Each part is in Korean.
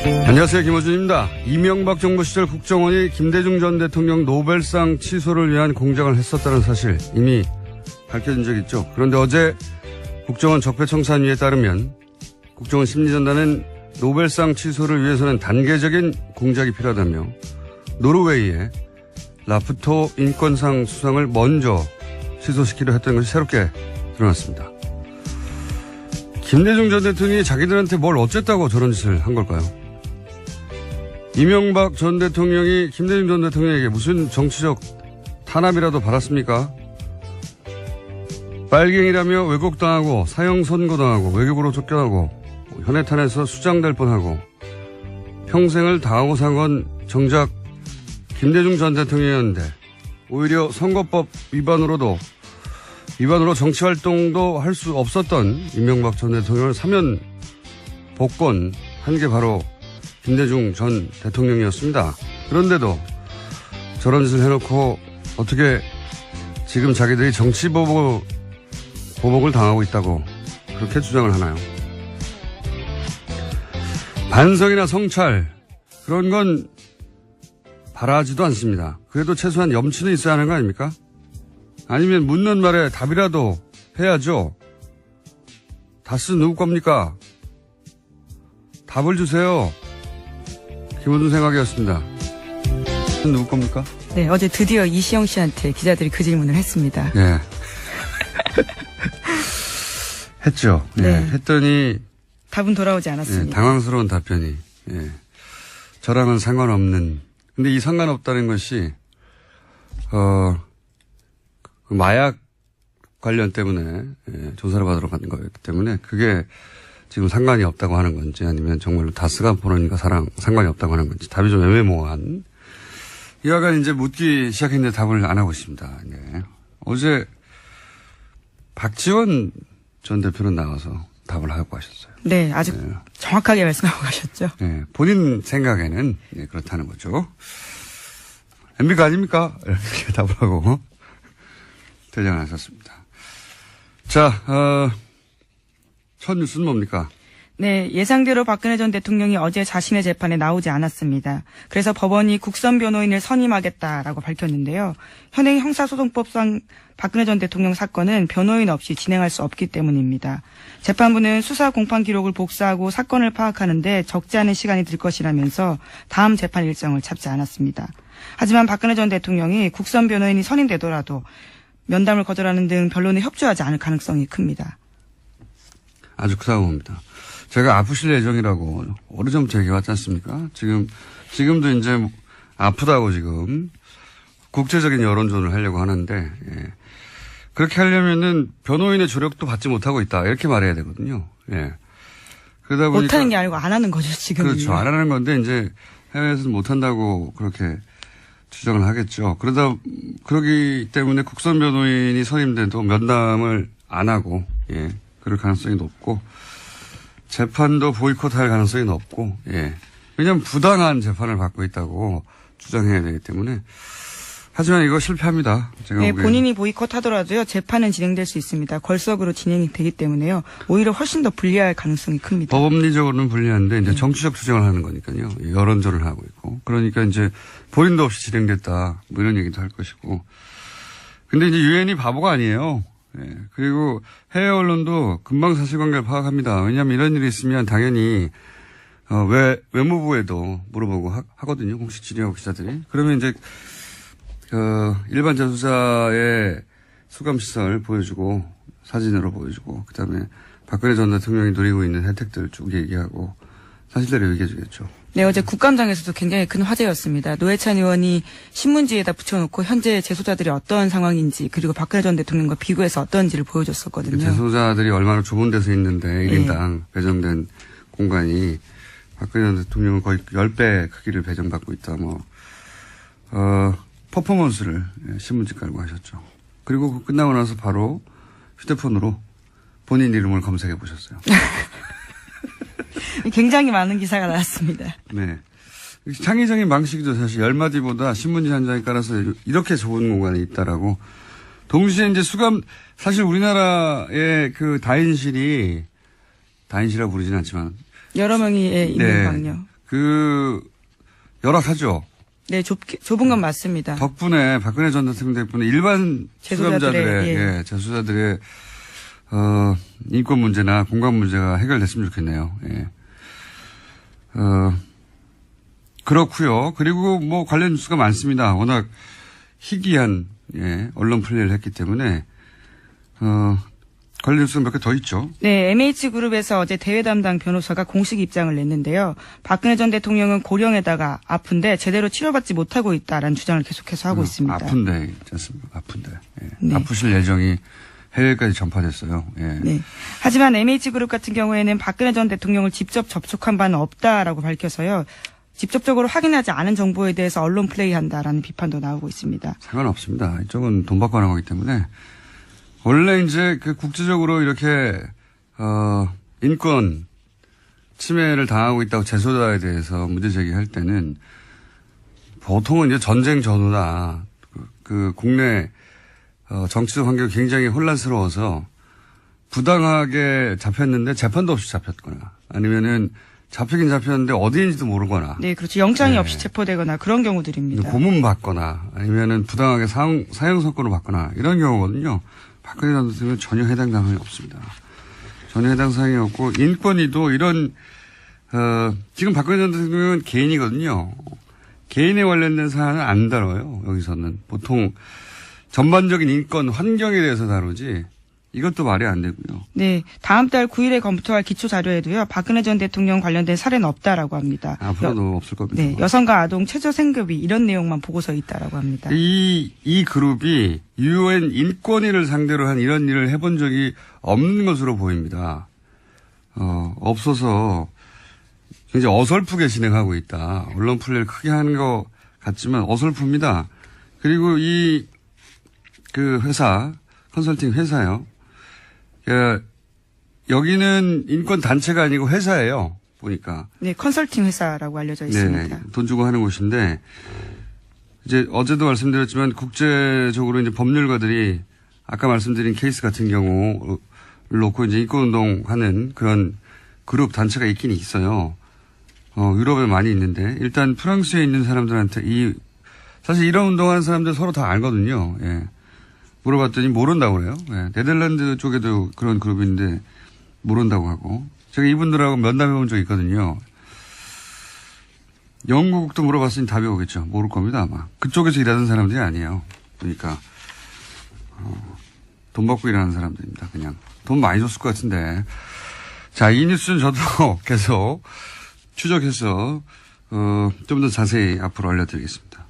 안녕하세요. 김호준입니다. 이명박 정부 시절 국정원이 김대중 전 대통령 노벨상 취소를 위한 공작을 했었다는 사실 이미 밝혀진 적 있죠. 그런데 어제 국정원 적폐청산위에 따르면 국정원 심리전단은 노벨상 취소를 위해서는 단계적인 공작이 필요하다며 노르웨이의 라프토 인권상 수상을 먼저 취소시키려 했던 것이 새롭게 드러났습니다. 김대중 전 대통령이 자기들한테 뭘 어쨌다고 저런 짓을 한 걸까요? 이명박 전 대통령이 김대중 전 대통령에게 무슨 정치적 탄압이라도 받았습니까? 빨갱이라며 왜곡당하고 사형 선고당하고 외국으로 쫓겨나고 현해탄에서 수장될 뻔하고 평생을 당하고 산 건 정작 김대중 전 대통령이었는데 오히려 선거법 위반으로 정치활동도 할 수 없었던 이명박 전 대통령을 사면 복권 한 게 바로 김대중 전 대통령이었습니다. 그런데도 저런 짓을 해놓고 어떻게 지금 자기들이 정치 보복을 당하고 있다고 그렇게 주장을 하나요? 반성이나 성찰 그런 건 바라지도 않습니다. 그래도 최소한 염치는 있어야 하는 거 아닙니까? 아니면 묻는 말에 답이라도 해야죠. 다스 누구 겁니까? 답을 주세요. 김호준 생각이었습니다. 누구 겁니까? 네, 어제 드디어 이시영 씨한테 기자들이 그 질문을 했습니다. 네. 했죠. 네. 했더니 답은 돌아오지 않았습니다. 당황스러운 답변이. 저랑은 상관없는. 근데 이 상관없다는 것이 마약 관련 때문에 조사를 받으러 간 거였기 때문에 그게 지금 상관이 없다고 하는 건지 아니면 정말로 다스가 보내니까 상관이 없다고 하는 건지 답이 좀 애매모호한. 이와간 이제 묻기 시작했는데 답을 안 하고 있습니다. 네. 어제 박지원 전 대표는 나와서 답을 하고 가셨어요. 네, 아주 정확하게 말씀하고 가셨죠. 네, 본인 생각에는 그렇다는 거죠. MB가 아닙니까? 이렇게 답을 하고 대장을 하셨습니다. 자, 첫 뉴스는 뭡니까? 네, 예상대로 박근혜 전 대통령이 어제 자신의 재판에 나오지 않았습니다. 그래서 법원이 국선 변호인을 선임하겠다라고 밝혔는데요. 현행 형사소송법상 박근혜 전 대통령 사건은 변호인 없이 진행할 수 없기 때문입니다. 재판부는 수사 공판 기록을 복사하고 사건을 파악하는데 적지 않은 시간이 들 것이라면서 다음 재판 일정을 잡지 않았습니다. 하지만 박근혜 전 대통령이 국선 변호인이 선임되더라도 면담을 거절하는 등 변론에 협조하지 않을 가능성이 큽니다. 아주 크다고 봅니다. 제가 아프실 예정이라고 오래전부터 얘기해왔지 않습니까? 지금도 이제 아프다고 지금 국제적인 여론전을 하려고 하는데, 그렇게 하려면은 변호인의 조력도 받지 못하고 있다. 이렇게 말해야 되거든요. 그러다 보니까. 못하는 게 아니고 안 하는 거죠, 지금. 그렇죠. 안 하는 건데 이제 해외에서는 못한다고 그렇게 주장을 하겠죠. 그러기 때문에 국선 변호인이 선임돼도 면담을 안 하고, 그럴 가능성이 높고, 재판도 보이콧할 가능성이 높고, 왜냐하면 부당한 재판을 받고 있다고 주장해야 되기 때문에. 하지만 이거 실패합니다. 제가 네, 보기에는. 본인이 보이콧하더라도요, 재판은 진행될 수 있습니다. 걸석으로 진행이 되기 때문에요. 오히려 훨씬 더 불리할 가능성이 큽니다. 법리적으로는 불리한데, 이제 정치적 주장을 하는 거니까요. 여론전을 하고 있고. 그러니까 이제 본인도 없이 진행됐다. 뭐 이런 얘기도 할 것이고. 근데 이제 유엔이 바보가 아니에요. 그리고 해외 언론도 금방 사실관계를 파악합니다. 왜냐하면 이런 일이 있으면 당연히 외무부에도 물어보고 하거든요. 공식 질의하고 기자들이. 그러면 이제 일반 재수자의 수감시설 보여주고 사진으로 보여주고 그다음에 박근혜 전 대통령이 누리고 있는 혜택들 쭉 얘기하고 사실대로 얘기해 주겠죠. 네, 어제 국감장에서도 굉장히 큰 화제였습니다. 노회찬 의원이 신문지에다 붙여놓고 현재 재소자들이 어떤 상황인지 그리고 박근혜 전 대통령과 비교해서 어떤지를 보여줬었거든요. 재소자들이 얼마나 좁은 데서 있는데 1인당 배정된 공간이 박근혜 전 대통령은 거의 10배 크기를 배정받고 있다. 퍼포먼스를 신문지 깔고 하셨죠. 그리고 끝나고 나서 바로 휴대폰으로 본인 이름을 검색해 보셨어요. 굉장히 많은 기사가 나왔습니다. 네. 창의적인 방식이죠. 사실 10마디보다 신문지 한 장에 깔아서 이렇게 좁은 공간에 있다라고. 동시에 이제 사실 우리나라의 그 다인실이라고 부르진 않지만. 여러 명이 있는 방요. 열악하죠. 네, 좁은 건 맞습니다. 덕분에 박근혜 전 대통령 덕분에 일반 수감자들의 재수자들의 인권 문제나 공간 문제가 해결됐으면 좋겠네요. 예. 그렇고요. 그리고 뭐 관련 뉴스가 많습니다. 워낙 희귀한 언론 플레이를 했기 때문에 관련 뉴스가 몇 개 더 있죠. 네, MH그룹에서 어제 대외 담당 변호사가 공식 입장을 냈는데요. 박근혜 전 대통령은 고령에다가 아픈데 제대로 치료받지 못하고 있다라는 주장을 계속해서 하고 있습니다. 아픈데, 괜찮습니다. 아픈데. 예. 네. 아프실 예정이 해외까지 전파됐어요. 예. 네. 하지만 MH그룹 같은 경우에는 박근혜 전 대통령을 직접 접촉한 바는 없다라고 밝혀서요. 직접적으로 확인하지 않은 정보에 대해서 언론 플레이한다라는 비판도 나오고 있습니다. 상관없습니다. 이쪽은 돈 받고 하는 거기 때문에. 원래 이제 국제적으로 이렇게, 인권 침해를 당하고 있다고 재소자에 대해서 문제 제기할 때는 보통은 이제 전쟁 전후다. 국내, 정치적 환경이 굉장히 혼란스러워서 부당하게 잡혔는데 재판도 없이 잡혔거나 아니면은 잡히긴 잡혔는데 어디인지도 모르거나. 네, 그렇죠. 영장이 없이 체포되거나 그런 경우들입니다. 고문 받거나 아니면은 부당하게 사형 선고를 받거나 이런 경우거든요. 박근혜 전 대통령은 전혀 해당 사항이 없습니다. 전혀 해당 사항이 없고 인권위도 이런 지금 박근혜 전 대통령은 개인이거든요. 개인에 관련된 사안은 안 다뤄요. 여기서는 보통 전반적인 인권 환경에 대해서 다루지 이것도 말이 안 되고요. 네, 다음 달 9일에 검토할 기초 자료에도요. 박근혜 전 대통령 관련된 사례는 없다라고 합니다. 앞으로도 없을 겁니다. 네, 여성과 아동 최저 생급이 이런 내용만 보고서 있다라고 합니다. 이 그룹이 UN 인권위를 상대로 한 이런 일을 해본 적이 없는 것으로 보입니다. 없어서 굉장히 어설프게 진행하고 있다. 언론 플레이를 크게 하는 것 같지만 어설픕니다. 그리고 회사, 컨설팅 회사요. 여기는 인권 단체가 아니고 회사예요. 보니까. 네, 컨설팅 회사라고 알려져 있습니다. 네, 돈 주고 하는 곳인데 이제 어제도 말씀드렸지만 국제적으로 이제 법률가들이 아까 말씀드린 케이스 같은 경우를 놓고 이제 인권운동하는 그런 그룹 단체가 있긴 있어요. 유럽에 많이 있는데 일단 프랑스에 있는 사람들한테 사실 이런 운동하는 사람들 서로 다 알거든요. 예. 물어봤더니 모른다고 그래요. 예. 네덜란드 쪽에도 그런 그룹인데 모른다고 하고 제가 이분들하고 면담해 본 적이 있거든요. 영국도 물어봤으니 답이 오겠죠. 모를 겁니다 아마. 그쪽에서 일하는 사람들이 아니에요. 그러니까 돈 받고 일하는 사람들입니다. 그냥 돈 많이 줬을 것 같은데. 자, 이 뉴스는 저도 계속 추적해서 좀 더 자세히 앞으로 알려드리겠습니다.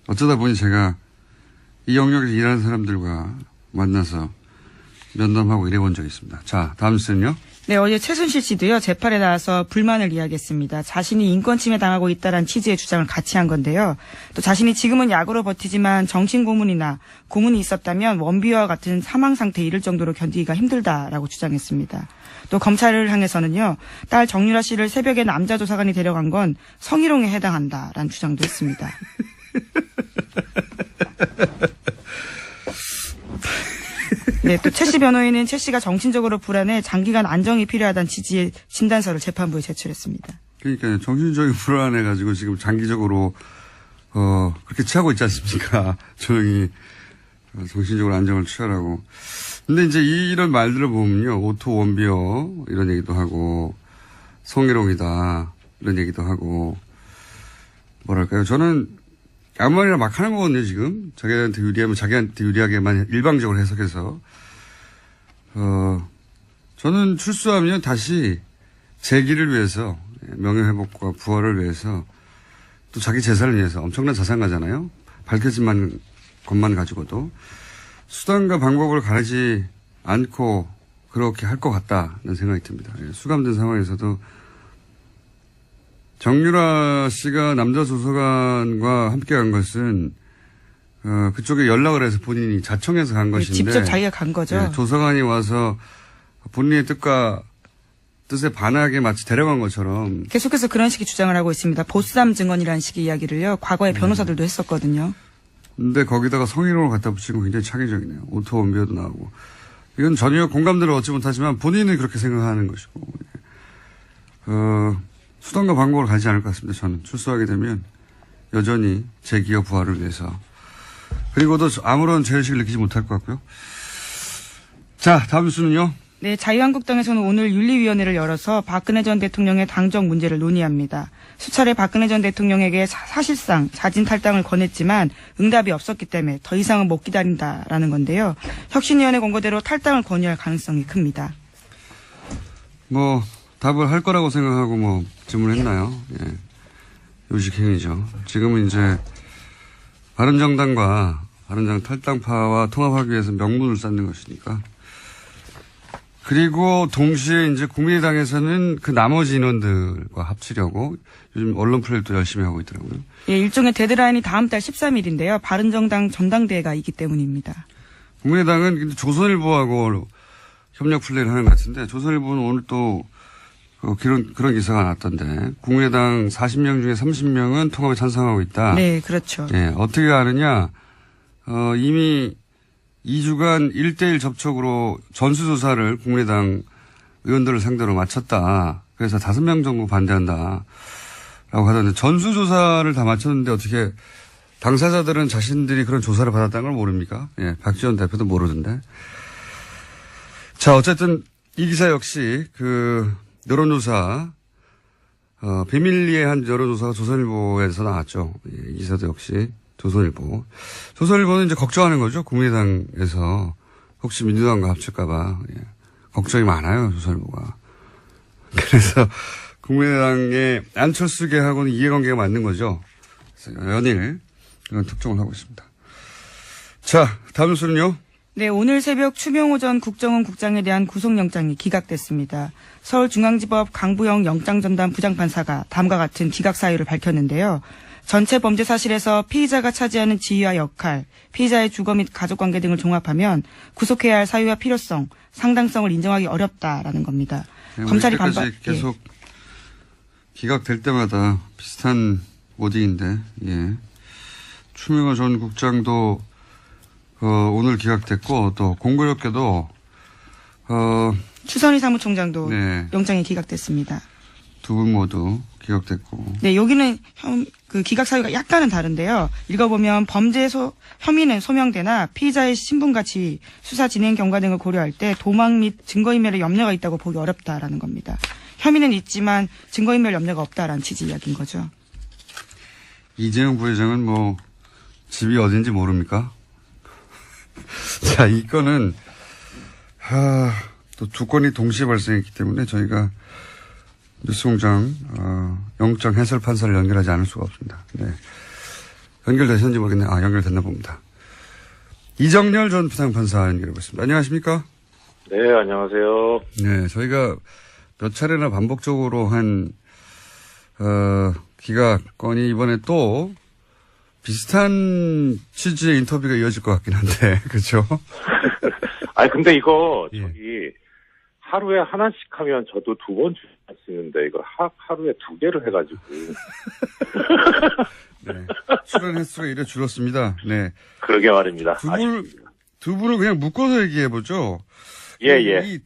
어쩌다 보니 제가 이 영역에서 일하는 사람들과 만나서 면담하고 일해본 적이 있습니다. 자, 다음 뉴스는요. 네, 어제 최순실 씨도요, 재판에 나와서 불만을 이야기했습니다. 자신이 인권 침해 당하고 있다는 취지의 주장을 같이 한 건데요. 또 자신이 지금은 약으로 버티지만 정신고문이나 고문이 있었다면 원비와 같은 사망 상태에 이를 정도로 견디기가 힘들다라고 주장했습니다. 또 검찰을 향해서는요, 딸 정유라 씨를 새벽에 남자 조사관이 데려간 건 성희롱에 해당한다라는 주장도 했습니다. 네, 또 최 씨 변호인은 최 씨가 정신적으로 불안해 장기간 안정이 필요하다는 취지의 진단서를 재판부에 제출했습니다. 그러니까 정신적인 불안해가지고 지금 장기적으로 그렇게 취하고 있지 않습니까? 조용히 정신적으로 안정을 취하라고. 근데 이제 이런 말들을 보면요, 오토 원비어 이런 얘기도 하고 성희롱이다 이런 얘기도 하고 뭐랄까요? 저는 아무 말이나 막 하는 거거든요, 지금. 자기한테 유리하면 자기한테 유리하게만 일방적으로 해석해서. 저는 출소하면 다시 재기를 위해서, 명예회복과 부활을 위해서, 또 자기 재산을 위해서 엄청난 자산가잖아요. 밝혀진 것만 가지고도. 수단과 방법을 가리지 않고 그렇게 할 것 같다는 생각이 듭니다. 수감된 상황에서도 정유라 씨가 남자 조사관과 함께 간 것은 그쪽에 연락을 해서 본인이 자청해서 간 것인데 직접 자기가 간 거죠. 네, 조사관이 와서 본인의 뜻에 반하게 마치 데려간 것처럼 계속해서 그런 식의 주장을 하고 있습니다. 보쌈 증언이라는 식의 이야기를요. 과거에 변호사들도 했었거든요. 근데 거기다가 성희롱을 갖다 붙이고 굉장히 창의적이네요. 오토 원비어도 나오고. 이건 전혀 공감대를 얻지 못하지만 본인은 그렇게 생각하는 것이고. 수단과 방법을 가지 않을 것 같습니다. 저는 출소하게 되면 여전히 제 기업 부활을 위해서. 그리고도 아무런 죄의식을 느끼지 못할 것 같고요. 자, 다음 뉴스는요. 네, 자유한국당에서는 오늘 윤리위원회를 열어서 박근혜 전 대통령의 당정 문제를 논의합니다. 수차례 박근혜 전 대통령에게 사실상 자진 탈당을 권했지만 응답이 없었기 때문에 더 이상은 못 기다린다라는 건데요. 혁신위원회 권고대로 탈당을 권유할 가능성이 큽니다. 뭐 답을 할 거라고 생각하고 뭐 질문했나요? 예. 요식행위죠. 지금은 이제 바른정당과 바른정당 탈당파와 통합하기 위해서 명분을 쌓는 것이니까. 그리고 동시에 이제 국민의당에서는 그 나머지 인원들과 합치려고 요즘 언론 플레이도 열심히 하고 있더라고요. 예, 일종의 데드라인이 다음 달 13일인데요. 바른정당 전당대회가 있기 때문입니다. 국민의당은 조선일보하고 협력 플레이를 하는 것 같은데 조선일보는 오늘 또 그런 기사가 났던데 국민의당 40명 중에 30명은 통합에 찬성하고 있다. 네, 그렇죠. 예, 어떻게 아느냐? 이미 2주간 1대1 접촉으로 전수조사를 국민의당 의원들을 상대로 마쳤다. 그래서 5명 정도 반대한다. 라고 하던데 전수조사를 다 마쳤는데 어떻게 당사자들은 자신들이 그런 조사를 받았다는 걸 모릅니까? 예, 박지원 대표도 모르던데. 자, 어쨌든 이 기사 역시 그 여론조사, 비밀리에 한 여론조사가 조선일보에서 나왔죠. 예, 이 기사도 역시 조선일보. 조선일보는 이제 걱정하는 거죠. 국민의당에서 혹시 민주당과 합칠까봐. 예. 걱정이 많아요. 조선일보가. 그래서 국민의당의 안철수계하고는 이해관계가 맞는 거죠. 그래서 연일 그런 특종을 하고 있습니다. 자, 다음 뉴스는요. 네, 오늘 새벽 추명호 전 국정원 국장에 대한 구속영장이 기각됐습니다. 서울중앙지법 강부영 영장전담 부장판사가 다음과 같은 기각 사유를 밝혔는데요. 전체 범죄 사실에서 피의자가 차지하는 지위와 역할, 피의자의 주거 및 가족관계 등을 종합하면 구속해야 할 사유와 필요성, 상당성을 인정하기 어렵다라는 겁니다. 네, 검찰이 반발. 계속 기각될 때마다 비슷한 워딩인데, 예. 추명호 전 국장도 오늘 기각됐고 또 공교롭게도 추선희 사무총장도 네. 영장이 기각됐습니다. 두 분 모두 기각됐고. 네, 여기는 그 기각 사유가 약간은 다른데요. 읽어보면 혐의는 소명되나 피의자의 신분과 지위, 수사 진행 경과 등을 고려할 때 도망 및 증거인멸의 염려가 있다고 보기 어렵다라는 겁니다. 혐의는 있지만 증거인멸 염려가 없다라는 취지 이야기인 거죠. 이재용 부회장은 뭐 집이 어딘지 모릅니까? 자, 이 건은 또 두 건이 동시에 발생했기 때문에 저희가 뉴스공장 영장 해설 판사를 연결하지 않을 수가 없습니다. 네. 연결되셨는지 모르겠네요. 연결됐나 봅니다. 이정렬 전 부장판사 연결해보겠습니다. 안녕하십니까? 네, 안녕하세요. 네, 저희가 몇 차례나 반복적으로 한 기각건이 이번에 또 비슷한 취지의 인터뷰가 이어질 것 같긴 한데, 그렇죠? 아니 근데 이거 예. 저기 하루에 하나씩 하면 저도 2번 주시는데 이거 하루에 2개를 해가지고. 네. 출연 횟수가 이래 줄었습니다. 네. 그러게 말입니다. 두 분을 그냥 묶어서 얘기해보죠. 예. 이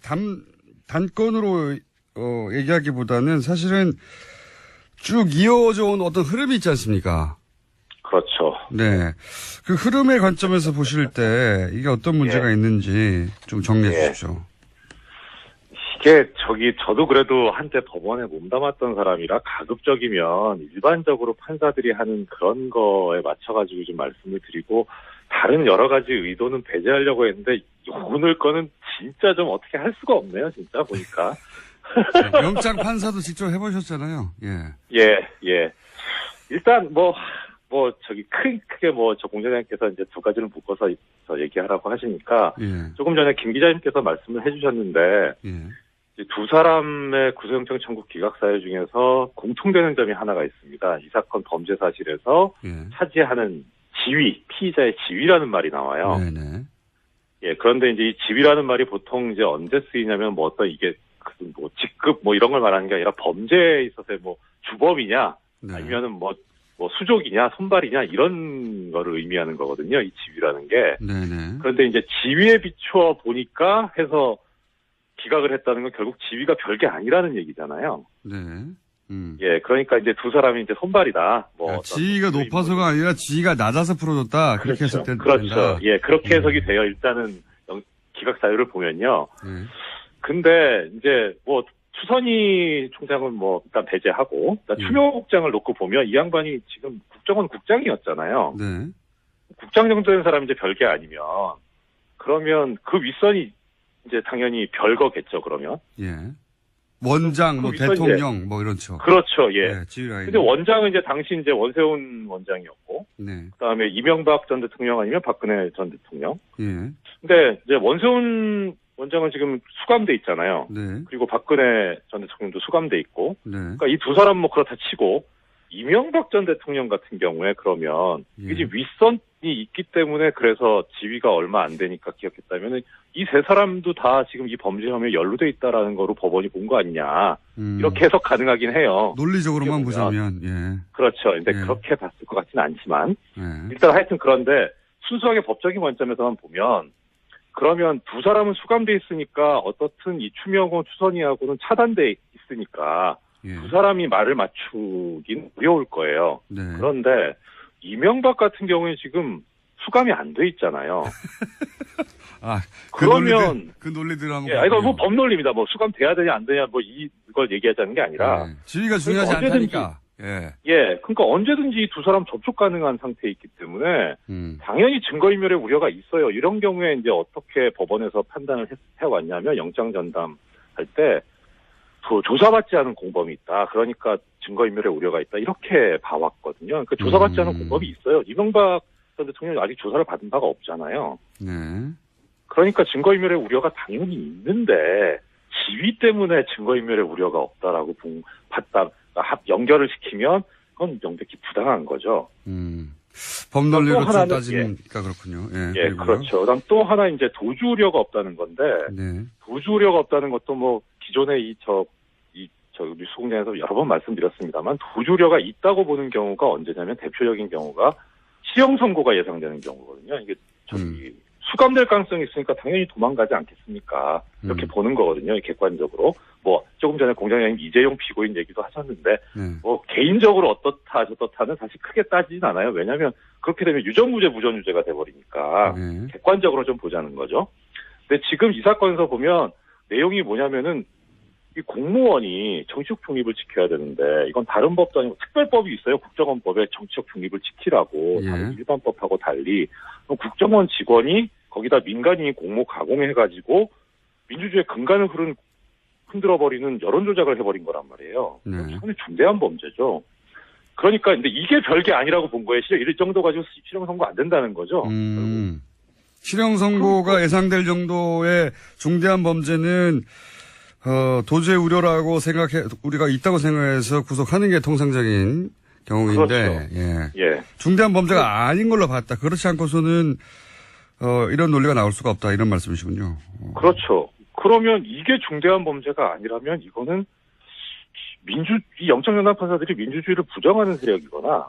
단건으로, 얘기하기보다는 사실은 쭉 이어져 온 어떤 흐름이 있지 않습니까? 그렇죠. 네. 그 흐름의 관점에서 보실 때 이게 어떤 문제가 있는지 좀 정리해 주십시오. 이게 저도 그래도 한때 법원에 몸담았던 사람이라 가급적이면 일반적으로 판사들이 하는 그런 거에 맞춰가지고 좀 말씀을 드리고 다른 여러 가지 의도는 배제하려고 했는데 오늘 거는 진짜 좀 어떻게 할 수가 없네요. 진짜 보니까. 네, 영장 판사도 직접 해보셨잖아요. 예. 일단 크게 저 공장장님께서 이제 두 가지를 묶어서 얘기하라고 하시니까 예. 조금 전에 김 기자님께서 말씀을 해주셨는데 예. 이제 두 사람의 구속영장 청구 기각 사유 중에서 공통되는 점이 하나가 있습니다. 이 사건 범죄 사실에서 예. 차지하는 지위, 피의자의 지위라는 말이 나와요. 네네. 예, 그런데 이제 이 지위라는 말이 보통 이제 언제 쓰이냐면 어떤 이게 직급 이런 걸 말하는 게 아니라 범죄에 있어서 주범이냐 네. 아니면은 수족이냐, 손발이냐, 이런 거를 의미하는 거거든요, 이 지위라는 게. 네네. 그런데 이제 지위에 비추어 보니까 해서 기각을 했다는 건 결국 지위가 별게 아니라는 얘기잖아요. 네. 예, 그러니까 이제 두 사람이 이제 손발이다. 뭐 그러니까 어떤 지위가 뭐 높아서가 아니라 지위가 낮아서 풀어줬다. 그렇게 해석된 그렇죠. 예, 그렇게 해석이 돼요. 일단은 기각 사유를 보면요. 근데 이제 뭐 추선희 총장은 뭐 일단 배제하고 일단 추미호 국장을 놓고 보면 이 양반이 지금 국정원 국장이었잖아요. 네. 국장 정도 된 사람이 이제 별게 아니면 그러면 그 윗선이 이제 당연히 별거겠죠. 그러면 예. 원장, 뭐 윗선이 대통령, 뭐 이런 쪽. 그렇죠. 예. 네, 지휘 라인. 근데 원장은 이제 당시 이제 원세훈 원장이었고, 네. 그다음에 이명박 전 대통령 아니면 박근혜 전 대통령. 예. 근데 이제 원세훈 원장은 지금 수감돼 있잖아요. 네. 그리고 박근혜 전 대통령도 수감돼 있고, 네. 그러니까 이 두 사람 뭐 그렇다 치고 이명박 전 대통령 같은 경우에 그러면 예. 이게 윗선이 있기 때문에 그래서 지위가 얼마 안 되니까 기억했다면은 이 세 사람도 다 지금 이 범죄 혐의에 연루돼 있다라는 거로 법원이 본 거 아니냐 이렇게 해석 가능하긴 해요. 논리적으로만 어떻게 보면. 보자면, 예. 그렇죠. 근데 예. 그렇게 봤을 것 같지는 않지만 예. 일단 하여튼 그런데 순수하게 법적인 관점에서만 보면 그러면 두 사람은 수감돼 있으니까 어떻든 이 추명호 추선희하고는 차단돼 있으니까 예. 두 사람이 말을 맞추긴 어려울 거예요. 네. 그런데 이명박 같은 경우에 지금 수감이 안 돼 있잖아요. 아, 그러면 그 논리들 한번. 예, 이거 뭐 법논리입니다. 뭐 수감돼야 되냐 안 되냐 뭐 이걸 얘기하자는 게 아니라 예. 지위가 중요하지 그러니까 언제든지- 않다니까. 예. 예, 그러니까 언제든지 이 두 사람 접촉 가능한 상태에 있기 때문에 당연히 증거인멸의 우려가 있어요. 이런 경우에 이제 어떻게 법원에서 판단을 해왔냐면 영장 전담할 때 조사받지 않은 공범이 있다. 그러니까 증거인멸의 우려가 있다. 이렇게 봐왔거든요. 그러니까 조사받지 않은 공범이 있어요. 이명박 전 대통령이 아직 조사를 받은 바가 없잖아요. 네. 그러니까 증거인멸의 우려가 당연히 있는데 지위 때문에 증거인멸의 우려가 없다라고 봤다. 연결을 시키면 그건 명백히 부당한 거죠. 법논리로 또 하나는- 따지니까 그렇군요. 예. 예, 그리고요. 그렇죠. 그다음 또 하나 이제 도주 우려가 없다는 건데 네. 도주 우려가 없다는 것도 뭐 기존에 우리 수공장에서 여러 번 말씀드렸습니다만 도주 우려가 있다고 보는 경우가 언제냐면 대표적인 경우가 실형 선고가 예상되는 경우거든요. 이게 수감될 가능성이 있으니까 당연히 도망가지 않겠습니까? 이렇게 보는 거거든요. 객관적으로. 뭐 조금 전에 공장장님 이재용 피고인 얘기도 하셨는데 뭐 개인적으로 어떻다 저떻다는 사실 크게 따지진 않아요. 왜냐하면 그렇게 되면 유전무죄 무전유죄가 돼버리니까 객관적으로 좀 보자는 거죠. 근데 지금 이 사건에서 보면 내용이 뭐냐면은 이 공무원이 정치적 중립을 지켜야 되는데 이건 다른 법도 아니고 특별법이 있어요. 국정원법에 정치적 중립을 지키라고 다른 일반 법하고 달리 그럼 국정원 직원이 거기다 민간인이 공모 가공해가지고 민주주의의 근간을 흔들어버리는 여론 조작을 해버린 거란 말이에요. 상당히 중대한 범죄죠. 그러니까 근데 이게 별게 아니라고 본 거예요. 이 정도 가지고 실형 선고 안 된다는 거죠. 실형 선고가 예상될 정도의 중대한 범죄는 도주의 우려라고 우리가 있다고 생각해서 구속하는 게 통상적인 경우인데, 그렇죠. 예. 중대한 범죄가 아닌 걸로 봤다. 그렇지 않고서는, 이런 논리가 나올 수가 없다. 이런 말씀이시군요. 그렇죠. 그러면 이게 중대한 범죄가 아니라면 이거는 이 영장전담 판사들이 민주주의를 부정하는 세력이거나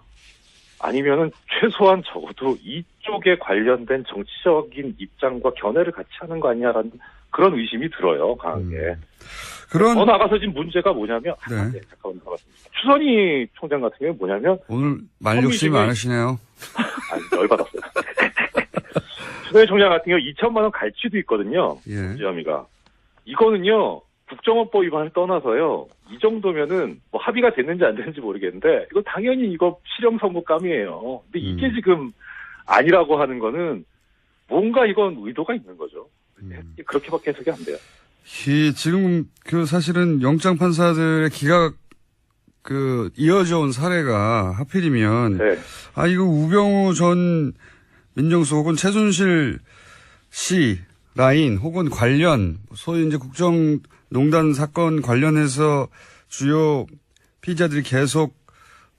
아니면은 최소한 적어도 이쪽에 관련된 정치적인 입장과 견해를 같이 하는 거 아니냐라는 그런 의심이 들어요, 강하게. 더 나가서 지금 문제가 뭐냐면, 잠깐만 나갔습니다. 추선희 총장 같은 경우는 뭐냐면, 오늘 말 욕심이 많으시네요. 아니, 열받았어요. 추선희 총장 같은 경우 2천만 원 갈취도 있거든요. 혐의가. 이거는요, 국정원법 위반을 떠나서요, 이 정도면은 뭐 합의가 됐는지 안 됐는지 모르겠는데, 이거 당연히 이거 실형 선고감이에요. 근데 이게 지금 아니라고 하는 거는 뭔가 이건 의도가 있는 거죠. 그렇게밖에 해석이 안 돼요. 지금 사실은 영장 판사들의 기각 이어져 온 사례가 하필이면 이거 우병우 전 민정수석 혹은 최순실 씨 라인 혹은 관련 소위 이제 국정농단 사건 관련해서 주요 피의자들이 계속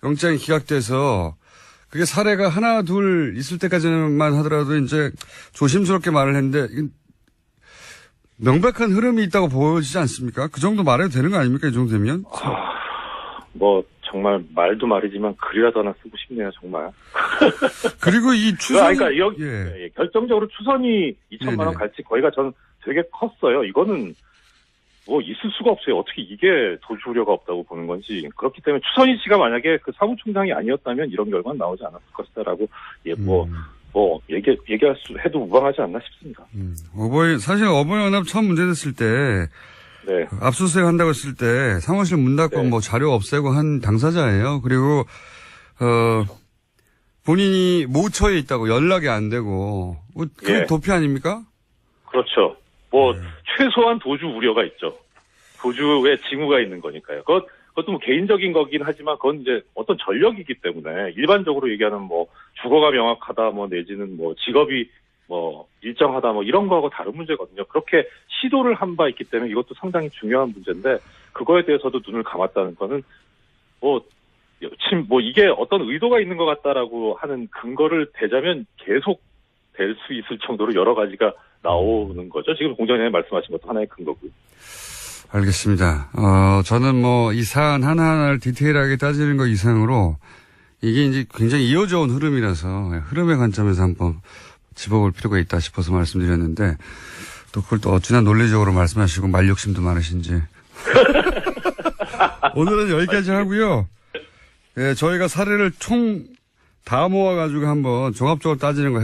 영장이 기각돼서 그게 사례가 하나 둘 있을 때까지만 하더라도 이제 조심스럽게 말을 했는데 명백한 흐름이 있다고 보여지지 않습니까? 그 정도 말해도 되는 거 아닙니까? 이 정도 되면? 뭐 정말 말도 말이지만 글이라도 하나 쓰고 싶네요, 정말. 그리고 이 추선이 그러니까 결정적으로 추선이 2천만 원 갈치 거기가 저는 되게 컸어요. 이거는 뭐 있을 수가 없어요. 어떻게 이게 도주 우려가 없다고 보는 건지. 그렇기 때문에 추선희 씨가 만약에 그 사무총장이 아니었다면 이런 결과는 나오지 않았을 것이다라고 얘기할 수 해도 무방하지 않나 싶습니다. 사실 어버이연합 처음 문제됐을 때 네. 압수수색 한다고 했을 때 사무실 문 닫고 네. 뭐 자료 없애고 한 당사자예요. 그리고 본인이 모처에 있다고 연락이 안 되고 그게 예. 도피 아닙니까? 그렇죠. 최소한 도주 우려가 있죠. 도주에 징후가 있는 거니까요. 그것도 뭐 개인적인 거긴 하지만 그건 이제 어떤 전력이기 때문에 일반적으로 얘기하는 뭐 주거가 명확하다 뭐 내지는 뭐 직업이 뭐 일정하다 뭐 이런 거하고 다른 문제거든요. 그렇게 시도를 한 바 있기 때문에 이것도 상당히 중요한 문제인데 그거에 대해서도 눈을 감았다는 거는 이게 어떤 의도가 있는 것 같다라고 하는 근거를 대자면 계속 될 수 있을 정도로 여러 가지가 나오는 거죠. 지금 공장장님 말씀하신 것도 하나의 근거고요. 알겠습니다. 저는 뭐 이 사안 하나하나를 디테일하게 따지는 것 이상으로 이게 이제 굉장히 이어져 온 흐름이라서 흐름의 관점에서 한번 짚어볼 필요가 있다 싶어서 말씀드렸는데 또 그걸 또 어찌나 논리적으로 말씀하시고 말 욕심도 많으신지. 오늘은 여기까지 하고요. 예, 저희가 사례를 총 다 모아가지고 한번 종합적으로 따지는 거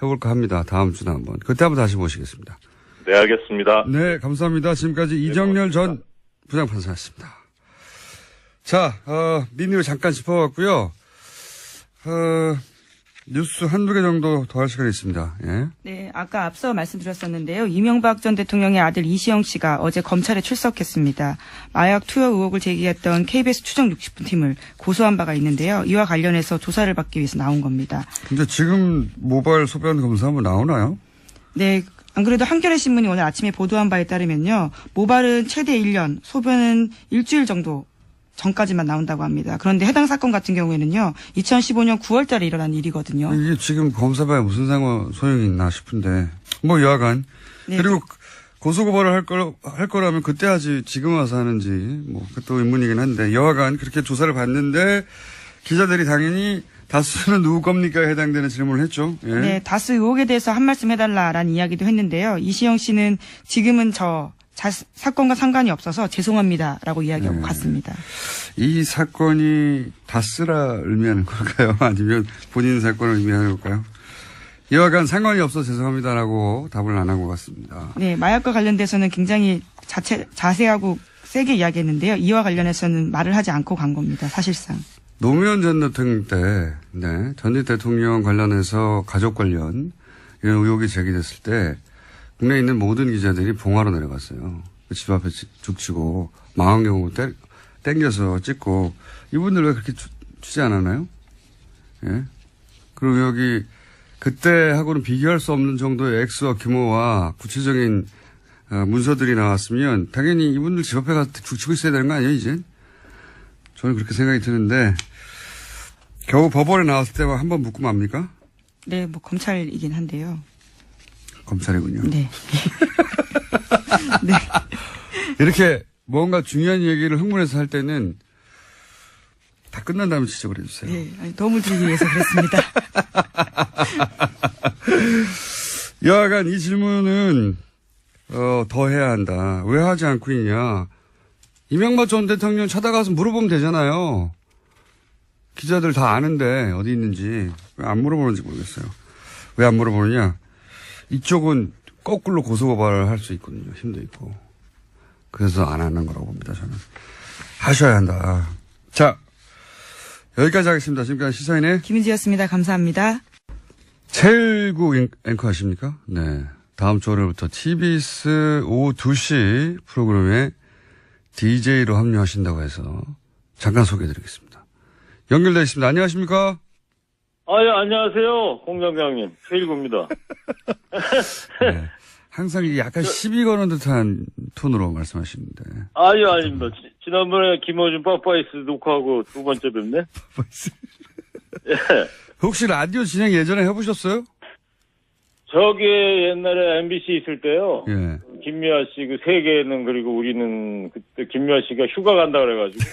해볼까 합니다. 다음 주나 한번. 그때 한번 다시 모시겠습니다. 네, 알겠습니다. 네, 감사합니다. 지금까지 이정렬 전 부장판사였습니다. 자, 민의를 잠깐 짚어봤고요. 뉴스 한두 개 정도 더 할 시간이 있습니다. 예. 네, 아까 앞서 말씀드렸었는데요. 이명박 전 대통령의 아들 이시영 씨가 어제 검찰에 출석했습니다. 마약 투여 의혹을 제기했던 KBS 추정 60분 팀을 고소한 바가 있는데요. 이와 관련해서 조사를 받기 위해서 나온 겁니다. 근데 지금 모바일 소변 검사 한번 나오나요? 네, 안 그래도 한겨레 신문이 오늘 아침에 보도한 바에 따르면요. 모발은 최대 1년, 소변은 일주일 정도 전까지만 나온다고 합니다. 그런데 해당 사건 같은 경우에는요. 2015년 9월 달에 일어난 일이거든요. 이게 지금 검사봐야 무슨 소용이 있나 싶은데. 뭐 여하간. 네. 그리고 고소고발을 할 거라면 그때 하지 지금 와서 하는지 뭐 그것도 의문이긴 한데 여하간 그렇게 조사를 받는데 기자들이 당연히 다스는 누구 겁니까 해당되는 질문을 했죠. 예. 네, 다스 의혹에 대해서 한 말씀 해달라라는 이야기도 했는데요. 이시영 씨는 지금은 사건과 상관이 없어서 죄송합니다라고 이야기하고 갔습니다. 이 사건이 다스라 의미하는 걸까요? 아니면 본인 사건을 의미하는 걸까요? 이와간 상관이 없어 죄송합니다라고 답을 안 한 것 같습니다. 네, 마약과 관련돼서는 굉장히 자세하고 세게 이야기했는데요. 이와 관련해서는 말을 하지 않고 간 겁니다. 사실상. 노무현 전 대통령 때, 네, 전직 대통령 관련해서 가족 관련 이런 의혹이 제기됐을 때 국내에 있는 모든 기자들이 봉화로 내려갔어요. 집 앞에 죽치고 망원경으로 땡겨서 찍고 이분들 왜 그렇게 주지 않았나요? 예. 그리고 여기 그때하고는 비교할 수 없는 정도의 액수와 규모와 구체적인 문서들이 나왔으면 당연히 이분들 집 앞에 가서 죽치고 있어야 되는 거 아니에요, 이제? 저는 그렇게 생각이 드는데 겨우 법원에 나왔을 때만 한번 묻고 맙니까? 네, 뭐 검찰이긴 한데요. 검찰이군요. 네. 네. 이렇게 뭔가 중요한 얘기를 흥분해서 할 때는 다 끝난 다음에 지적을 해주세요. 네, 아니, 도움을 드리기 위해서 그랬습니다. 여하간 이 질문은 더 해야 한다. 왜 하지 않고 있냐. 이명박 전 대통령 찾아가서 물어보면 되잖아요. 기자들 다 아는데 어디 있는지 왜 안 물어보는지 모르겠어요. 왜 안 물어보느냐. 이쪽은 거꾸로 고소고발을 할 수 있거든요. 힘도 있고. 그래서 안 하는 거라고 봅니다. 저는. 하셔야 한다. 자, 여기까지 하겠습니다. 지금까지 시사인의 김은지였습니다. 감사합니다. 최일구 앵커 하십니까? 네. 다음 주 월요일부터 TBS 오후 2시 프로그램에 DJ로 합류하신다고 해서 잠깐 소개해드리겠습니다. 연결되어 있습니다. 안녕하십니까? 예, 안녕하세요. 공장장님. 최일구입니다. 네. 항상 이게 약간 시비 거는 듯한 톤으로 말씀하시는데. 아닙니다. 지난번에 김어준 빠빠이스 녹화하고 두 번째 뵙네? 예. 혹시 라디오 진행 예전에 해보셨어요? 저기 옛날에 MBC 있을 때요. 예. 김미아 씨 그 세계는 그리고 우리는 그때 김미아 씨가 휴가 간다 그래가지고.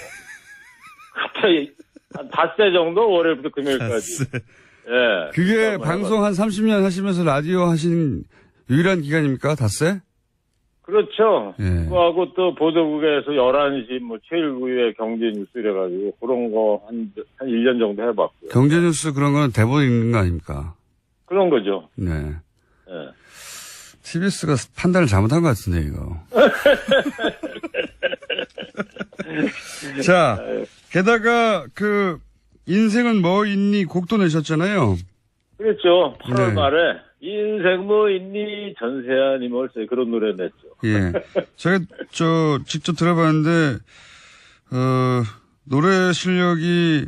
그때 한 닷새 정도 월요일부터 금요일까지. 예. 그게 방송 한 30년 하시면서 라디오 하신 유일한 기간입니까? 닷새? 그렇죠. 예. 그거하고 또 보도국에서 11시 뭐 최일구의 경제뉴스 이래가지고 그런 거 한 1년 정도 해봤고요. 경제뉴스 그런 거는 대본 읽는 거 아닙니까? 그런 거죠. 네. 예. TBS가 판단을 잘못한 것 같은데, 이거. 자, 게다가 인생은 뭐 있니 곡도 내셨잖아요. 그렇죠. 8월 네. 말에 인생 뭐 있니 전세아니 멀세 그런 노래 냈죠. 예. 제가 직접 들어봤는데, 노래 실력이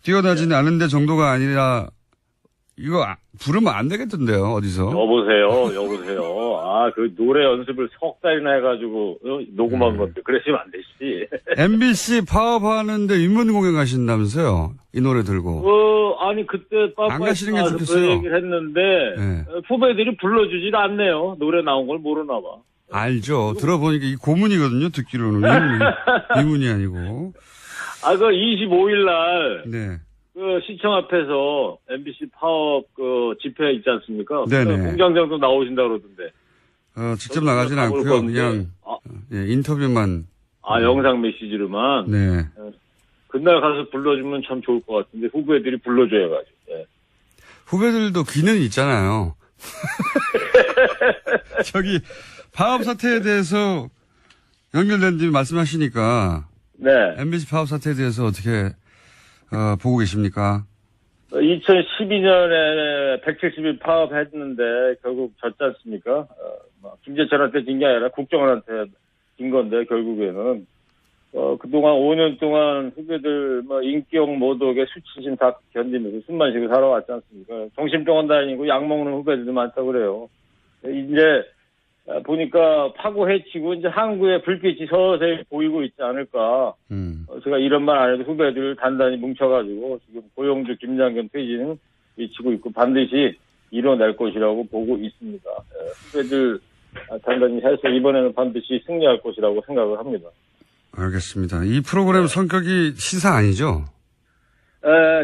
뛰어나지는 않은데 정도가 아니라, 이거 부르면 안 되겠던데요, 어디서. 여보세요. 아, 그 노래 연습을 석 달이나 해가지고 녹음한 건데 그러시면 안 되지. MBC 파업하는데 인문 공연 가신다면서요? 이 노래 들고. 아니 그때 안 가시는 게 빠빠에서 그 좋겠어요. 얘기를 했는데 네. 후배들이 불러주질 않네요. 노래 나온 걸 모르나 봐. 알죠. 들어보니까 이 고문이거든요, 듣기로는. 이문이 아니고. 아, 그 25일 날 네. 그 시청 앞에서 MBC 파업 그 집회 있지 않습니까? 네네. 그 공장장도 나오신다 그러던데. 직접 나가진 가볼 않고요. 건데. 그냥, 인터뷰만. 영상 메시지로만. 네. 그날 가서 불러주면 참 좋을 것 같은데 후배들이 불러줘야가지고. 예. 후배들도 귀는 있잖아요. 파업 사태에 대해서 연결된 뒤 말씀하시니까, 네. MBC 파업 사태에 대해서 어떻게, 보고 계십니까? 2012년에 170일 파업했는데 결국 졌지 않습니까? 김재철한테 진 게 아니라 국정원한테 진 건데 결국에는 그동안 5년 동안 후배들 인격 모독에 수치심 다 견디면서 숨만 쉬고 살아왔지 않습니까? 정신병원 다니고 약 먹는 후배들도 많다고 그래요. 이제 보니까 파고 해치고 이제 항구에 불빛이 서서히 보이고 있지 않을까. 제가 이런 말 안 해도 후배들 단단히 뭉쳐가지고 지금 고용주 김장겸 퇴진은 외치고 있고 반드시 이뤄낼 것이라고 보고 있습니다. 후배들 단단히 해서 이번에는 반드시 승리할 것이라고 생각을 합니다. 알겠습니다. 이 프로그램 성격이 시사 아니죠?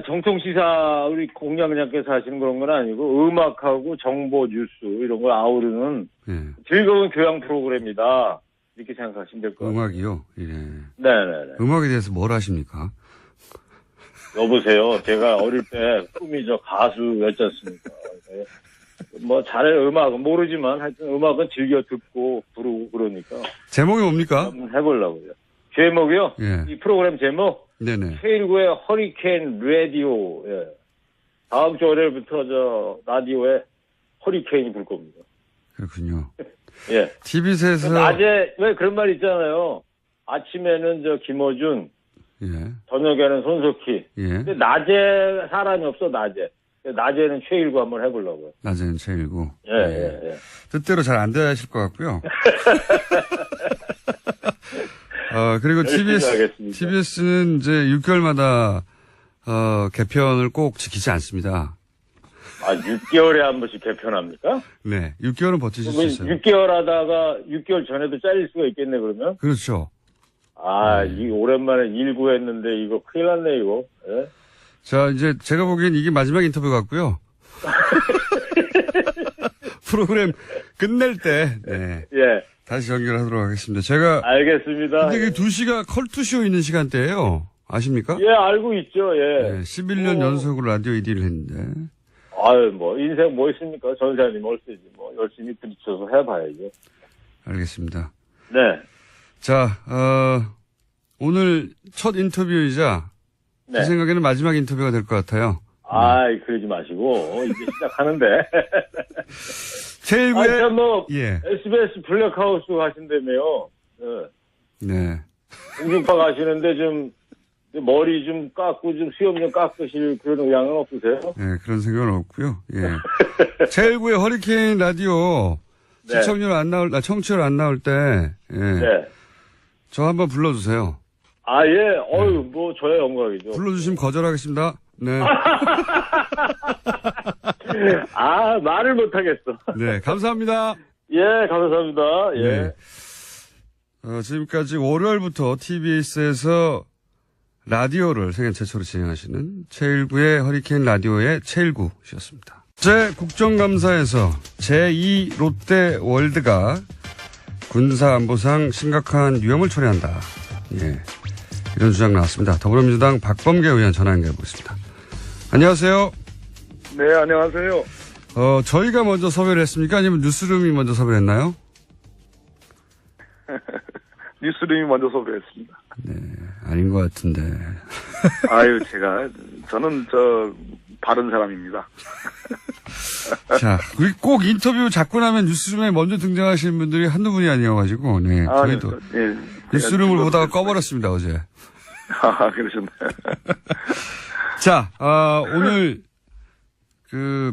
정통 시사 우리 공장장께서 하시는 그런 건 아니고 음악하고 정보 뉴스 이런 걸 아우르는 예. 즐거운 교양 프로그램이다. 이렇게 생각하시면 될 것 같아요. 음악이요? 예. 네네네. 음악에 대해서 뭘 하십니까? 여보세요. 제가 어릴 때 꿈이 가수였지 않습니까? 뭐 잘해 음악은 모르지만 하여튼 음악은 즐겨 듣고 부르고 그러니까 제목이 뭡니까? 한번 해보려고요. 제목이요? 예. 이 프로그램 제목 네네. K19의 허리케인 라디오. 예. 다음 주 월요일부터 라디오에 허리케인이 불 겁니다. 그렇군요. 예. TV에서 낮에 왜 그런 말 있잖아요. 아침에는 김어준, 예. 저녁에는 손석희. 예. 근데 낮에 사람이 없어 낮에. 낮에는 최일구 한번 해보려고요. 낮에는 최일구. 예. 뜻대로 잘 안 되실 것 같고요. 그리고 TBS는 이제 6개월마다 개편을 꼭 지키지 않습니다. 6개월에 한 번씩 개편합니까? 네, 6개월은 버티실 수 있어요. 6개월 하다가 6개월 전에도 잘릴 수가 있겠네, 그러면? 그렇죠. 이 오랜만에 일구했는데 이거 큰일 났네, 이거. 예? 자, 이제 제가 보기엔 이게 마지막 인터뷰 같고요. 프로그램 끝낼 때, 네. 예. 다시 연결하도록 하겠습니다. 제가. 알겠습니다. 근데 2시가 컬투쇼 있는 시간대예요. 아십니까? 예, 알고 있죠, 예. 네, 11년 연속으로 라디오 1위를 했는데. 인생 뭐 있습니까? 전사님 얼쓰지. 열심히 부딪혀서 해봐야죠. 알겠습니다. 네. 자, 오늘 첫 인터뷰이자, 제 생각에는 마지막 인터뷰가 될 것 같아요. 그러지 마시고, 이제 시작하는데. 최일구의. 예. SBS 블랙하우스 가신다며요. 네. 공중파 가시는데 머리 좀 깎고 수염 좀 깎으실 그런 의향은 없으세요? 네, 그런 생각은 없고요. 예. 최일구의 허리케인 라디오 네. 청취율 안 나올 때, 예. 네. 저 한번 불러주세요. 예. 저야 영광이죠. 불러주시면 거절하겠습니다. 네. 말을 못하겠어. 네, 감사합니다. 예, 감사합니다. 예. 네. 지금까지 월요일부터 TBS에서 라디오를 세계 최초로 진행하시는 최일구의 허리케인 라디오의 최일구 씨였습니다. 어제 국정감사에서 제2 롯데월드가 군사안보상 심각한 위험을 초래한다. 예, 이런 주장 나왔습니다. 더불어민주당 박범계 의원 전화 연결해 보겠습니다. 안녕하세요. 네, 안녕하세요. 저희가 먼저 섭외를 했습니까? 아니면 뉴스룸이 먼저 섭외를 했나요? 뉴스룸이 먼저 섭외했습니다. 네, 아닌 것 같은데. 아유, 저는 바른 사람입니다. 자, 우리 꼭 인터뷰 잡고 나면 뉴스룸에 먼저 등장하시는 분들이 한두 분이 아니어가지고, 네. 저희도 네, 뉴스룸을 보다가 꺼버렸습니다, 어제. 아, 그러셨나요? 자, 오늘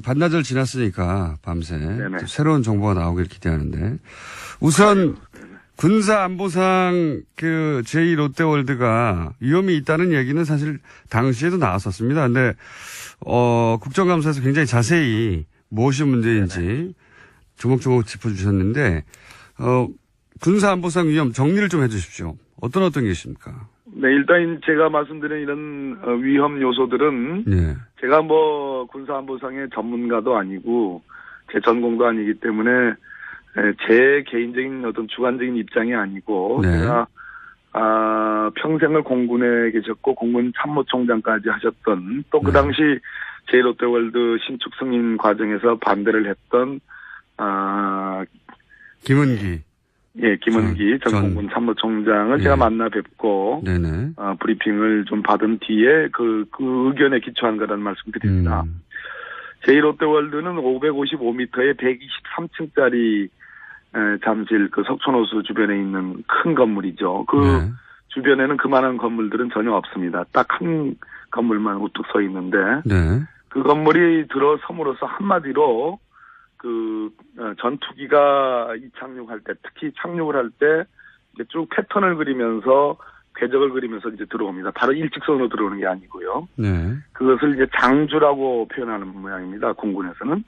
반나절 지났으니까 밤새 네네. 새로운 정보가 나오길 기대하는데 우선 군사안보상 제2 롯데월드가 위험이 있다는 얘기는 사실 당시에도 나왔었습니다. 근데 국정감사에서 굉장히 자세히 무엇이 문제인지 네네. 조목조목 짚어주셨는데 군사안보상 위험 정리를 좀 해주십시오. 어떤 게 있습니까? 네, 일단 제가 말씀드린 이런 위험 요소들은 네. 제가 군사안보상의 전문가도 아니고 제 전공도 아니기 때문에 제 개인적인 어떤 주관적인 입장이 아니고 네. 제가 평생을 공군에 계셨고 공군 참모총장까지 하셨던 또 그 당시 제1롯데월드 신축 승인 과정에서 반대를 했던 김은기. 예, 김은기 전 공군 참모총장을 제가 만나 뵙고 네네. 브리핑을 좀 받은 뒤에 그 의견에 기초한 거라는 말씀드립니다. 제1롯데월드는 555m에 123층짜리 잠실 석촌호수 주변에 있는 큰 건물이죠. 네. 주변에는 그만한 건물들은 전혀 없습니다. 딱 한 건물만 우뚝 서 있는데 네. 그 건물이 들어섬으로써 한마디로 전투기가 이착륙할 때, 특히 착륙을 할 때 쭉 패턴을 그리면서 궤적을 그리면서 이제 들어옵니다. 바로 일직선으로 들어오는 게 아니고요. 네. 그것을 이제 장주라고 표현하는 모양입니다. 공군에서는.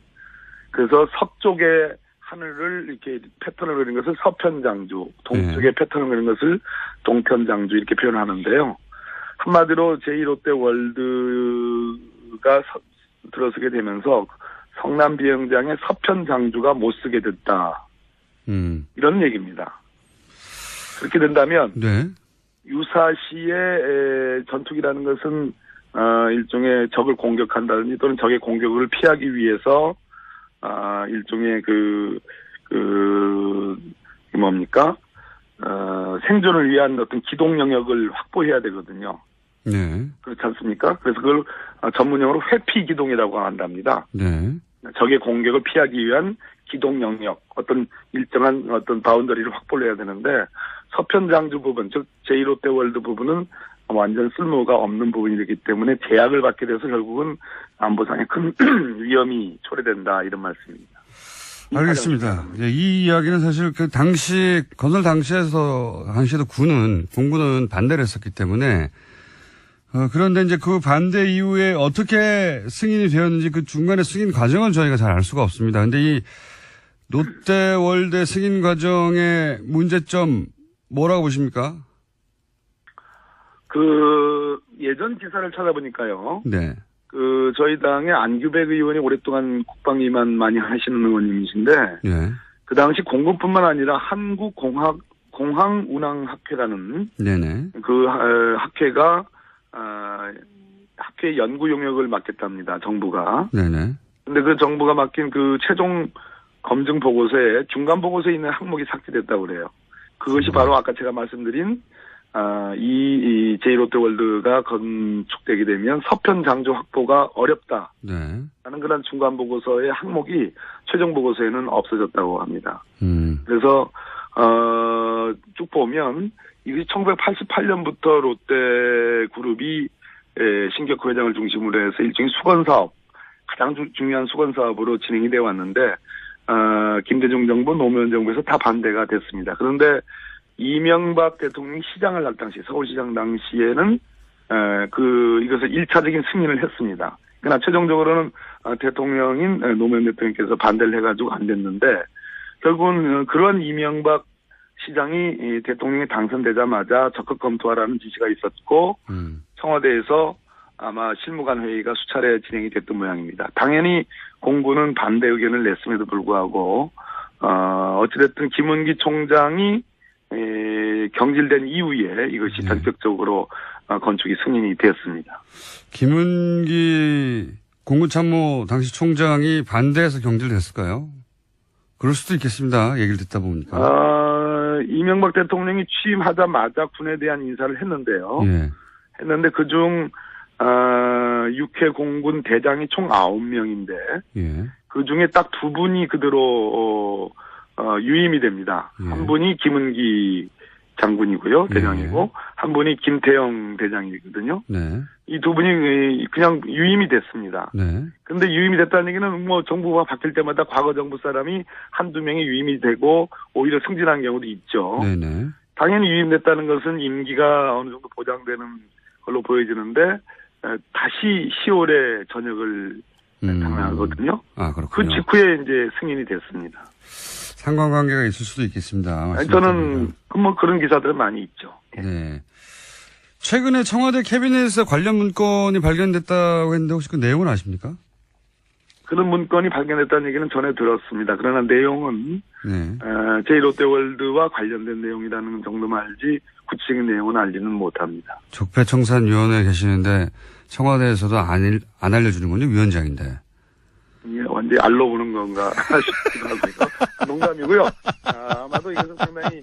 그래서 서쪽의 하늘을 이렇게 패턴을 그린 것을 서편장주, 동쪽의 패턴을 그린 것을 동편장주 이렇게 표현하는데요. 한마디로 제2롯데월드가 들어서게 되면서 성남 비행장의 서편 장주가 못 쓰게 됐다. 이런 얘기입니다. 그렇게 된다면 네. 유사시의 전투기라는 것은 일종의 적을 공격한다든지 또는 적의 공격을 피하기 위해서 일종의 생존을 위한 어떤 기동 영역을 확보해야 되거든요. 네. 그렇지 않습니까? 그래서 그걸 전문용어로 회피 기동이라고 한답니다. 네. 적의 공격을 피하기 위한 기동 영역, 어떤 일정한 어떤 바운더리를 확보를 해야 되는데 서편 장주 부분, 즉 제1롯데월드 부분은 완전 쓸모가 없는 부분이기 때문에 제약을 받게 돼서 결국은 안보상에 큰 위험이 초래된다 이런 말씀입니다. 알겠습니다. 이 이야기는 사실 건설 당시에도 공군은 반대를 했었기 때문에 그런데 이제 그 반대 이후에 어떻게 승인이 되었는지 그 중간에 승인 과정은 저희가 잘 알 수가 없습니다. 근데 이 롯데월드 승인 과정의 문제점 뭐라고 보십니까? 예전 기사를 찾아보니까요. 네. 저희 당의 안규백 의원이 오랫동안 국방위만 많이 하시는 의원님이신데, 네. 그 당시 공군뿐만 아니라 한국공항운항학회라는 네네. 학회가 학회 연구 용역을 맡겠답니다. 정부가. 네네. 근데 그 정부가 맡긴 최종 검증 보고서에 중간 보고서에 있는 항목이 삭제됐다고 그래요. 그것이 바로 아까 제가 말씀드린 이 제1롯데월드가 건축되게 되면 서편 장주 확보가 어렵다. 네. 라는 그런 중간 보고서의 항목이 최종 보고서에는 없어졌다고 합니다. 그래서 쭉 보면 이게 1988년부터 롯데그룹이 신격호 회장을 중심으로 해서 일종의 수건사업, 가장 중요한 수건사업으로 진행이 되어 왔는데 김대중 정부, 노무현 정부에서 다 반대가 됐습니다. 그런데 이명박 대통령이 시장을 할 당시, 서울시장 당시에는 이것을 1차적인 승인을 했습니다. 그러나 최종적으로는 대통령인 노무현 대통령께서 반대를 해가지고 안 됐는데 결국은 그런 이명박 시장이 대통령이 당선되자마자 적극 검토하라는 지시가 있었고 청와대에서 아마 실무관 회의가 수차례 진행이 됐던 모양입니다. 당연히 공군은 반대 의견을 냈음에도 불구하고 어찌됐든 김은기 총장이 경질된 이후에 이것이 전격적으로 건축이 승인이 됐습니다. 김은기 공군참모 당시 총장이 반대해서 경질됐을까요? 그럴 수도 있겠습니다. 얘기를 듣다 보니까. 이명박 대통령이 취임하자마자 군에 대한 인사를 했는데요. 예. 했는데 그중 6회 공군 대장이 총 9명인데 예. 그중에 딱 2분이 그대로 유임이 됩니다. 예. 한 분이 김은기 장군이고요. 대장이고 예. 한 분이 김태영 대장이거든요. 네. 이 2분이 그냥 유임이 됐습니다. 네. 근데 유임이 됐다는 얘기는 뭐 정부가 바뀔 때마다 과거 정부 사람이 한두 명이 유임이 되고 오히려 승진한 경우도 있죠. 네네. 당연히 유임됐다는 것은 임기가 어느 정도 보장되는 걸로 보여지는데 다시 10월에 전역을 당하거든요. 아, 그 그렇군요. 직후에 이제 승인이 됐습니다. 상관관계가 있을 수도 있겠습니다. 저는 뭐 그런 기사들은 많이 있죠. 네. 최근에 청와대 캐비넷에서 관련 문건이 발견됐다고 했는데 혹시 그 내용은 아십니까? 그런 문건이 발견됐다는 얘기는 전에 들었습니다. 그러나 내용은 네. 제1롯데월드와 관련된 내용이라는 정도만 알지 구체적인 내용은 알지는 못합니다. 적폐청산위원회에 계시는데 청와대에서도 안 알려주는군요. 위원장인데. 예, 완전히 알로 보는 건가 싶기도 하고요. 농담이고요. 아마도 이것은 상당히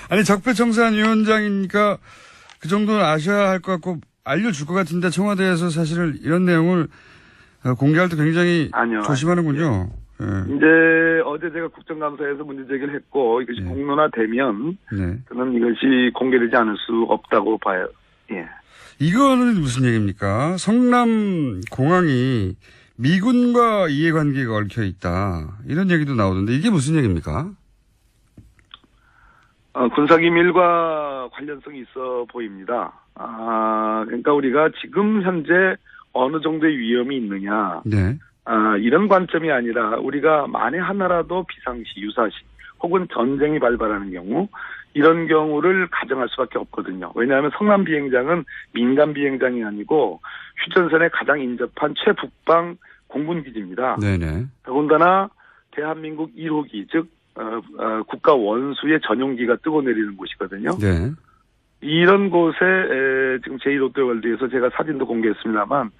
아니 적폐청산위원장이니까 그 정도는 아셔야 할 것 같고 알려줄 것 같은데 청와대에서 사실은 이런 내용을 공개할 때 굉장히 조심하는군요. 예. 이제 어제 제가 국정감사에서 문제 제기를 했고 이것이 공론화되면 저는 이것이 공개되지 않을 수 없다고 봐요. 예. 이거는 무슨 얘기입니까? 성남 공항이 미군과 이해관계가 얽혀 있다. 이런 얘기도 나오던데 이게 무슨 얘기입니까? 군사기밀과 관련성이 있어 보입니다. 그러니까 우리가 지금 현재 어느 정도의 위험이 있느냐. 네. 이런 관점이 아니라 우리가 만에 하나라도 비상시, 유사시 혹은 전쟁이 발발하는 경우 이런 경우를 가정할 수밖에 없거든요. 왜냐하면 성남 비행장은 민간 비행장이 아니고 휴전선에 가장 인접한 최북방 공군기지입니다. 네네. 더군다나 대한민국 1호기 즉 국가 원수의 전용기가 뜨고 내리는 곳이거든요. 네. 이런 곳에 지금 제1롯데월드에서 제가 사진도 공개했습니다만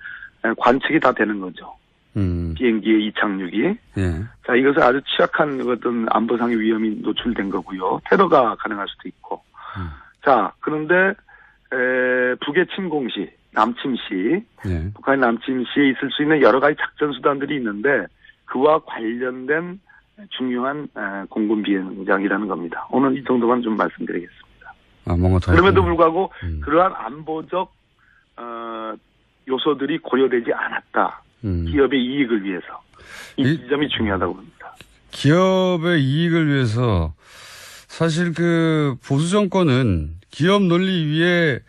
관측이 다 되는 거죠. 비행기의 이착륙이. 예. 자, 이것은 아주 취약한 어떤 안보상의 위험이 노출된 거고요. 테러가 가능할 수도 있고. 자, 그런데 북의 침공시, 남침시, 예. 북한의 남침시에 있을 수 있는 여러 가지 작전 수단들이 있는데 그와 관련된 중요한 공군 비행장이라는 겁니다. 오늘 이 정도만 좀 말씀드리겠습니다. 뭔가 더 그럼에도 불구하고 그러한 안보적 요소들이 고려되지 않았다. 기업의 이익을 위해서. 이 지점이 중요하다고 봅니다. 기업의 이익을 위해서 사실 그 보수 정권은 기업 논리 위에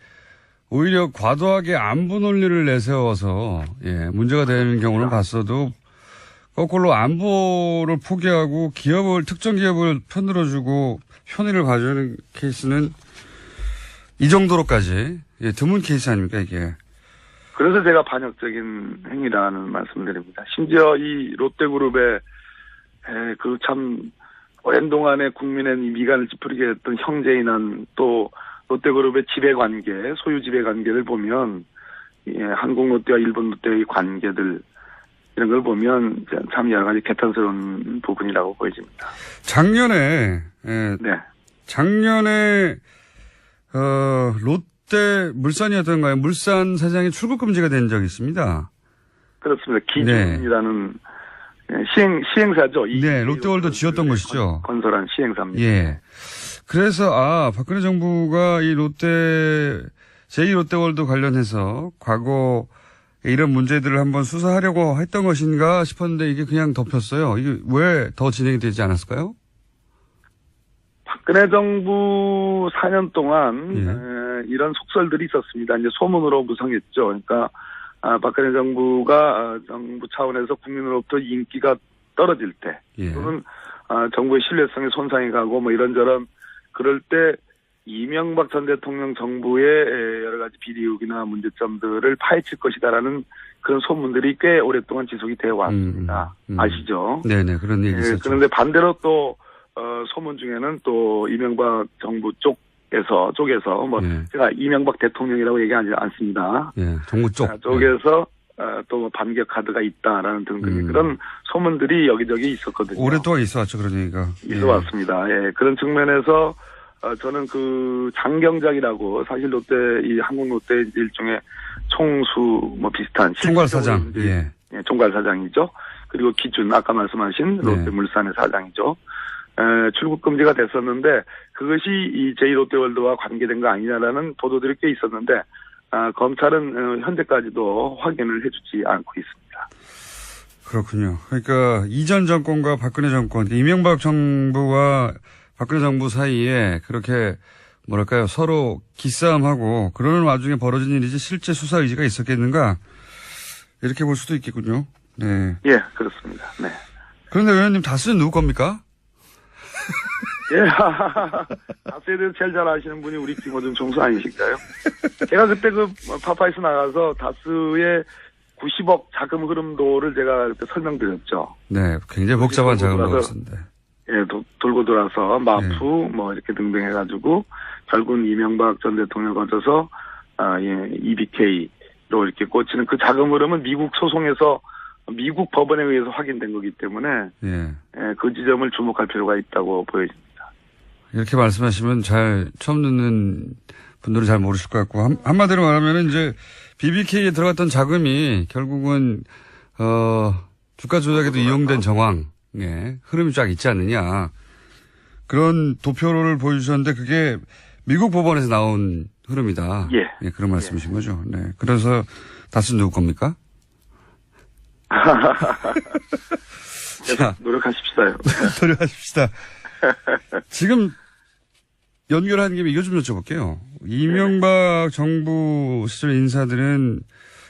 오히려 과도하게 안보 논리를 내세워서 문제가 되는 경우는 봤어도 거꾸로 안보를 포기하고 특정 기업을 편들어 주고 편의를 가져오는 케이스는 이 정도로까지 드문 케이스 아닙니까 이게. 그래서 제가 반역적인 행위라는 말씀드립니다. 심지어 이 롯데그룹의 그 참 오랜 동안에 국민의 미간을 찌푸리게 했던 형제인한 또 롯데그룹의 지배관계, 소유 지배관계를 보면 한국 롯데와 일본 롯데의 관계들 이런 걸 보면 참 여러 가지 개탄스러운 부분이라고 보여집니다. 작년에 롯데 물산이었던가요? 물산 사장이 출국 금지가 된 적이 있습니다. 그렇습니다. 기준이라는 시행사죠. 네, 롯데월드 지었던 것이죠. 건설한 시행사입니다. 예. 그래서 박근혜 정부가 이 제2롯데월드 관련해서 과거 이런 문제들을 한번 수사하려고 했던 것인가 싶었는데 이게 그냥 덮였어요. 이게 왜 더 진행이 되지 않았을까요? 박근혜 정부 4년 동안 이런 속설들이 있었습니다. 이제 소문으로 무성했죠. 그러니까 박근혜 정부가 정부 차원에서 국민으로부터 인기가 떨어질 때 또는 정부의 신뢰성에 손상이 가고 뭐 이런저런 그럴 때 이명박 전 대통령 정부의 여러 가지 비리 의혹이나 문제점들을 파헤칠 것이다라는 그런 소문들이 꽤 오랫동안 지속이 되어 왔습니다. 아시죠? 네네, 그런 얘기 있었죠. 그런데 반대로 또 소문 중에는 또 이명박 정부 쪽에서 제가 이명박 대통령이라고 얘기하지 않습니다. 예, 정부 쪽에서 또 반격 카드가 있다라는 등등의 그런 소문들이 여기저기 있었거든요. 오랫동안 있어왔죠, 그런 얘기가. 있어왔습니다. 예, 그런 측면에서 저는 그 장경작이라고 사실 롯데 이 한국 롯데 일종의 총수 비슷한 총괄사장. 예, 총괄사장이죠. 그리고 기준 아까 말씀하신 롯데물산의 사장이죠. 출국 금지가 됐었는데 그것이 이 제2롯데월드와 관계된 거 아니냐라는 보도들이 꽤 있었는데 검찰은 현재까지도 확인을 해주지 않고 있습니다. 그렇군요. 그러니까 이전 정권과 박근혜 정권, 이명박 정부와 박근혜 정부 사이에 그렇게 뭐랄까요 서로 기싸움하고 그러는 와중에 벌어진 일이지 실제 수사 의지가 있었겠는가 이렇게 볼 수도 있겠군요. 네. 예, 그렇습니다. 네. 그런데 의원님 다스는 누구 겁니까? 예, 다스에 대해서 제일 잘 아시는 분이 우리 김어준 총수 아니실까요? 제가 그때 그 파파이스 나가서 다스의 90억 자금 흐름도를 제가 그때 설명드렸죠. 네, 굉장히 복잡한 자금 흐름인데. 예, 돌고 돌아서 마프 이렇게 등등 해가지고 결국은 이명박 전 대통령 거쳐서 EBK로 이렇게 꽂히는 그 자금 흐름은 미국 소송에서 미국 법원에 의해서 확인된 거기 때문에 그 지점을 주목할 필요가 있다고 보여집니다. 이렇게 말씀하시면 처음 듣는 분들은 잘 모르실 것 같고 한마디로 말하면 이제 BBK에 들어갔던 자금이 결국은 주가 조작에도 이용된 정황, 흐름이 쫙 있지 않느냐 그런 도표를 보여주셨는데 그게 미국 법원에서 나온 흐름이다. 예, 그런 말씀이신 거죠. 네, 그래서 다스 누구 겁니까? 자, 노력하십시다요. 노력하십시다. 지금 연결한 김에 이거 좀 여쭤볼게요. 이명박 정부 시절 인사들은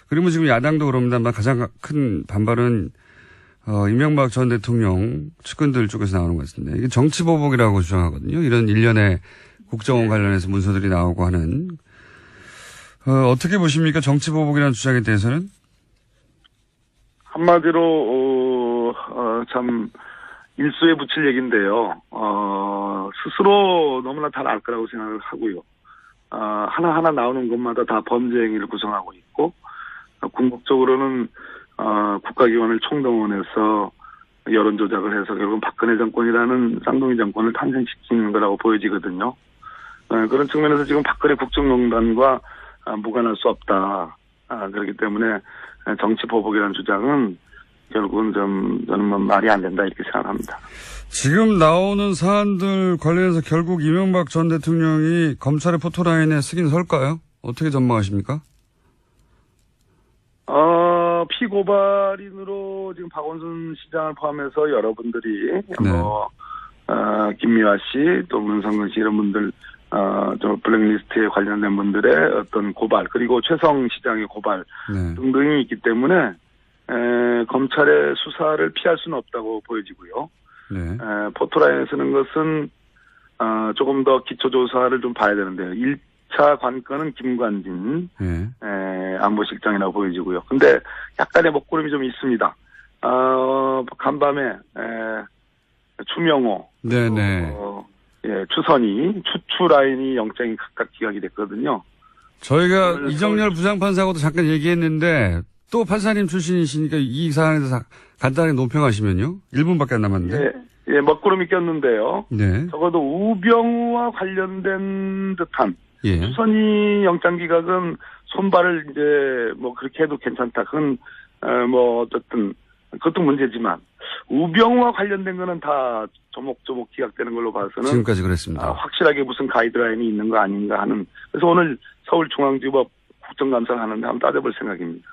그리고 지금 야당도 그럽니다만 가장 큰 반발은 이명박 전 대통령 측근들 쪽에서 나오는 것 같은데 이게 정치보복이라고 주장하거든요. 이런 일련의 국정원 관련해서 문서들이 나오고 하는 어떻게 보십니까? 정치보복이라는 주장에 대해서는? 한마디로 참 일수에 붙일 얘기인데요. 스스로 너무나 잘 알 거라고 생각을 하고요. 하나하나 나오는 것마다 다 범죄 행위를 구성하고 있고 궁극적으로는 국가기관을 총동원해서 여론조작을 해서 결국은 박근혜 정권이라는 쌍둥이 정권을 탄생시키는 거라고 보여지거든요. 그런 측면에서 지금 박근혜 국정농단과 무관할 수 없다. 그렇기 때문에 정치보복이라는 주장은 결국은 저는 말이 안 된다 이렇게 생각합니다. 지금 나오는 사안들 관련해서 결국 이명박 전 대통령이 검찰의 포토라인에 쓰긴 설까요? 어떻게 전망하십니까? 피고발인으로 지금 박원순 시장을 포함해서 여러분들이 김미화 씨 또 문성근 씨 이런 분들 좀 블랙리스트에 관련된 분들의 어떤 고발 그리고 최성 시장의 고발 등등이 있기 때문에 검찰의 수사를 피할 수는 없다고 보여지고요. 포토라인에 쓰는 것은 조금 더 기초조사를 좀 봐야 되는데요. 1차 관건은 김관진 안보실장이라고 보여지고요. 근데 약간의 먹구름이 좀 있습니다. 간밤에 추명호, 추선희, 추라인이 영장이 각각 기각이 됐거든요. 저희가 이정렬 부장판사하고도 잠깐 얘기했는데 또 판사님 출신이시니까 이 사안에 대해서 간단하게 논평하시면요. 1분밖에 안 남았는데. 먹구름이 꼈는데요. 적어도 우병우와 관련된 듯한 추선희 영장 기각은 손발을 이제 그렇게 해도 괜찮다. 그건 어쨌든 그것도 문제지만 우병우와 관련된 거는 다 조목조목 기각되는 걸로 봐서는 지금까지 그랬습니다. 확실하게 무슨 가이드라인이 있는 거 아닌가 하는. 그래서 오늘 서울중앙지법 국정감사를 하는데 한번 따져볼 생각입니다.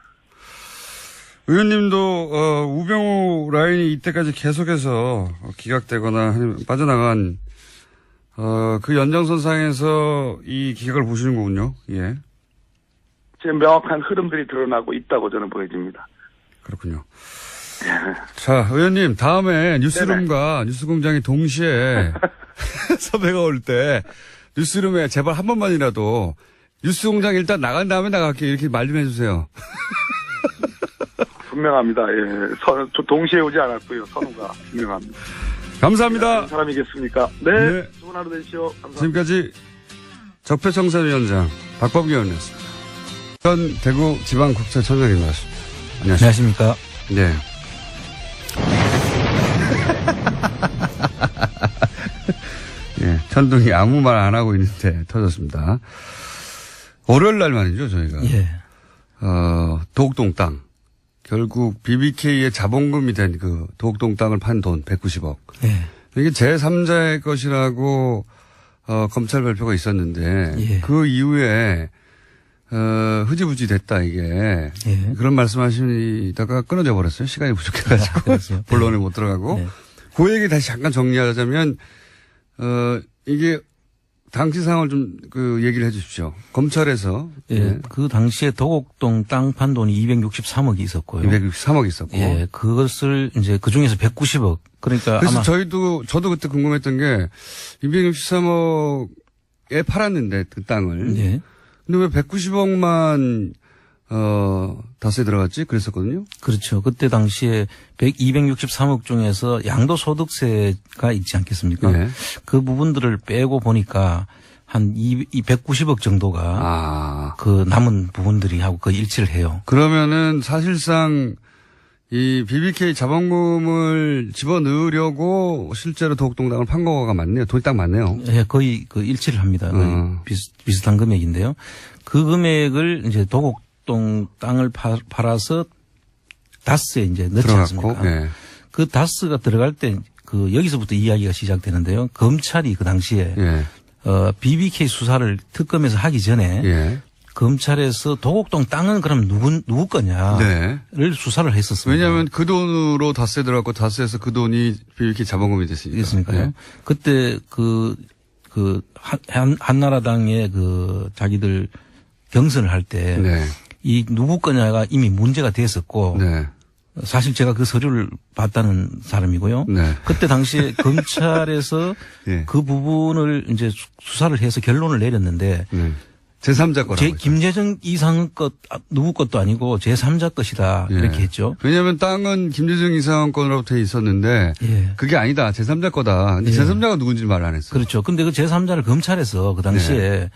의원님도 우병우 라인이 이때까지 계속해서 기각되거나 빠져나간 그 연장선상에서 이 기각을 보시는 거군요. 지금 명확한 흐름들이 드러나고 있다고 저는 보여집니다. 그렇군요. 자, 의원님 다음에 뉴스룸과 뉴스공장이 동시에 섭외가 올 때 뉴스룸에 제발 한 번만이라도 뉴스공장 일단 나간 다음에 나갈게요. 이렇게 말 좀 해주세요. 분명합니다. 예. 동시에 오지 않았고요. 선우가 분명합니다. 감사합니다. 사람이겠습니까? 네. 네. 좋은 하루 되시오. 감사합니다. 지금까지 적폐청산위원장 박범계 의원이었습니다. 전 대구지방국세청장님 나왔습니다. 안녕하십니까. 네. 예, 천둥이 아무 말 안 하고 있는데 터졌습니다. 월요일 날 말이죠, 저희가. 예. 도곡동 땅. 결국 BBK의 자본금이 된 그 도곡동 땅을 판 돈 190억. 예. 이게 제3자의 것이라고 검찰 발표가 있었는데 예. 그 이후에 흐지부지 됐다 이게. 예. 그런 말씀하시다가 끊어져 버렸어요. 시간이 부족해가지고 본론에 못 들어가고. 예. 그 얘기 다시 잠깐 정리하자면 이게 당시 상황을 좀 얘기를 해 주십시오. 검찰에서. 예. 그 당시에 도곡동 땅 판 돈이 263억이 있었고요. 263억 있었고. 예. 그것을 이제 그 중에서 190억. 그러니까 그래서 아마 저도 그때 궁금했던 게 263억에 팔았는데 그 땅을. 예. 근데 왜 190억만 다스에 들어갔지? 그랬었거든요. 그렇죠. 그때 당시에 263억 중에서 양도소득세가 있지 않겠습니까? 네. 그 부분들을 빼고 보니까 한 190억 정도가 그 남은 부분들이 하고 거의 일치를 해요. 그러면은 사실상 이 BBK 자본금을 집어넣으려고 실제로 도곡동 땅을 판 거가 맞네요. 돈이 딱 맞네요. 예, 거의 그 일치를 합니다. 거의 비슷한 금액인데요. 그 금액을 이제 도곡동 땅을 팔아서 다스에 이제 넣지 않습니까? 네. 그 다스가 들어갈 때 그 여기서부터 이야기가 시작되는데요. 검찰이 그 당시에 예. BBK 수사를 특검에서 하기 전에 예. 검찰에서 도곡동 땅은 그럼 누구 거냐를 네. 수사를 했었습니다. 왜냐하면 그 돈으로 다스에 들어갔고 다스에서 그 돈이 BBK 자본금이 됐으니까요. 네. 그때 한나라당의 자기들 경선을 할 때 이 누구 거냐가 이미 문제가 됐었고 네. 사실 제가 그 서류를 봤다는 사람이고요. 네. 그때 당시에 검찰에서 예. 그 부분을 이제 수사를 해서 결론을 내렸는데 제3자 거라고. 김재정 이상 것 누구 것도 아니고 제3자 것이다 이렇게 했죠. 왜냐하면 땅은 김재정 이상 건으로 돼 있었는데 그게 아니다. 제3자 거다. 근데 제3자가 누군지 말 안 했어요. 그렇죠. 근데 그 제3자를 검찰에서 그 당시에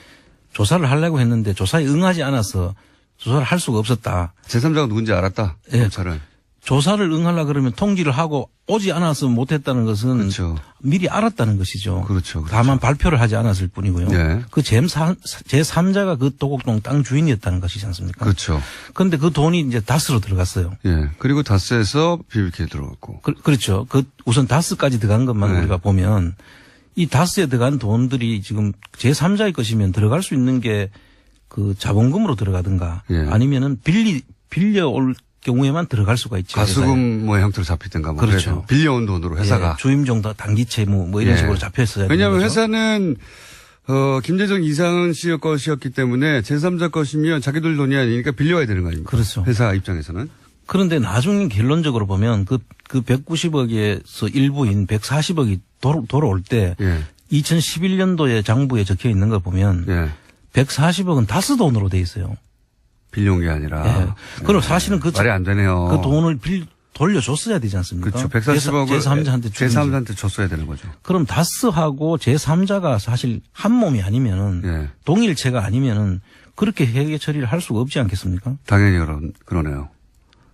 조사를 하려고 했는데 조사에 응하지 않아서 조사를 할 수가 없었다. 제3자가 누군지 알았다. 검찰은. 조사를 응하려고 그러면 통지를 하고 오지 않아서 못했다는 것은 그렇죠. 미리 알았다는 것이죠. 그렇죠. 다만 발표를 하지 않았을 뿐이고요. 네. 그 제3자가 그 도곡동 땅 주인이었다는 것이지 않습니까? 그렇죠. 그런데 그 돈이 이제 다스로 들어갔어요. 예. 그리고 다스에서 BBK 들어갔고. 그렇죠. 우선 다스까지 들어간 것만 우리가 보면 이 다스에 들어간 돈들이 지금 제3자의 것이면 들어갈 수 있는 게 그 자본금으로 들어가든가 아니면은 빌려올 경우에만 들어갈 수가 있죠. 가수금 뭐 형태로 잡히든가 뭐. 그렇죠. 빌려온 돈으로 회사가. 주임종 단기채 뭐 이런 식으로 잡혀있어야 되는 왜냐하면 거죠. 회사는 김재정 이상은 씨의 것이었기 때문에 제3자 것이면 자기들 돈이 아니니까 빌려와야 되는 거 아닙니까? 그렇죠. 회사 입장에서는. 그런데 나중에 결론적으로 보면 그 190억에서 일부인 140억이 돌아올 때 2011년도에 장부에 적혀 있는 걸 보면 140억은 다스 돈으로 돼 있어요. 빌려온 게 아니라. 그럼 사실은 말이 안 되네요. 그 돈을 돌려줬어야 되지 않습니까? 그렇죠. 140억을 제3자한테 줬어야 되는 거죠. 그럼 다스하고 제3자가 사실 한 몸이 아니면은 동일체가 아니면은 그렇게 회계 처리를 할 수가 없지 않겠습니까? 당연히 그러네요.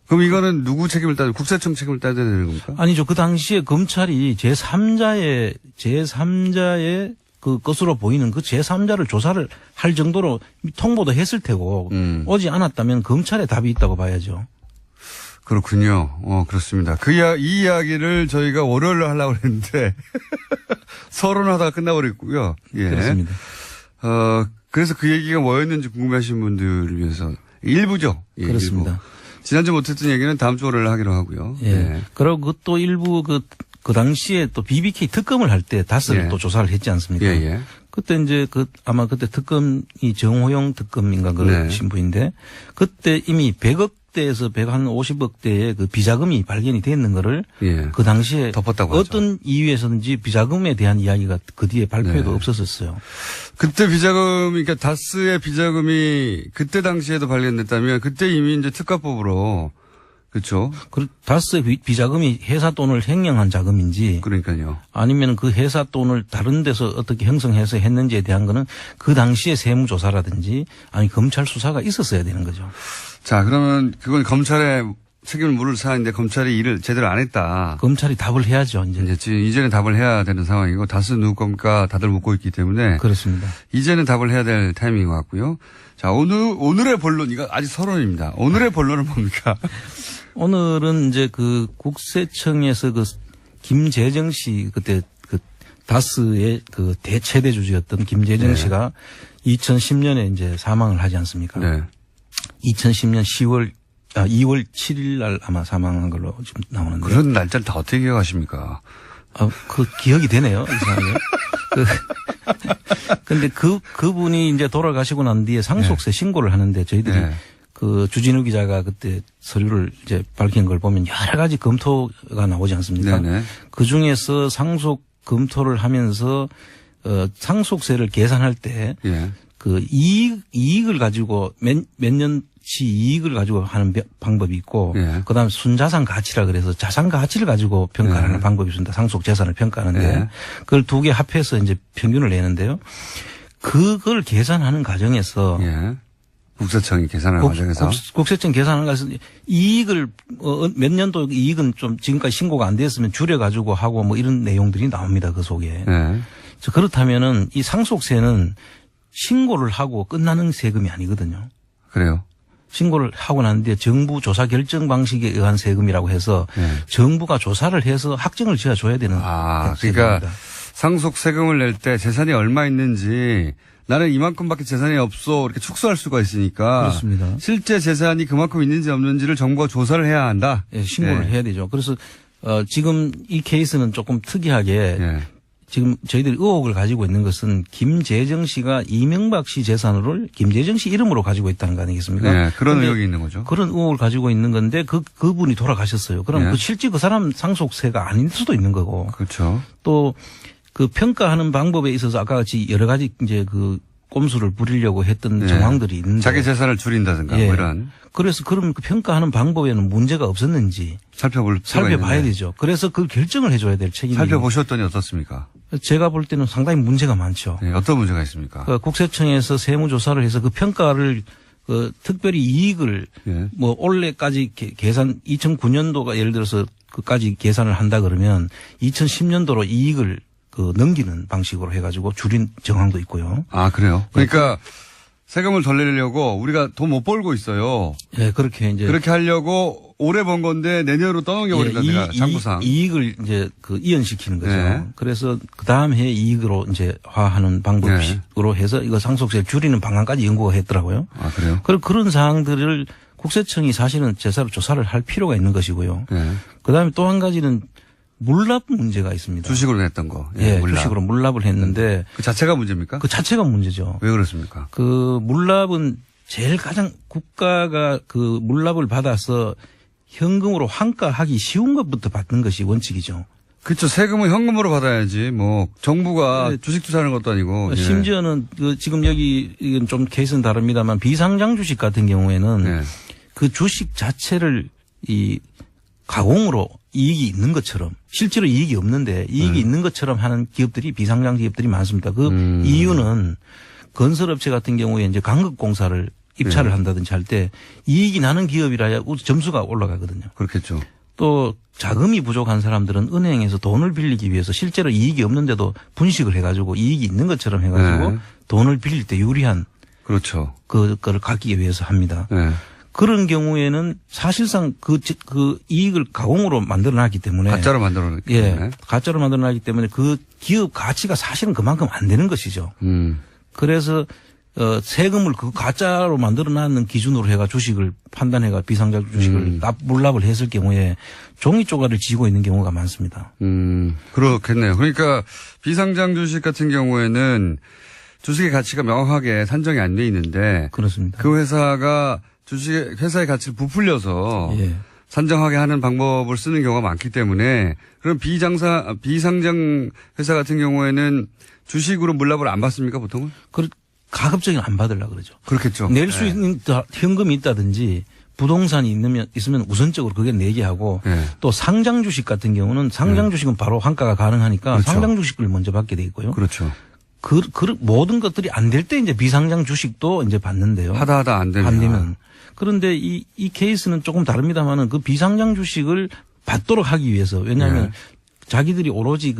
그럼 이거는 누구 책임을 국세청 책임을 따져야 되는 겁니까? 아니죠. 그 당시에 검찰이 제3자의 그 것으로 보이는 그 제3자를 조사를 할 정도로 통보도 했을 테고 오지 않았다면 검찰에 답이 있다고 봐야죠. 그렇군요. 그렇습니다. 이 이야기를 저희가 월요일로 하려고 했는데 서론하다가 끝나버렸고요. 예. 그렇습니다. 그래서 그 얘기가 뭐였는지 궁금해하시는 분들을 위해서 일부죠. 예, 그렇습니다. 일부. 지난주 못했던 얘기는 다음 주 월요일에 하기로 하고요. 예. 그리고 또 일부 그 당시에 또 BBK 특검을 할 때 다스를 또 조사를 했지 않습니까? 그때 이제 아마 그때 특검이 정호영 특검인가 그런 신부인데 그때 이미 100억 100억대에서 150억대의 그 비자금이 발견이 됐는 거를 예. 그 당시에 덮었다고 어떤 하죠. 이유에서든지 비자금에 대한 이야기가 그 뒤에 발표에도 네. 없었었어요. 그때 비자금이, 그러니까 다스의 비자금이 그때 당시에도 발견됐다면 그때 이미 이제 특가법으로 그렇죠. 다스의 비자금이 회사 돈을 횡령한 자금인지 그러니까요. 아니면 그 회사 돈을 다른 데서 어떻게 형성해서 했는지에 대한 거는 그 당시에 세무조사라든지 아니 검찰 수사가 있었어야 되는 거죠. 자, 그러면 그건 검찰의 책임을 물을 사안인데 검찰이 일을 제대로 안 했다. 검찰이 답을 해야죠. 이제는 답을 해야 되는 상황이고 다스 누구 겁니까 다들 묻고 있기 때문에 그렇습니다. 이제는 답을 해야 될 타이밍인 것 같고요. 자, 오늘의 본론, 이거 아직 서론입니다. 오늘의 본론은 뭡니까? 오늘은 이제 그 국세청에서 그 김재정 씨 그때 그 다스의 그 최대 주주였던 김재정 네. 씨가 2010년에 이제 사망을 하지 않습니까? 네. 2010년 2월 7일 날 아마 사망한 걸로 지금 나오는데. 그런 날짜를 다 어떻게 기억하십니까? 그 기억이 되네요. 이상하게. 근데 그분이 이제 돌아가시고 난 뒤에 상속세 신고를 하는데 저희들이 네. 그 주진우 기자가 그때 서류를 이제 밝힌 걸 보면 여러 가지 검토가 나오지 않습니까? 네네. 그 중에서 상속 검토를 하면서 상속세를 계산할 때 예. 그 이익을 가지고 몇 년치 이익을 가지고 하는 방법이 있고 예. 그다음에 순자산 가치라 그래서 자산 가치를 가지고 평가하는 예. 방법이 있습니다. 상속 재산을 평가하는데 예. 그걸 두 개 합해서 이제 평균을 내는데요. 그걸 계산하는 과정에서 예. 국세청이 계산하는 과정에서 국세청 계산하는 과정에서 이익을 몇 년도 이익은 좀 지금까지 신고가 안 됐으면 줄여 가지고 하고 뭐 이런 내용들이 나옵니다. 그 속에. 예. 그렇다면은 이 상속세는 신고를 하고 끝나는 세금이 아니거든요. 그래요. 신고를 하고 난 뒤에 정부 조사 결정 방식에 의한 세금이라고 해서 예. 정부가 조사를 해서 확정을 지어줘야 되는 그러니까 세금입니다. 상속 세금을 낼 때 재산이 얼마 있는지 나는 이만큼밖에 재산이 없어 이렇게 축소할 수가 있으니까 그렇습니다. 실제 재산이 그만큼 있는지 없는지를 정부가 조사를 해야 한다. 예, 신고를 예. 해야 되죠. 그래서 지금 이 케이스는 조금 특이하게 예. 지금 저희들이 의혹을 가지고 있는 것은 김재정 씨가 이명박 씨 재산을 김재정 씨 이름으로 가지고 있다는 거 아니겠습니까? 예, 그런 의혹이 있는 거죠. 그런 의혹을 가지고 있는 건데 그분이 돌아가셨어요. 그럼 예. 실제 그 사람 상속세가 아닐 수도 있는 거고. 그렇죠. 또 그 평가하는 방법에 있어서 아까 같이 여러 가지 이제 그 꼼수를 부리려고 했던 예. 정황들이 있는데. 자기 재산을 줄인다든가 예. 뭐 이런. 그래서 그럼 그 평가하는 방법에는 문제가 없었는지 살펴봐야 되죠. 그래서 그 결정을 해줘야 될 책임이. 살펴보셨더니 어떻습니까? 제가 볼 때는 상당히 문제가 많죠. 네, 어떤 문제가 있습니까? 국세청에서 세무조사를 해서 그 평가를 특별히 이익을 예. 뭐 올해까지 계산 2009년도가 예를 들어서 그까지 계산을 한다 그러면 2010년도로 이익을 넘기는 방식으로 해가지고 줄인 정황도 있고요. 아, 그래요? 그러니까 세금을 덜 내려고 우리가 돈 못 벌고 있어요. 예, 그렇게 이제. 그렇게 하려고 올해 번 건데 내년으로 떠넘겨버린다, 내가 장부상. 이익을 이제 이연시키는 거죠. 네. 그래서 그 다음 해 이익으로 이제 화하는 방법으로 해서 이거 상속세를 줄이는 방안까지 연구가 했더라고요. 아, 그래요? 그런 사항들을 국세청이 사실은 제대로 조사를 할 필요가 있는 것이고요. 네. 그 다음에 또 한 가지는 물납 문제가 있습니다. 주식으로 냈던 거. 예, 주식으로 물납을 했는데. 그 자체가 문제입니까? 그 자체가 문제죠. 왜 그렇습니까? 그 물납은 제일 가장 국가가 그 물납을 받아서 현금으로 환가하기 쉬운 것부터 받는 것이 원칙이죠. 그렇죠. 세금은 현금으로 받아야지. 뭐 정부가 주식 투자하는 것도 아니고. 심지어는 지금 여기 이건 좀 케이스는 다릅니다만 비상장 주식 같은 경우에는 그 주식 자체를 이 가공으로 이익이 있는 것처럼 실제로 이익이 없는데 이익이 있는 것처럼 하는 기업들이 비상장 기업들이 많습니다. 그 이유는 건설업체 같은 경우에 이제 강극공사를 입찰을 한다든지 할 때 이익이 나는 기업이라야 점수가 올라가거든요. 그렇겠죠. 또 자금이 부족한 사람들은 은행에서 돈을 빌리기 위해서 실제로 이익이 없는데도 분식을 해가지고 이익이 있는 것처럼 해가지고 돈을 빌릴 때 유리한 그렇죠. 그거를 갖기 위해서 합니다. 그런 경우에는 사실상 그 이익을 가공으로 만들어놨기 때문에. 가짜로 만들어놨기 때문에. 예. 가짜로 만들어놨기 때문에 그 기업 가치가 사실은 그만큼 안 되는 것이죠. 그래서 세금을 그 가짜로 만들어놨는 기준으로 해가 주식을 판단해가 비상장 주식을 물납을 했을 경우에 종이 쪼가리를 지고 있는 경우가 많습니다. 그렇겠네요. 그러니까 비상장 주식 같은 경우에는 주식의 가치가 명확하게 산정이 안 돼 있는데. 그렇습니다. 그 회사가 주식 회사의 가치를 부풀려서 예. 산정하게 하는 방법을 쓰는 경우가 많기 때문에 그럼 비상장 회사 같은 경우에는 주식으로 물납을 안 받습니까 보통은? 가급적이면 안 받으려고 그러죠. 그렇겠죠. 낼 수 있는 현금이 있다든지 부동산이 있으면 우선적으로 그게 내게 하고 또 상장 주식 같은 경우는 상장 주식은 바로 환가가 가능하니까 그렇죠. 상장 주식을 먼저 받게 돼 있고요. 그렇죠. 모든 것들이 안 될 때 이제 비상장 주식도 이제 받는데요. 하다 안 되면. 그런데 이 케이스는 조금 다릅니다만은 그 비상장 주식을 받도록 하기 위해서 왜냐하면 자기들이 오로지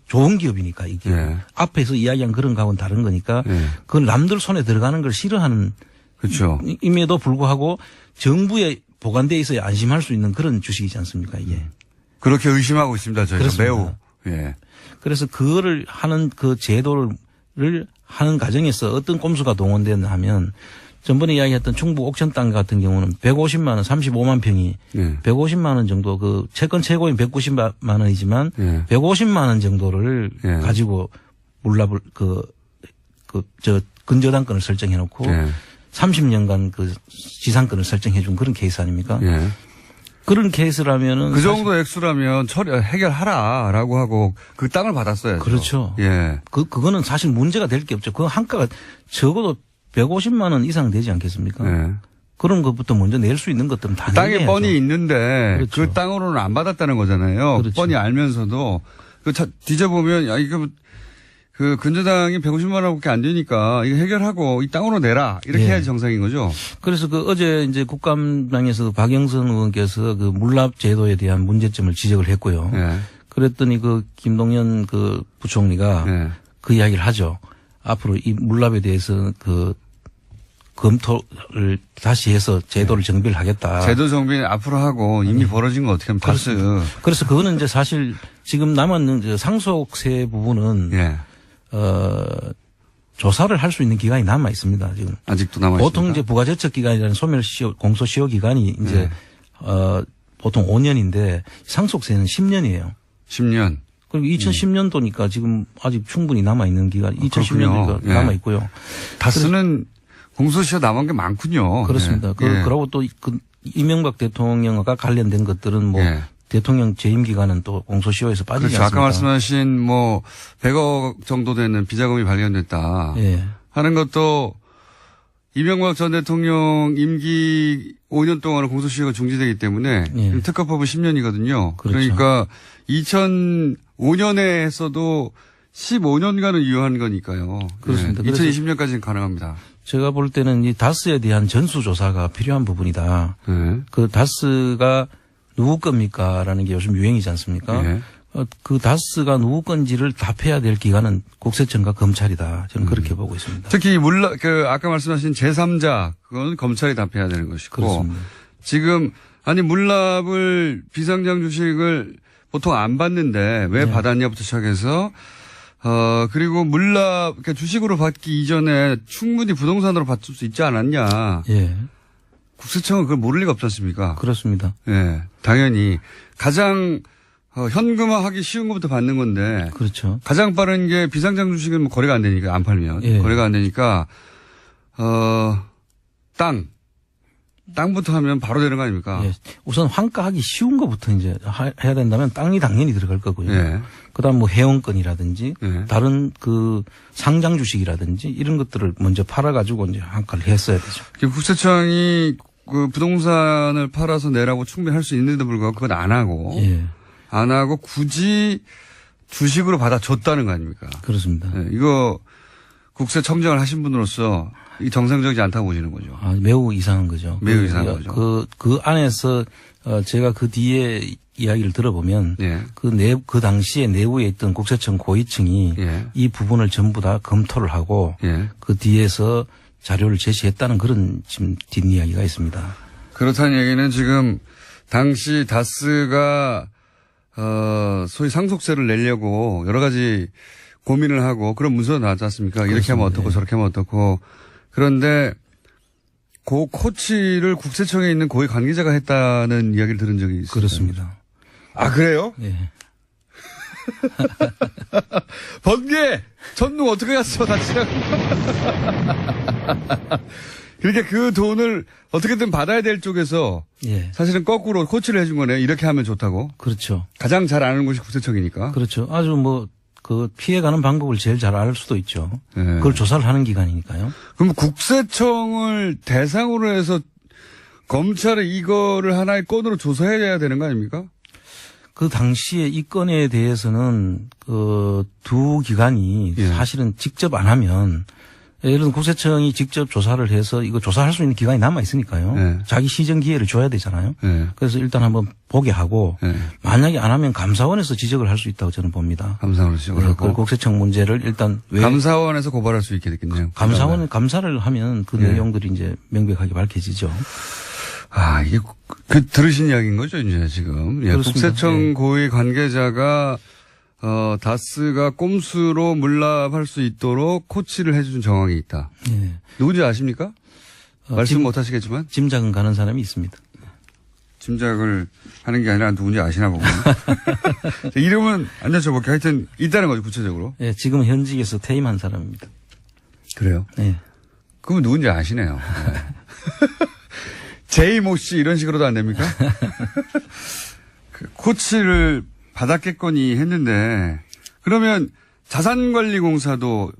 좋은 기업이니까 이게 앞에서 이야기한 그런 거하고는 다른 거니까 그 남들 손에 들어가는 걸 싫어하는 그렇죠. 임에도 불구하고 정부에 보관돼 있어야 안심할 수 있는 그런 주식이지 않습니까 이게. 그렇게 의심하고 있습니다. 저희가 그렇습니다. 매우. 그래서 그거를 하는 그 제도를 하는 과정에서 어떤 꼼수가 동원됐나 하면 전번에 이야기했던 충북 옥천 땅 같은 경우는 150만 원, 35만 평이 150만 원 정도 그 채권 최고인 190만 원이지만 150만 원 정도를 가지고 물납을 근저당권을 설정해 놓고 30년간 그 지상권을 설정해 준 그런 케이스 아닙니까? 그런 케이스라면은 그 정도 액수라면 해결하라라고 하고 그 땅을 받았어요. 그렇죠. 그거는 사실 문제가 될 게 없죠. 그 한가가 적어도 150만 원 이상 되지 않겠습니까? 그런 것부터 먼저 낼 수 있는 것들은 다 땅에 뻔히 있는데 그렇죠. 그 땅으로는 안 받았다는 거잖아요. 그렇죠. 뻔히 알면서도 뒤져보면 이거 그 근저당이 150만 원밖에 안 되니까 이거 해결하고 이 땅으로 내라 이렇게 해야지 정상인 거죠. 그래서 어제 이제 국감장에서도 박영선 의원께서 그 물납 제도에 대한 문제점을 지적을 했고요. 그랬더니 김동연 부총리가 그 이야기를 하죠. 앞으로 이 물납에 대해서 검토를 다시 해서 제도를 정비를 하겠다. 제도 정비는 앞으로 하고 이미 벌어진 거 어떻게 하면 다스. 그래서 그거는 이제 사실 지금 남았는 상속세 부분은 조사를 할 수 있는 기간이 남아 있습니다. 지금 아직도 남아 있습니다. 보통 이제 부가제척 기간이라는 공소시효 기간이 이제 보통 5년인데 상속세는 10년이에요. 10년. 그리고 2010년도니까 지금 아직 충분히 남아 있는 기간. 2010년도니까 남아 있고요. 다스는 공소시효 남은 게 많군요. 그렇습니다. 그러고 또 이명박 대통령과 관련된 것들은 대통령 재임 기간은 또 공소시효에서 빠지지 그렇죠. 않습니까? 아까 말씀하신 100억 정도 되는 비자금이 발견됐다 하는 것도 이명박 전 대통령 임기 5년 동안은 공소시효가 중지되기 때문에 특허법은 10년이거든요. 그렇죠. 그러니까 2005년에 했어도 15년간은 유효한 거니까요. 그렇습니다. 2020년까지는 가능합니다. 제가 볼 때는 이 다스에 대한 전수조사가 필요한 부분이다. 그 다스가 누구 겁니까라는 게 요즘 유행이지 않습니까? 그 다스가 누구 건지를 답해야 될 기관은 국세청과 검찰이다. 저는 그렇게 보고 있습니다. 특히 아까 말씀하신 제3자 그건 검찰이 답해야 되는 것이고. 그렇습니다. 지금 물납을 비상장 주식을 보통 안 받는데 왜 받았냐부터 시작해서 그리고 물납 그러니까 주식으로 받기 이전에 충분히 부동산으로 받을 수 있지 않았냐. 국세청은 그걸 모를 리가 없지 않습니까? 그렇습니다. 당연히 가장 현금화하기 쉬운 것부터 받는 건데. 그렇죠. 가장 빠른 게 비상장 주식은 거래가 안 되니까 안 팔면 거래가 안 되니까 땅부터 하면 바로 되는 거 아닙니까? 우선 환가하기 쉬운 것부터 이제 해야 된다면 땅이 당연히 들어갈 거고요. 그다음 회원권이라든지 다른 상장 주식이라든지 이런 것들을 먼저 팔아가지고 이제 환가를 했어야 되죠. 국세청이 부동산을 팔아서 내라고 충분히 할 수 있는데도 불구하고 그건 안 하고 굳이 주식으로 받아줬다는 거 아닙니까? 그렇습니다. 이거 국세청장을 하신 분으로서 이 정상적이지 않다고 보시는 거죠. 매우 이상한 거죠. 매우 이상한 거죠. 그 안에서 제가 그 뒤에 이야기를 들어보면 그 당시에 내부에 있던 국세청 고위층이 이 부분을 전부 다 검토를 하고 그 뒤에서 자료를 제시했다는 그런 지금 뒷이야기가 있습니다. 그렇다는 얘기는 지금 당시 다스가 소위 상속세를 내려고 여러 가지 고민을 하고 그런 문서가 나왔지 않습니까? 그렇습니다. 이렇게 하면 어떻고 저렇게 하면 어떻고. 그런데 그 코치를 국세청에 있는 고위 관계자가 했다는 이야기를 들은 적이 있어요. 그렇습니다. 그래요? 번개! 전농 어떻게 갔어? 같이. 그러니까 그 돈을 어떻게든 받아야 될 쪽에서 예. 사실은 거꾸로 코치를 해준 거네요. 이렇게 하면 좋다고. 그렇죠. 가장 잘 아는 곳이 국세청이니까. 그렇죠. 아주 그 피해가는 방법을 제일 잘 알 수도 있죠. 예. 그걸 조사를 하는 기관이니까요. 그럼 국세청을 대상으로 해서 검찰이 이거를 하나의 건으로 조사해야 되는 거 아닙니까? 그 당시에 이 건에 대해서는 그 두 기관이 예. 사실은 직접 안 하면 예를 들어 국세청이 직접 조사를 해서 이거 조사할 수 있는 기간이 남아 있으니까요. 예. 자기 시정 기회를 줘야 되잖아요. 예. 그래서 일단 한번 보게 하고 예. 만약에 안 하면 감사원에서 지적을 할 수 있다고 저는 봅니다. 감사원에서 지적을 그 하고. 국세청 문제를 일단 왜 감사원에서 고발할 수 있게 됐겠네요. 감사원은 감사를 하면 그 예. 내용들이 이제 명백하게 밝혀지죠. 아, 이게 들으신 이야기인 거죠, 이제 지금. 예, 그렇습니다. 국세청 예. 고위 관계자가 다스가 꼼수로 물납할 수 있도록 코치를 해준 정황이 있다. 예. 누군지 아십니까? 말씀 못 하시겠지만. 짐작은 가는 사람이 있습니다. 짐작을 하는 게 아니라 누군지 아시나 보군요. 이름은 안 여쭤볼게요. 하여튼 있다는 거죠, 구체적으로. 예, 지금 현직에서 퇴임한 사람입니다. 그래요? 예. 그분 누군지 아시네요. 네. 제이모 씨 이런 식으로도 안 됩니까? 그 코치를 받았겠거니 했는데 그러면 자산관리공사도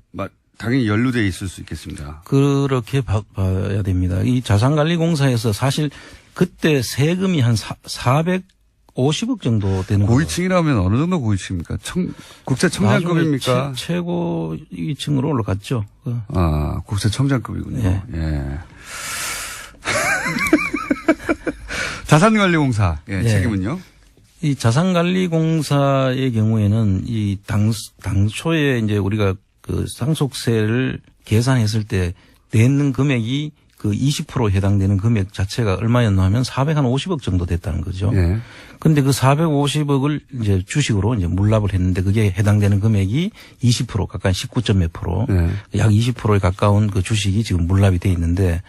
당연히 연루돼 있을 수 있겠습니다. 그렇게 봐야 됩니다. 이 자산관리공사에서 사실 그때 세금이 한 450억 정도 되는 거예요. 고위층이라면 어느 정도 고위층입니까? 국세청장급입니까? 최고 위층으로 올라갔죠. 아, 국세청장급이군요. 예. 예. 자산관리공사 예. 책임은요? 이 자산관리공사의 경우에는 이 당초에 이제 우리가 그 상속세를 계산했을 때 내는 금액이 그 20% 해당되는 금액 자체가 얼마였나 하면 450억 정도 됐다는 거죠. 예. 근데 그 450억을 이제 주식으로 이제 물납을 했는데 그게 해당되는 금액이 20% 가까이 19점 몇 프로 예. 약 20%에 가까운 그 주식이 지금 물납이 돼 있는데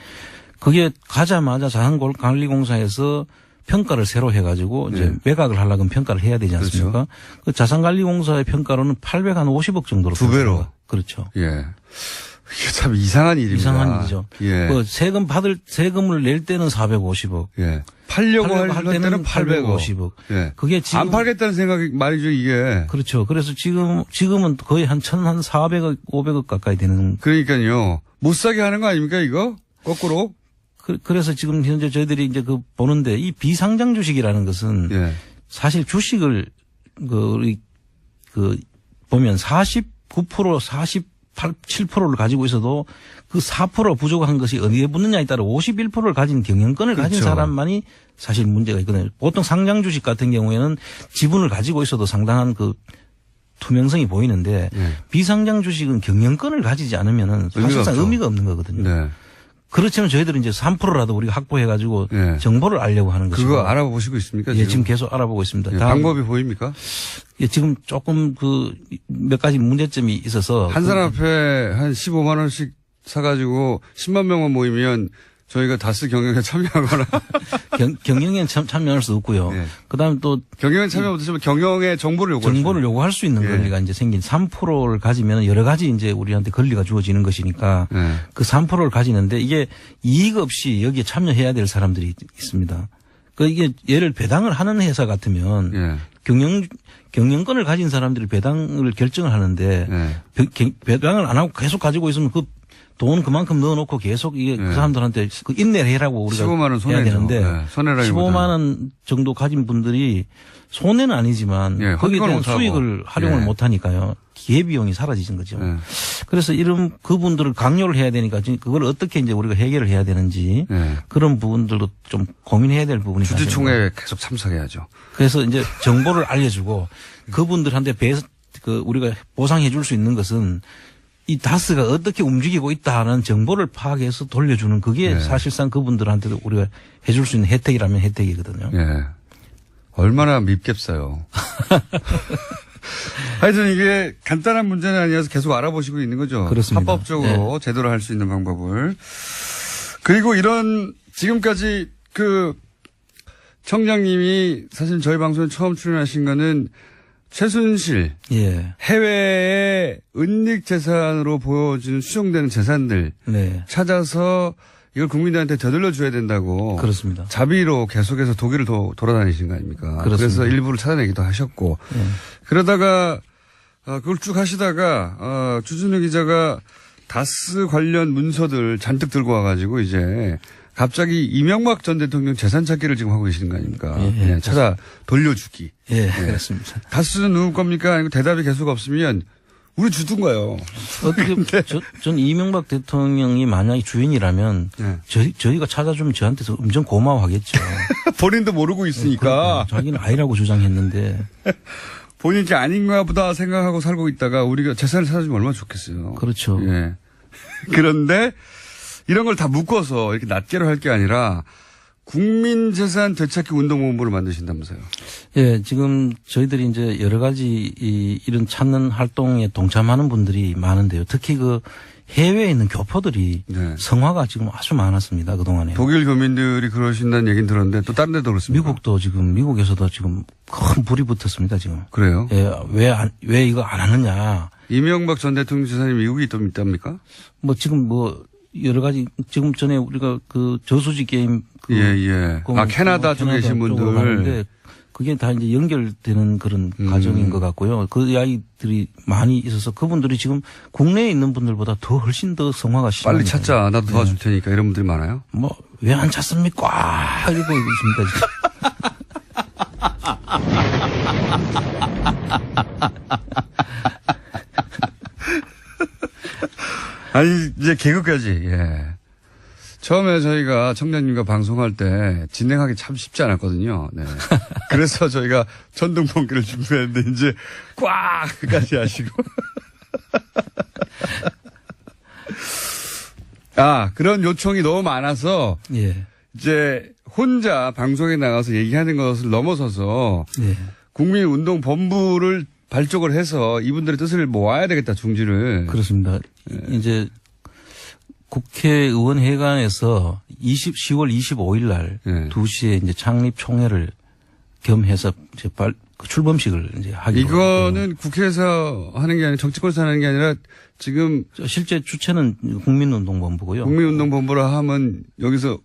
그게 가자마자 자산관리공사에서 평가를 새로 해가지고 이제 네. 매각을 하려면 평가를 해야 되지 않습니까? 그렇죠. 그 자산관리공사의 평가로는 850억 정도로. 2배로. 그렇죠. 예. 이게 참 이상한 일입니다. 이상한 일이죠. 예. 그 세금을 낼 때는 450억. 예. 팔려고 할 때는 850억. 예. 그게 지금. 안 팔겠다는 생각이 말이죠, 이게. 그렇죠. 그래서 지금은 거의 한 400억, 500억 가까이 되는. 그러니까요. 못 사게 하는 거 아닙니까, 이거? 거꾸로? 그래서 지금 현재 저희들이 이제 보는데 이 비상장 주식이라는 것은 예. 사실 주식을 보면 49%, 7%를 가지고 있어도 그 4% 부족한 것이 어디에 붙느냐에 따라 51%를 가진 경영권을 가진 그렇죠. 사람만이 사실 문제가 있거든요. 보통 상장 주식 같은 경우에는 지분을 가지고 있어도 상당한 그 투명성이 보이는데 예. 비상장 주식은 경영권을 가지지 않으면은 사실상 의미가 없는 거거든요. 네. 그렇지만 저희들은 이제 3%라도 우리가 확보해가지고 예. 정보를 알려고 하는 것이고. 그거 알아보시고 있습니까? 예, 지금 계속 알아보고 있습니다. 예, 방법이 보입니까? 예, 지금 조금 몇 가지 문제점이 있어서. 한 사람 앞에 한 15만 원씩 사가지고 10만 명만 모이면 저희가 다스 경영에 참여하거나. 경영에 참여할 수 없고요. 네. 그 다음에 또. 경영에 참여 못하시면 경영의 정보를 요구할 수 있는 예. 권리가 이제 생긴 3%를 가지면 여러 가지 이제 우리한테 권리가 주어지는 것이니까 네. 그 3%를 가지는데 이게 이익 없이 여기에 참여해야 될 사람들이 있습니다. 그 이게 예를 배당을 하는 회사 같으면 예. 경영권을 가진 사람들이 배당을 결정을 하는데 예. 배당을 안 하고 계속 가지고 있으면 그 돈 그만큼 넣어놓고 계속 이게 그 사람들한테 그 인내를 해라고 우리가 15만 원 손해죠. 해야 되는데 네. 15만 원 정도 가진 분들이 손해는 아니지만 예, 거기에 대한 못하고. 수익을 활용을 예. 못하니까요. 기회비용이 사라지는 거죠. 예. 그래서 이런 그분들을 강요를 해야 되니까 지금 그걸 어떻게 이제 우리가 해결을 해야 되는지 예. 그런 부분들도 좀 고민해야 될 부분이 주주총회에 계속 참석해야죠. 그래서 이제 정보를 알려주고 그분들한테 우리가 보상해 줄 수 있는 것은 이 다스가 어떻게 움직이고 있다는 정보를 파악해서 돌려주는 그게 네. 사실상 그분들한테도 우리가 해줄 수 있는 혜택이라면 혜택이거든요. 예. 얼마나 밉겠어요. 하여튼 이게 간단한 문제는 아니어서 계속 알아보시고 있는 거죠. 그렇습니다. 합법적으로 제대로 할 수 있는 방법을. 그리고 이런 지금까지 그 청장님이 사실 저희 방송에 처음 출연하신 거는 최순실 예. 해외의 은닉 재산으로 보여지는 수정되는 재산들 네. 찾아서 이걸 국민들한테 되돌려 줘야 된다고. 그렇습니다. 자비로 계속해서 독일을 돌아다니신 거 아닙니까? 그렇습니다. 그래서 일부를 찾아내기도 하셨고. 그러다가 그걸 쭉 하시다가 주진우 기자가 다스 관련 문서들 잔뜩 들고 와가지고 이제 갑자기 이명박 전 대통령 재산 찾기를 지금 하고 계시는 거 아닙니까? 예, 찾아 돌려주기. 예, 그렇습니다. 다스는 누구 겁니까? 아니고 대답이 계속 없으면 우리 주둔 거예요. 어떻게 전 이명박 대통령이 만약에 주인이라면 저희가 찾아주면 저한테서 엄청 고마워하겠죠. 본인도 모르고 있으니까. 자기는 아니라고 주장했는데. 본인이 아닌가 보다 생각하고 살고 있다가 우리가 재산을 찾아주면 얼마나 좋겠어요. 그렇죠. 예. 그런데 이런 걸 다 묶어서 이렇게 낱개로 할 게 아니라 국민재산 되찾기 운동본부를 만드신다면서요. 예, 지금 저희들이 이제 여러 가지 이런 찾는 활동에 동참하는 분들이 많은데요. 특히 그 해외에 있는 교포들이 성화가 지금 아주 많았습니다. 그동안에. 독일 교민들이 그러신다는 얘기는 들었는데 또 다른 데도 그렇습니다. 미국도 지금 미국에서도 지금 큰 불이 붙었습니다. 지금. 그래요? 예, 왜 이거 안 하느냐. 이명박 전 대통령 재산이 미국에 있답니까? 뭐 지금 뭐 여러 가지 지금 전에 우리가 그 저수지 게임 캐나다 쪽에 계신 분들 그게 다 이제 연결되는 그런 과정인 것 같고요. 그 이야기들이 많이 있어서 그분들이 지금 국내에 있는 분들보다 더 훨씬 더 성화가 심합니다. 빨리 찾자. 나도 도와줄 테니까 이런 분들이 많아요. 뭐 왜 안 찾습니까? 이러고 있습니다. 지금. 아니 이제 개그까지. 예. 처음에 저희가 청장님과 방송할 때 진행하기 참 쉽지 않았거든요. 네. 그래서 저희가 전동번개를 준비했는데 이제 꽉까지 하시고. 그런 요청이 너무 많아서 이제 혼자 방송에 나가서 얘기하는 것을 넘어서서 국민운동본부를 발족을 해서 이분들의 뜻을 모아야 되겠다, 중지를. 그렇습니다. 이제 국회의원 회관에서 10월 25일 날 2시에 이제 창립 총회를 겸해서 이제 출범식을 이제 하기로. 이거는 국회에서 하는 게 아니라 정치권에서 하는 게 아니라 지금 실제 주체는 국민운동본부고요. 국민운동본부라 하면 여기서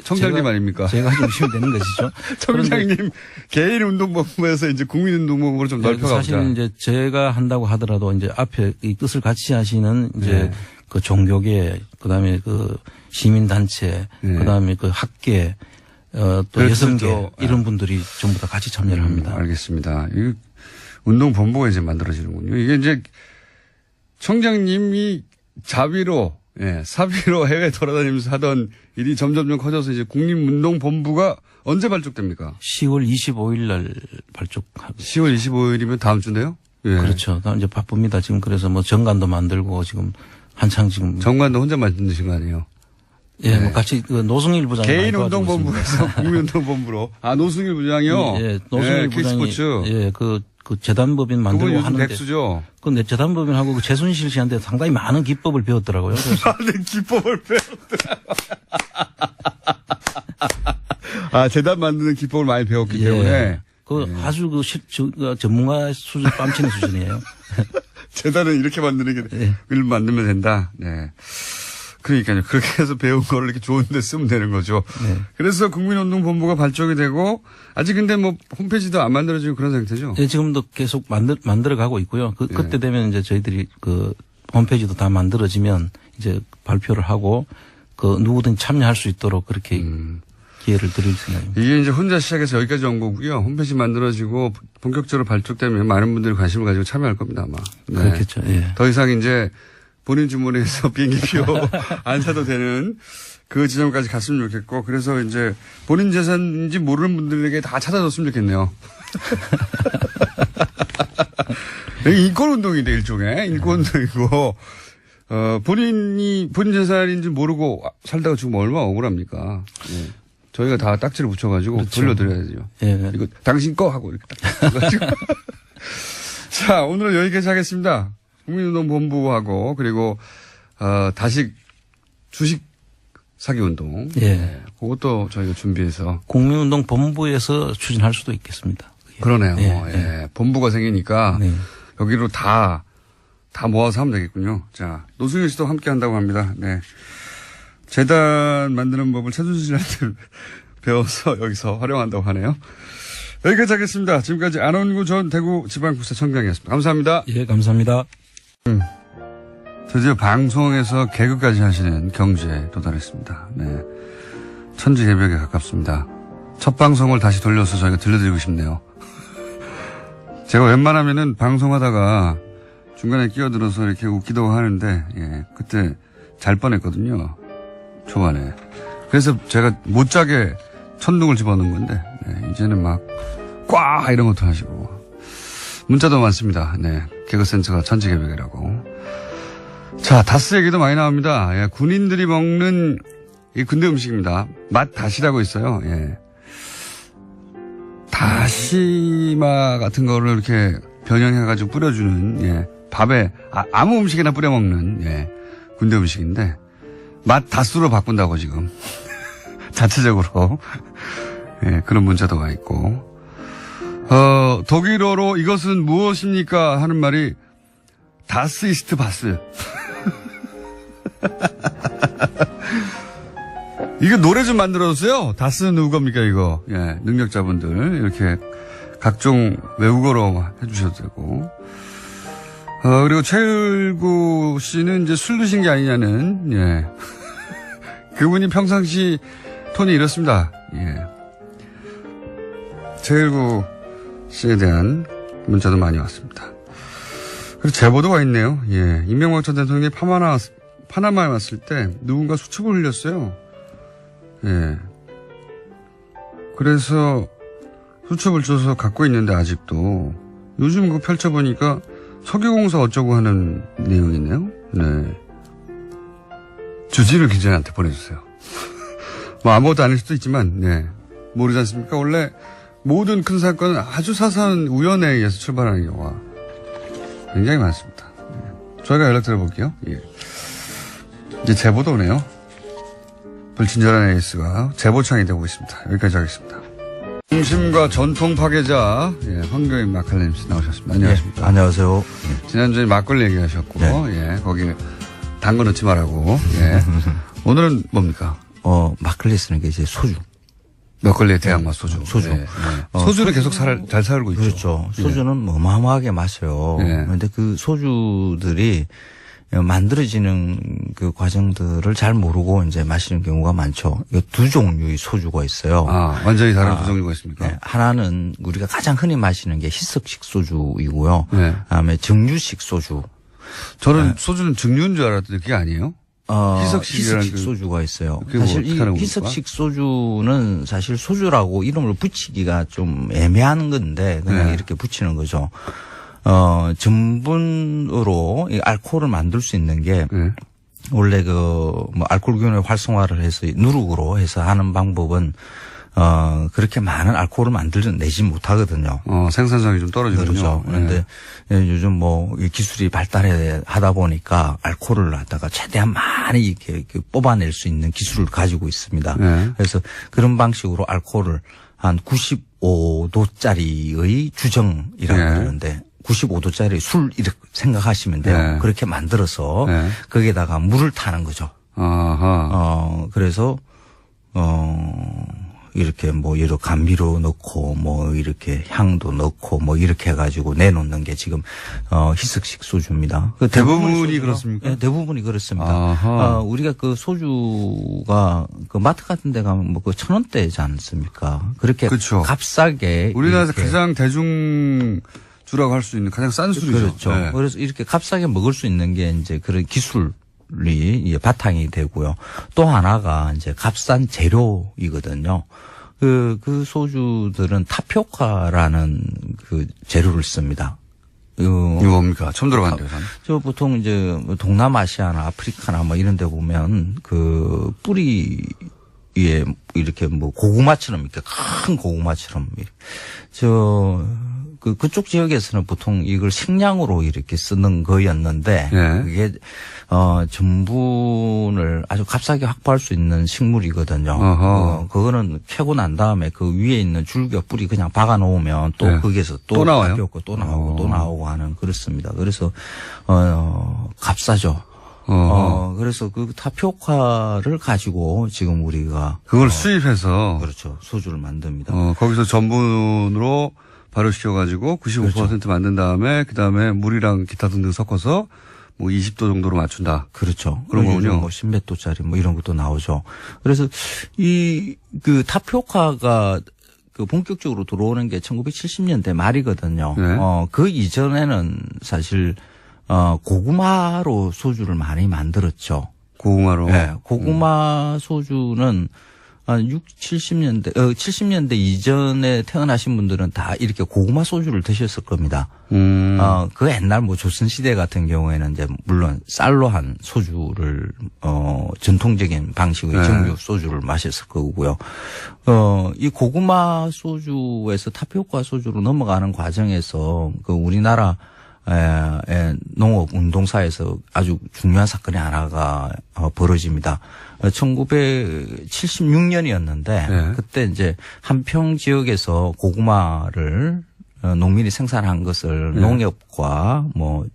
청장님 아닙니까? 제가 좀 쉬면 되는 것이죠. 청장님 개인 운동본부에서 이제 국민운동본부로 좀 넓혀가보자. 사실 이제 제가 한다고 하더라도 이제 앞에 이 뜻을 같이 하시는 이제 그 종교계, 그다음에 그 시민단체, 그다음에 그 학계, 또 여성계 이런 분들이 전부 다 같이 참여를 합니다. 알겠습니다. 이 운동본부가 이제 만들어지는군요. 이게 이제 청장님이 자비로 사비로 해외 돌아다니면서 하던 일이 점점 커져서 이제 국민운동본부가 언제 발족됩니까? 10월 25일 날 발족하고. 10월 25일이면 다음 주인데요? 그렇죠. 이제 바쁩니다. 지금 그래서 뭐 정관도 만들고 지금 한창 지금. 정관도 혼자 만드신 거 아니에요? 예, 뭐 같이 그 노승일 부장이 개인 운동본부에서 국민운동본부로. 노승일 부장이요? 예, 노승일 부장이. K스포츠. 예, 그 재단법인 만들고 하는데. 백수죠. 근데 재단법인하고 그 최순실 씨한테 상당히 많은 기법을 배웠더라고요. 많은 기법을 배웠더라고요. 재단 만드는 기법을 많이 배웠기 때문에. 아주 전문가 수준 뺨치는 수준이에요. 재단은 이렇게 만드는 게, 만들면 된다. 네. 그러니까요. 그렇게 해서 배운 거를 이렇게 좋은 데 쓰면 되는 거죠. 그래서 국민운동본부가 발족이 되고, 아직 근데 뭐 홈페이지도 안 만들어지고 그런 상태죠? 네, 지금도 계속 만들어 가고 있고요. 그때 되면 이제 저희들이 그 홈페이지도 다 만들어지면 이제 발표를 하고, 그 누구든 참여할 수 있도록 그렇게 기회를 드릴 생각입니다. 이게 이제 혼자 시작해서 여기까지 온 거고요. 홈페이지 만들어지고 본격적으로 발족되면 많은 분들이 관심을 가지고 참여할 겁니다, 아마. 네. 그렇겠죠. 예. 더 이상 이제 본인 주머니에서 비행기표 안 사도 되는 그 지점까지 갔으면 좋겠고, 그래서 이제 본인 재산인지 모르는 분들에게 다 찾아줬으면 좋겠네요. 인권운동인데, 일종의. 인권운동이고, 본인 재산인지 모르고 살다가 죽으면 얼마나 억울합니까? 예. 저희가 다 딱지를 붙여가지고 돌려드려야죠. 예. 이거 당신 거 하고 이렇게 딱 붙여가지고. 자, 오늘은 여기까지 하겠습니다. 국민운동본부하고 그리고 다시 주식 사기 운동. 그것도 저희가 준비해서 국민운동본부에서 추진할 수도 있겠습니다. 그러네요. 본부가 생기니까 여기로 다 모아서 하면 되겠군요. 자, 노승일 씨도 함께 한다고 합니다. 네. 재단 만드는 법을 최순실한테 배워서 여기서 활용한다고 하네요. 여기까지 하겠습니다. 지금까지 안원구 전 대구지방국세청장이었습니다. 감사합니다. 예, 감사합니다. 드디어 방송에서 개그까지 하시는 경지에 도달했습니다. 네. 천지개벽에 가깝습니다. 첫 방송을 다시 돌려서 저희가 들려드리고 싶네요. 제가 웬만하면은 방송하다가 중간에 끼어들어서 이렇게 웃기도 하는데, 예, 그때 잘 뻔했거든요. 초반에. 그래서 제가 못자게 천둥을 집어넣은 건데, 네, 이제는 막, 꽉! 이런 것도 하시고. 문자도 많습니다. 네. 개그센터가 천지개벽이라고. 자, 다스 얘기도 많이 나옵니다. 예, 군인들이 먹는 이 군대 음식입니다. 맛 다시라고 있어요. 예. 다시마 같은 거를 이렇게 변형해가지고 뿌려주는, 예. 밥에, 아무 음식이나 뿌려 먹는, 예. 군대 음식인데, 맛 다스로 바꾼다고 지금. 자체적으로. 예, 그런 문자도 와 있고. 독일어로 이것은 무엇입니까? 하는 말이, 다스 이스트 바스. 이거 노래 좀 만들어주세요. 다스는 누구 겁니까, 이거? 예, 능력자분들. 이렇게 각종 외국어로 해주셔도 되고. 그리고 최일구 씨는 이제 술 드신 게 아니냐는, 예. 그분이 평상시 톤이 이렇습니다. 예. 최일구 씨에 대한 문자도 많이 왔습니다. 그리고 제보도가 있네요. 예. 이명박 전 대통령이 파나마에 왔을 때 누군가 수첩을 흘렸어요. 예. 그래서 수첩을 줘서 갖고 있는데 아직도 요즘 그거 펼쳐보니까 석유공사 어쩌고 하는 내용이네요. 네. 주진우 기자한테 보내주세요. 뭐 아무것도 아닐 수도 있지만, 네. 모르지 않습니까? 원래 모든 큰 사건은 아주 사소한 우연에 의해서 출발하는 경우가 굉장히 많습니다. 네. 저희가 연락드려볼게요. 예. 이제 제보도 오네요. 불친절한 에이스가 제보창이 되고 있습니다. 여기까지 하겠습니다. 중심과 전통 파괴자, 예, 황교익 마칼님 씨 나오셨습니다. 안녕하십니까. 네, 안녕하세요. 지난주에 막걸리 얘기하셨고, 네. 예, 거기 단 거 넣지 말라고, 예. 오늘은 뭡니까? 막걸리 쓰는 게 이제 소주. 막걸리의 대항마 소주. 소주. 네. 소주는 계속 잘 살고 있죠. 그렇죠. 소주는 뭐 어마어마하게 마셔요. 그런데 그 소주들이 만들어지는 그 과정들을 잘 모르고 이제 마시는 경우가 많죠. 이거 두 종류의 소주가 있어요. 완전히 다른 두 종류가 있습니까? 네. 하나는 우리가 가장 흔히 마시는 게 희석식 소주이고요. 네. 그다음에 증류식 소주. 저는 소주는 증류인 줄 알았더니 그게 아니에요? 희석식 소주가 있어요. 사실 이 희석식 소주는 사실 소주라고 이름을 붙이기가 좀 애매한 건데 그냥 이렇게 붙이는 거죠. 전분으로 이 알코올을 만들 수 있는 게 원래 뭐 알코올균의 활성화를 해서 누룩으로 해서 하는 방법은 그렇게 많은 알코올을 만들어내지 못하거든요. 생산성이 좀 떨어지거든요. 그렇죠. 그런데 요즘 뭐 기술이 발달하다 보니까 알코올을 갖다가 최대한 많이 이렇게 뽑아낼 수 있는 기술을 가지고 있습니다. 그래서 그런 방식으로 알코올을 한 95도짜리의 주정이라고 그러는데 95도짜리 술 이렇게 생각하시면 돼요. 그렇게 만들어서 거기에다가 물을 타는 거죠. 그래서 이렇게 뭐 여러 감미료 넣고 뭐 이렇게 향도 넣고 뭐 이렇게 해가지고 내놓는 게 지금 희석식 소주입니다. 그 대부분이 그렇습니까? 네, 대부분이 그렇습니다. 우리가 그 소주가 그 마트 같은 데 가면 뭐 그 1,000원대지 않습니까? 그렇게 그렇죠. 값싸게 우리나라에서 가장 대중주라고 할 수 있는 가장 싼 술이죠. 그렇죠. 네. 그래서 이렇게 값싸게 먹을 수 있는 게 이제 그런 기술이 바탕이 되고요. 또 하나가 이제 값싼 재료이거든요. 그 소주들은 타피오카라는 그 재료를 씁니다. 이거 뭡니까? 처음 들어봤는데요, 저는. 저 보통 이제 동남아시아나 아프리카나 뭐 이런 데 보면 그 뿌리 위에 이렇게 뭐 고구마처럼 이렇게 큰 고구마처럼 그쪽 지역에서는 보통 이걸 식량으로 이렇게 쓰는 거였는데 그게 전분을 아주 값싸게 확보할 수 있는 식물이거든요. 그거는 캐고 난 다음에 그 위에 있는 줄기와 뿌리 그냥 박아 놓으면 또 거기에서 또 나와요. 또 나오고 또 나오고 하는 그렇습니다. 그래서 값싸죠. 그래서 그 타피오카를 가지고 지금 우리가 그걸 수입해서 그렇죠. 소주를 만듭니다. 거기서 전분으로 발효시켜가지고 95% 그렇죠. 만든 다음에 그다음에 물이랑 기타 등등 섞어서 뭐 20도 정도로 맞춘다. 그렇죠. 그런 거군요. 뭐 10몇 도짜리 뭐 이런 것도 나오죠. 그래서 그 타피오카가 그 본격적으로 들어오는 게 1970년대 말이거든요. 네. 그 이전에는 사실 고구마로 소주를 많이 만들었죠. 고구마로. 네. 고구마 소주는 한 70년대 이전에 태어나신 분들은 다 이렇게 고구마 소주를 드셨을 겁니다. 그 옛날 뭐 조선시대 같은 경우에는 이제 물론 쌀로 한 소주를, 전통적인 방식의 정류 소주를 마셨을 거고요. 이 고구마 소주에서 타피오카 소주로 넘어가는 과정에서 그 우리나라 농업 운동사에서 아주 중요한 사건이 하나가 벌어집니다. 1976년이었는데 그때 이제 한평 지역에서 고구마를 농민이 생산한 것을 농협과 뭐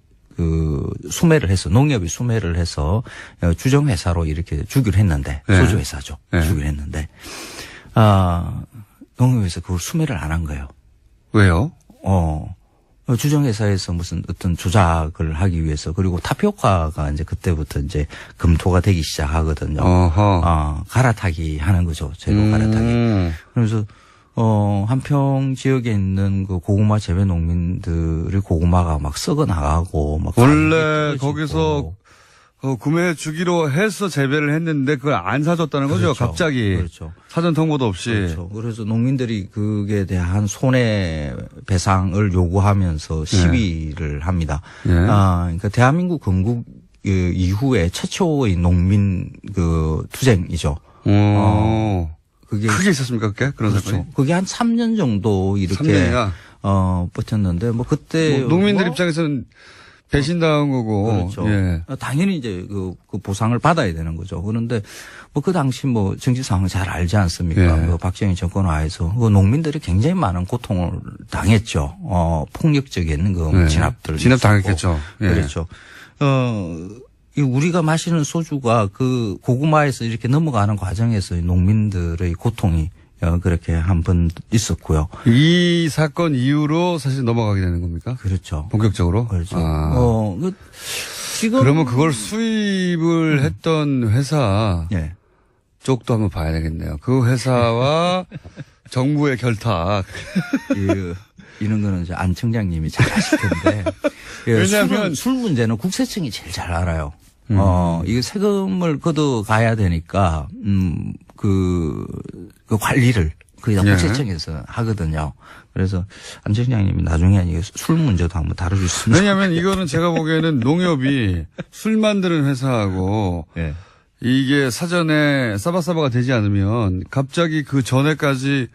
그 수매를 해서 농협이 수매를 해서 주정회사로 이렇게 주기로 했는데 소주회사죠. 주기로 했는데 농협에서 그걸 수매를 안 한 거예요. 왜요? 주정회사에서 무슨 어떤 조작을 하기 위해서 그리고 타피오카가 이제 그때부터 이제 검토가 되기 시작하거든요. 갈아타기 하는 거죠. 재료 갈아타기. 그래서 한평 지역에 있는 그 고구마 재배 농민들의 고구마가 막 썩어 나가고 막 원래 거기서 구매해 주기로 해서 재배를 했는데 그걸 안 사줬다는 거죠. 그렇죠. 갑자기. 그렇죠. 사전 통보도 없이. 그렇죠. 그래서 농민들이 그에 대한 손해배상을 요구하면서 시위를 합니다. 그러니까 대한민국 건국 이후에 최초의 농민 그 투쟁이죠. 그게 크게 있었습니까, 그게? 그런 그렇죠. 사건이? 그게 한 3년 정도 이렇게 3년이나? 버텼는데 뭐 그때 뭐 농민들 입장에서는 배신당한 거고. 그렇죠. 당연히 이제 그 보상을 받아야 되는 거죠. 그런데 뭐 그 당시 뭐 정치 상황 잘 알지 않습니까? 그 박정희 정권 하에서 그 농민들이 굉장히 많은 고통을 당했죠. 폭력적인 그 진압들. 진압 당했겠죠. 그렇죠. 이 우리가 마시는 소주가 그 고구마에서 이렇게 넘어가는 과정에서 농민들의 고통이 그렇게 한 번 있었고요. 이 사건 이후로 사실 넘어가게 되는 겁니까? 그렇죠. 본격적으로? 그렇죠. 지금. 그러면 그걸 수입을 했던 회사. 쪽도 한번 봐야 되겠네요. 그 회사와 정부의 결탁. 이런 거는 이제 안 청장님이 잘 아실 텐데. 왜냐하면 술 문제는 국세청이 제일 잘 알아요. 이거 세금을 걷어가야 되니까, 그 관리를 거기다 국세청에서 하거든요. 그래서 안 청장님이 나중에 이거 술 문제도 한번 다뤄주시면. 왜냐하면 이거는 제가 보기에는 농협이 술 만드는 회사하고 이게 사전에 싸바싸바가 되지 않으면 갑자기 그 전에까지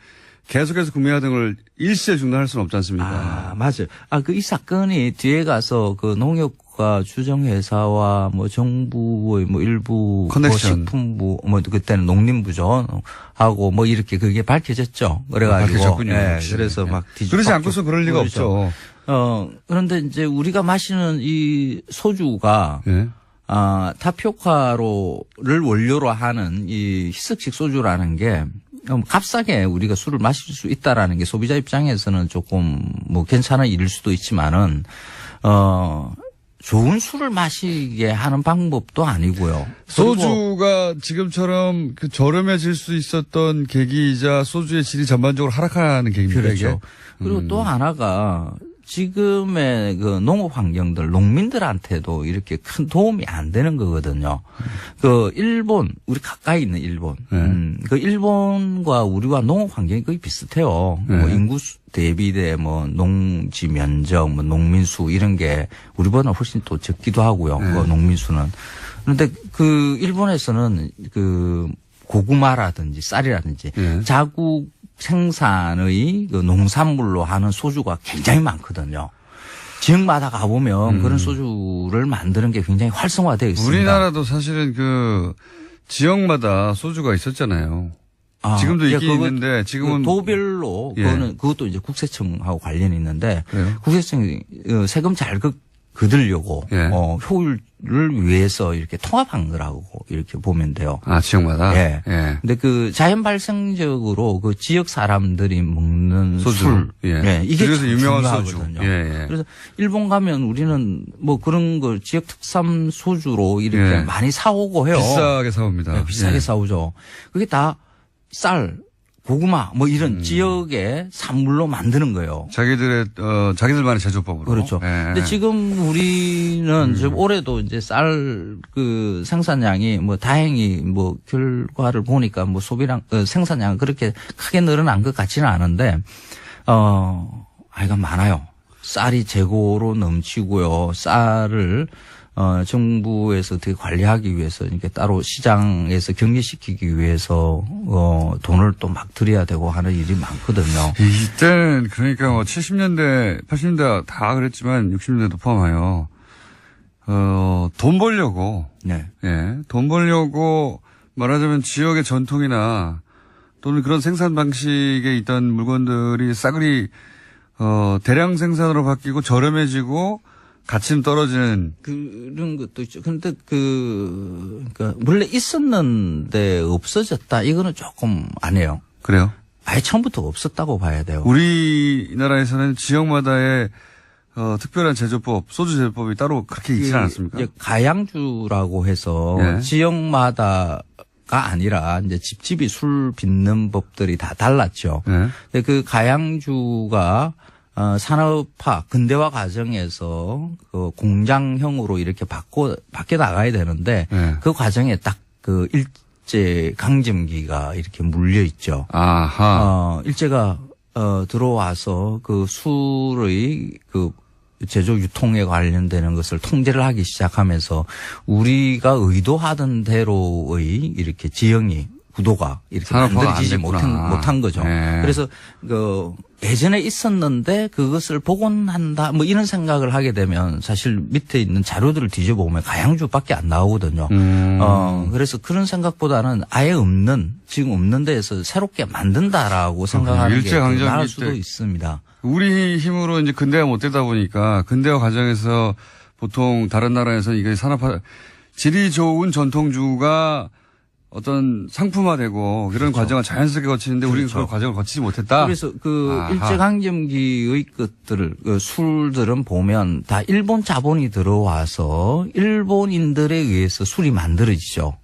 계속해서 구매하 등을 일시에 중단할 수는 없지 않습니까? 맞아요. 이 사건이 뒤에 가서 그 농협과 주정회사와 뭐 정부의 뭐 일부 커넥션. 뭐 식품부 뭐 그때는 농림부죠. 하고 뭐 이렇게 그게 밝혀졌죠. 그래가지고. 밝혀졌군요. 그래서 막 그러지 않고서 그럴 리가 그렇죠. 없죠. 그런데 이제 우리가 마시는 이 소주가 타피오카를 원료로 하는 이 희석식 소주라는 게 값싸게 우리가 술을 마실 수 있다라는 게 소비자 입장에서는 조금 뭐 괜찮은 일일 수도 있지만은 좋은 술을 마시게 하는 방법도 아니고요. 소주가 지금처럼 그 저렴해질 수 있었던 계기이자 소주의 질이 전반적으로 하락하는 계기입니다. 그렇죠. 그리고 또 하나가 지금의 그 농업 환경들, 농민들한테도 이렇게 큰 도움이 안 되는 거거든요. 그 일본, 우리 가까이 있는 일본. 그 일본과 우리와 농업 환경이 거의 비슷해요. 뭐 인구 대비대 뭐 농지 면적, 뭐 농민수 이런 게 우리보다 훨씬 또 적기도 하고요. 그 농민수는. 그런데 그 일본에서는 그 고구마라든지 쌀이라든지 자국 생산의 그 농산물로 하는 소주가 굉장히 많거든요. 지역마다 가보면 그런 소주를 만드는 게 굉장히 활성화되어 있습니다. 우리나라도 사실은 그 지역마다 소주가 있었잖아요. 지금도 있긴 있는데 지금은 도별로 그것도 이제 국세청하고 관련이 있는데 국세청이 세금 잘 거두려고 효율을 위해서 이렇게 통합한 거라고 이렇게 보면 돼요. 아, 지역마다? 예. 근데 그 자연 발생적으로 그 지역 사람들이 먹는 술. 예. 이게 그래서 유명한 중요하거든요. 소주. 예. 그래서 일본 가면 우리는 뭐 그런 걸 지역 특산 소주로 이렇게 많이 사오고 해요. 비싸게 사옵니다. 네, 비싸게 사오죠. 그게 다 쌀, 고구마 뭐 이런 지역의 산물로 만드는 거예요. 자기들만의 제조법으로. 그렇죠. 근데 지금 우리는 지금 올해도 이제 쌀 그 생산량이 뭐 다행히 뭐 결과를 보니까 뭐 소비량 생산량 그렇게 크게 늘어난 것 같지는 않은데 아이가 많아요. 쌀이 재고로 넘치고요. 쌀을 정부에서 어떻게 관리하기 위해서 이렇게 따로 시장에서 경리시키기 위해서 돈을 또 막 들여야 되고 하는 일이 많거든요. 이때는 그러니까 뭐 70년대, 80년대 다 그랬지만 60년대도 포함하여 돈 벌려고 돈 벌려고 말하자면 지역의 전통이나 또는 그런 생산 방식에 있던 물건들이 싸그리 대량 생산으로 바뀌고 저렴해지고 가치는 떨어지는 그런 것도 있죠. 그런데 그러니까 원래 있었는데 없어졌다 이거는 조금 아니에요. 그래요? 아예 처음부터 없었다고 봐야 돼요. 우리나라에서는 지역마다의 특별한 제조법, 소주 제조법이 따로 그렇게 있지 않았습니까? 가양주라고 해서 지역마다가 아니라 이제 집집이 술 빚는 법들이 다 달랐죠. 근데 그 가양주가 산업화, 근대화 과정에서 그 공장형으로 이렇게 바뀌어 나가야 되는데 그 과정에 딱 그 일제 강점기가 이렇게 물려 있죠. 일제가 들어와서 그 술의 그 제조 유통에 관련되는 것을 통제를 하기 시작하면서 우리가 의도하던 대로의 이렇게 지형이 구도가 이렇게 만들어지지 못한 거죠. 그래서 그 예전에 있었는데 그것을 복원한다 뭐 이런 생각을 하게 되면 사실 밑에 있는 자료들을 뒤져보면 가양주밖에 안 나오거든요. 그래서 그런 생각보다는 아예 지금 없는 데에서 새롭게 만든다라고 생각하는 게 나을 수도 있습니다. 우리 힘으로 이제 근대화 못 되다 보니까 근대화 과정에서 보통 다른 나라에서 이게 산업화 질이 좋은 전통주가 어떤 상품화되고 그런 과정을 자연스럽게 거치는데 우리는 그런 과정을 거치지 못했다. 그래서 그 일제강점기의 것들을 술들은 보면 다 일본 자본이 들어와서 일본인들에 의해서 술이 만들어지죠.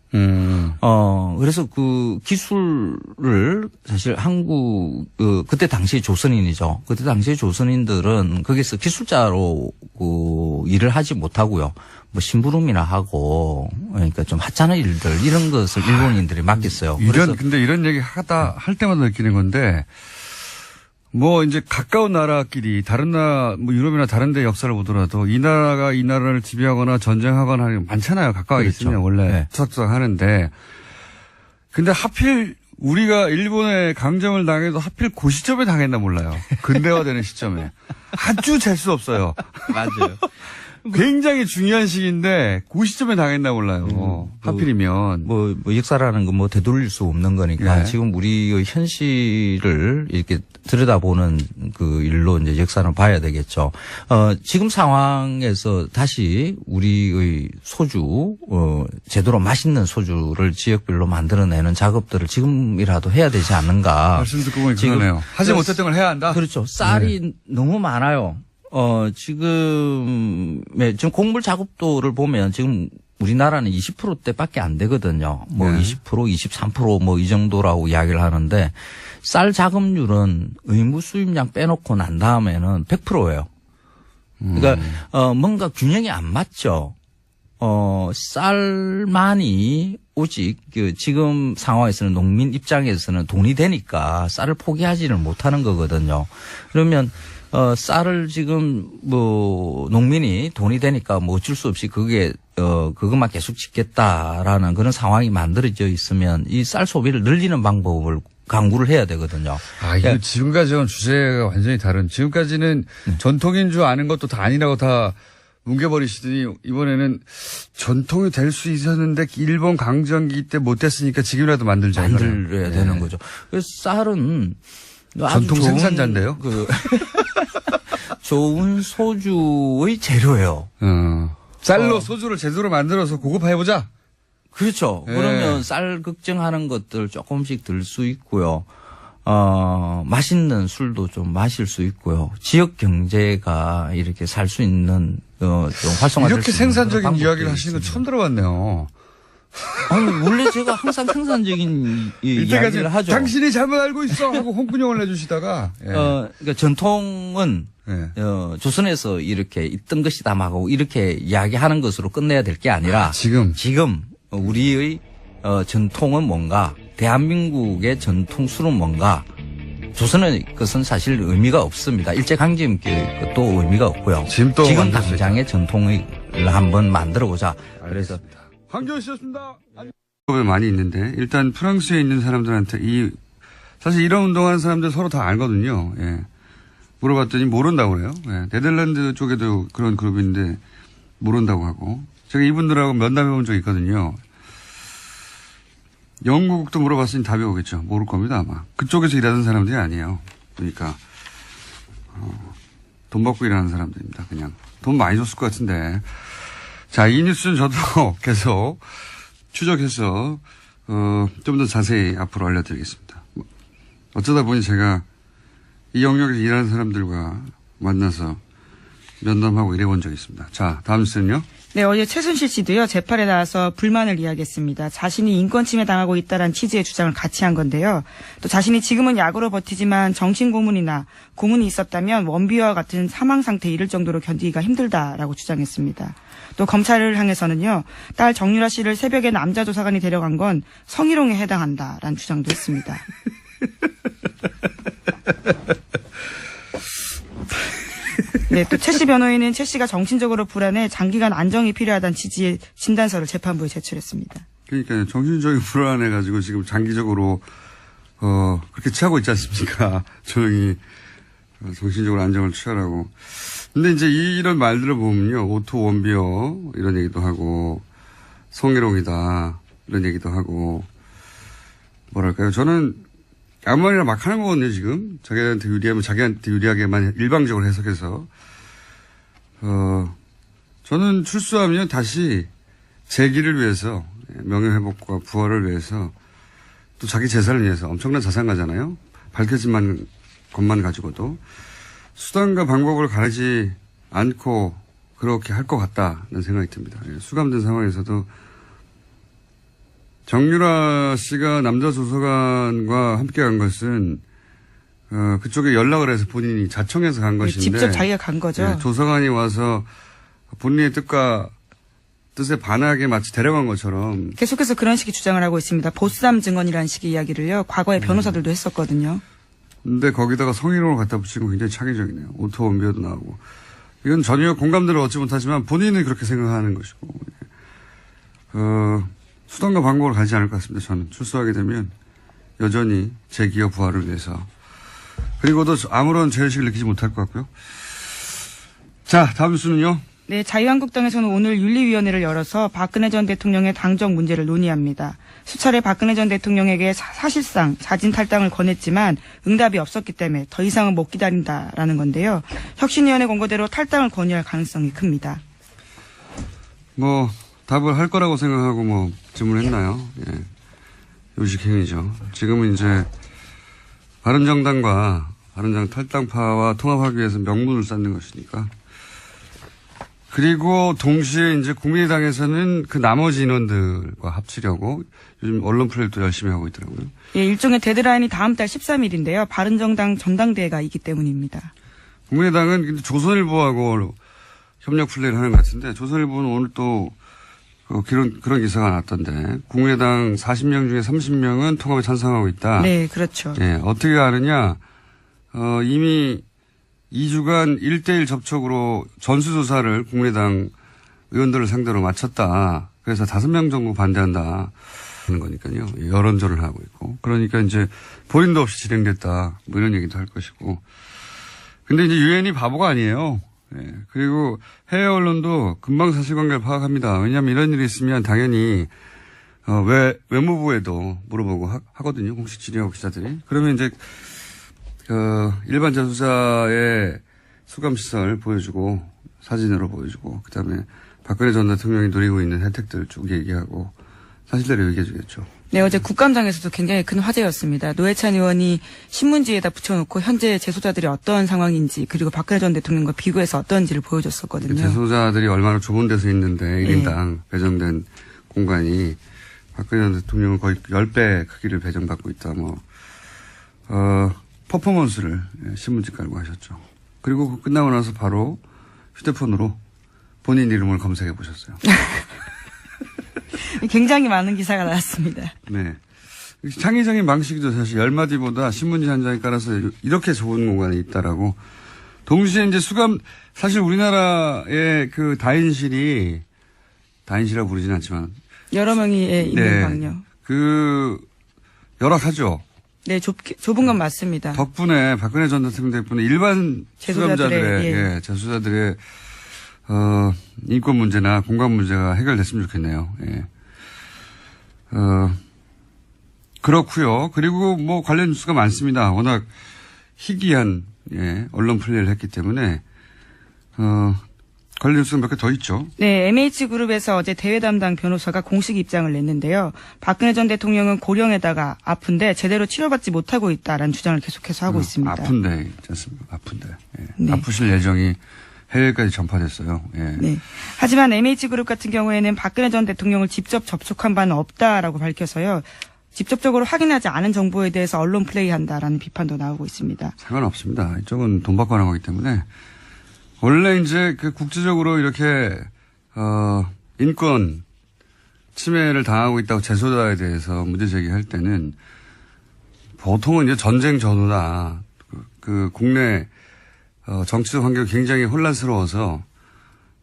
그래서 그 기술을 사실 그때 당시 조선인이죠. 그때 당시 조선인들은 거기서 기술자로 일을 하지 못하고요. 뭐 심부름이나 하고 그러니까 좀 하찮은 일들 이런 것을 일본인들이 맡겼어요. 근데 이런 얘기 할 때마다 느끼는 건데 뭐 이제 가까운 나라끼리 다른 나라 뭐 유럽이나 다른 데 역사를 보더라도 이 나라가 이 나라를 지배하거나 전쟁하거나 하는 게 많잖아요. 가까이 있으면 원래 투닥투닥 하는데 근데 하필 우리가 일본에 강점을 당해도 하필 그 시점에 당했나 몰라요. 근대화되는 시점에. 아주 잴 수 없어요. 맞아요. 굉장히 중요한 시기인데 그 시점에 당했나 몰라요. 하필이면. 뭐 역사라는 건 뭐 되돌릴 수 없는 거니까 지금 우리의 현실을 이렇게 들여다보는 그 일로 이제 역사는 봐야 되겠죠. 지금 상황에서 다시 우리의 소주, 제대로 맛있는 소주를 지역별로 만들어내는 작업들을 지금이라도 해야 되지 않는가. 말씀 듣고 보니 그러네요. 하지 못했던 걸 해야 한다? 그렇죠. 쌀이 너무 많아요. 지금 곡물 작업도를 보면 지금 우리나라는 20%대밖에 안 되거든요. 뭐 20%, 23% 뭐 이 정도라고 이야기를 하는데 쌀 작업률은 의무 수입량 빼놓고 난 다음에는 100%예요. 그러니까 뭔가 균형이 안 맞죠. 쌀만이 오직 지금 상황에서는 농민 입장에서는 돈이 되니까 쌀을 포기하지를 못하는 거거든요. 그러면 쌀을 지금 뭐 농민이 돈이 되니까 뭐 어쩔 수 없이 그것만 계속 짓겠다라는 그런 상황이 만들어져 있으면 이 쌀 소비를 늘리는 방법을 강구를 해야 되거든요. 이거 지금까지는 주제가 완전히 다른. 지금까지는 전통인 아는 것도 다 아니라고 다 뭉개버리시더니 이번에는 전통이 될 수 있었는데 일본 강점기 때 못됐으니까 지금이라도 만들어야 되는 거죠. 그래서 쌀은 전통 생산자인데요. 좋은 소주의 재료예요. 쌀로 소주를 제대로 만들어서 고급화해보자. 그렇죠. 예. 그러면 쌀 걱정하는 것들 조금씩 들 수 있고요. 맛있는 술도 좀 마실 수 있고요. 지역 경제가 이렇게 살 수 있는, 좀 활성화될 이렇게 수 있는 생산적인 그런 이야기를 방법들이 하시는 건 있습니다. 처음 들어봤네요. 아니, 원래 제가 항상 생산적인 이야기를 하죠. 당신이 잘못 알고 있어 하고 홍군형을 내주시다가. 예. 그러니까 전통은 예. 조선에서 이렇게 있던 것이다 하고 이렇게 이야기하는 것으로 끝내야 될 게 아니라 지금 우리의 전통은 뭔가, 대한민국의 전통 술은 뭔가, 조선의 것은 사실 의미가 없습니다. 일제강점기의 것도 의미가 없고요. 지금 당장의 전통을 한번 만들어보자. 그래서 황교안 씨였습니다. 많이 있는데 일단 프랑스에 있는 사람들한테 사실 이런 운동하는 사람들 서로 다 알거든요. 예. 물어봤더니 모른다고 그래요. 예. 네덜란드 쪽에도 그런 그룹인데 모른다고 하고 제가 이분들하고 면담해 본 적이 있거든요. 영국도 물어봤으니 답이 오겠죠. 모를 겁니다 아마. 그쪽에서 일하는 사람들이 아니에요. 그러니까 돈 받고 일하는 사람들입니다. 그냥 돈 많이 줬을 것 같은데. 자, 이 뉴스는 저도 계속 추적해서 좀 더 자세히 앞으로 알려드리겠습니다. 어쩌다 보니 제가 이 영역에서 일하는 사람들과 만나서 면담하고 일해본 적이 있습니다. 자, 다음 뉴스는요. 네, 어제 최순실 씨도요, 재판에 나와서 불만을 이야기했습니다. 자신이 인권 침해 당하고 있다는 취지의 주장을 같이 한 건데요. 또 자신이 지금은 약으로 버티지만 정신고문이나 고문이 있었다면 원비와 같은 사망 상태에 이를 정도로 견디기가 힘들다라고 주장했습니다. 또 검찰을 향해서는요, 딸 정유라 씨를 새벽에 남자 조사관이 데려간 건 성희롱에 해당한다라는 주장도 했습니다. 네, 또 최 씨 변호인은 최 씨가 정신적으로 불안해 장기간 안정이 필요하다는 취지의 진단서를 재판부에 제출했습니다. 그러니까 정신적인 불안해가지고 지금 장기적으로 그렇게 취하고 있지 않습니까? 조용히 정신적으로 안정을 취하라고. 근데 이제 이런 말들을 보면요, 오토 원비어 이런 얘기도 하고 성희롱이다 이런 얘기도 하고 뭐랄까요? 저는 아무 말이나 막 하는 거거든요, 지금. 자기한테 유리하면 자기한테 유리하게만 일방적으로 해석해서. 저는 출소하면 다시 재기를 위해서, 명예회복과 부활을 위해서, 또 자기 재산을 위해서 엄청난 자산가잖아요. 밝혀진 것만 가지고도. 수단과 방법을 가리지 않고 그렇게 할 것 같다는 생각이 듭니다. 수감된 상황에서도 정유라 씨가 남자 조사관과 함께 간 것은 그쪽에 연락을 해서 본인이 자청해서 간 것인데 직접 자기가 간 거죠. 네, 조사관이 와서 본인의 뜻에 반하게 마치 데려간 것처럼 계속해서 그런 식의 주장을 하고 있습니다. 보쌈 증언이라는 식의 이야기를요. 과거에 변호사들도 했었거든요. 근데 거기다가 성희롱을 갖다 붙이는 거 굉장히 창의적이네요. 오토 원비어도 나오고. 이건 전혀 공감대를 얻지 못하지만 본인은 그렇게 생각하는 것이고. 수단과 방법을 가지 않을 것 같습니다. 저는 출소하게 되면 여전히 재기와 부활을 위해서. 그리고도 아무런 죄의식을 느끼지 못할 것 같고요. 자, 다음 뉴스는요. 네, 자유한국당에서는 오늘 윤리위원회를 열어서 박근혜 전 대통령의 당적 문제를 논의합니다. 수차례 박근혜 전 대통령에게 사실상 자진 탈당을 권했지만 응답이 없었기 때문에 더 이상은 못 기다린다라는 건데요. 혁신위원회 권고대로 탈당을 권유할 가능성이 큽니다. 답을 할 거라고 생각하고 질문했나요? 예. 요식행위죠. 지금은 이제 바른정당과 바른정 탈당파와 통합하기 위해서 명분을 쌓는 것이니까. 그리고 동시에 이제 국민의당에서는 그 나머지 인원들과 합치려고 요즘 언론 플레이도 열심히 하고 있더라고요. 예, 일종의 데드라인이 다음 달 13일인데요. 바른정당 전당대회가 있기 때문입니다. 국민의당은 근데 조선일보하고 협력 플레이를 하는 것 같은데 조선일보는 오늘 또 그런 기사가 났던데 국민의당 40명 중에 30명은 통합에 찬성하고 있다. 네, 그렇죠. 예, 어떻게 아느냐? 이미 2주간 1대1 접촉으로 전수조사를 국민의당 의원들을 상대로 마쳤다. 그래서 5명 정도 반대한다. 하는 거니까요. 여론전을 하고 있고. 그러니까 이제 본인도 없이 진행됐다. 이런 얘기도 할 것이고. 근데 이제 유엔이 바보가 아니에요. 예. 그리고 해외 언론도 금방 사실관계를 파악합니다. 왜냐하면 이런 일이 있으면 당연히 외무부에도 물어보고 하거든요. 공식 질의하고 기자들이. 그러면 이제 일반 재소자의 수감시설 보여주고, 사진으로 보여주고, 그 다음에 박근혜 전 대통령이 누리고 있는 혜택들 쭉 얘기하고, 사실대로 얘기해주겠죠. 네, 어제 국감장에서도 굉장히 큰 화제였습니다. 노회찬 의원이 신문지에다 붙여놓고 현재 재소자들이 어떤 상황인지 그리고 박근혜 전 대통령과 비교해서 어떤지를 보여줬었거든요. 재소자들이 얼마나 좁은 데서 있는데 1인당 배정된 공간이 박근혜 전 대통령은 거의 10배 크기를 배정받고 있다. 퍼포먼스를 신문지 깔고 하셨죠. 그리고 끝나고 나서 바로 휴대폰으로 본인 이름을 검색해 보셨어요. 굉장히 많은 기사가 나왔습니다. 네. 창의적인 방식이죠. 사실 10마디보다 신문지 한 장에 깔아서 이렇게 좁은 공간에 있다라고. 동시에 이제 사실 우리나라의 그 다인실이라고 부르진 않지만. 여러 명이 있는 방요. 열악하죠. 네, 좁은 건 맞습니다. 덕분에 박근혜 전 대통령 덕분에 일반 수감자들의, 재소자들의, 인권 문제나 공간 문제가 해결됐으면 좋겠네요. 예. 그렇고요. 그리고 관련 뉴스가 많습니다. 워낙 희귀한 언론 플레이를 했기 때문에 관련 뉴스가 몇 개 더 있죠. 네, MH그룹에서 어제 대외 담당 변호사가 공식 입장을 냈는데요. 박근혜 전 대통령은 고령에다가 아픈데 제대로 치료받지 못하고 있다라는 주장을 계속해서 하고 있습니다. 아픈데 있지 않습니까? 아픈데. 예. 네. 아프실 예정이 해외까지 전파됐어요. 예. 네. 하지만 MH그룹 같은 경우에는 박근혜 전 대통령을 직접 접촉한 바는 없다라고 밝혀서요. 직접적으로 확인하지 않은 정보에 대해서 언론 플레이한다라는 비판도 나오고 있습니다. 상관없습니다. 이쪽은 돈 받고 하는 거기 때문에 원래 이제 국제적으로 이렇게 인권 침해를 당하고 있다고 재소자에 대해서 문제 제기할 때는 보통은 이제 전쟁 전후나 국내 정치적 환경이 굉장히 혼란스러워서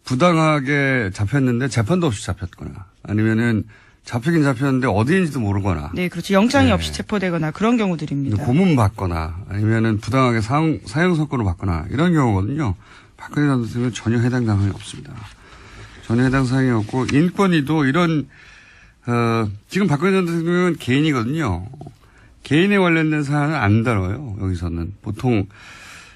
부당하게 잡혔는데 재판도 없이 잡혔거나 아니면은 잡히긴 잡혔는데 어디인지도 모르거나. 네, 그렇죠. 영장이 없이 체포되거나 그런 경우들입니다. 고문 받거나 아니면은 부당하게 사형 선고를 받거나 이런 경우거든요. 박근혜 전 대통령은 전혀 해당 사항이 없습니다. 전혀 해당 사항이 없고 인권위도 이런 지금 박근혜 전 대통령은 개인이거든요. 개인에 관련된 사안은 안 다뤄요. 여기서는 보통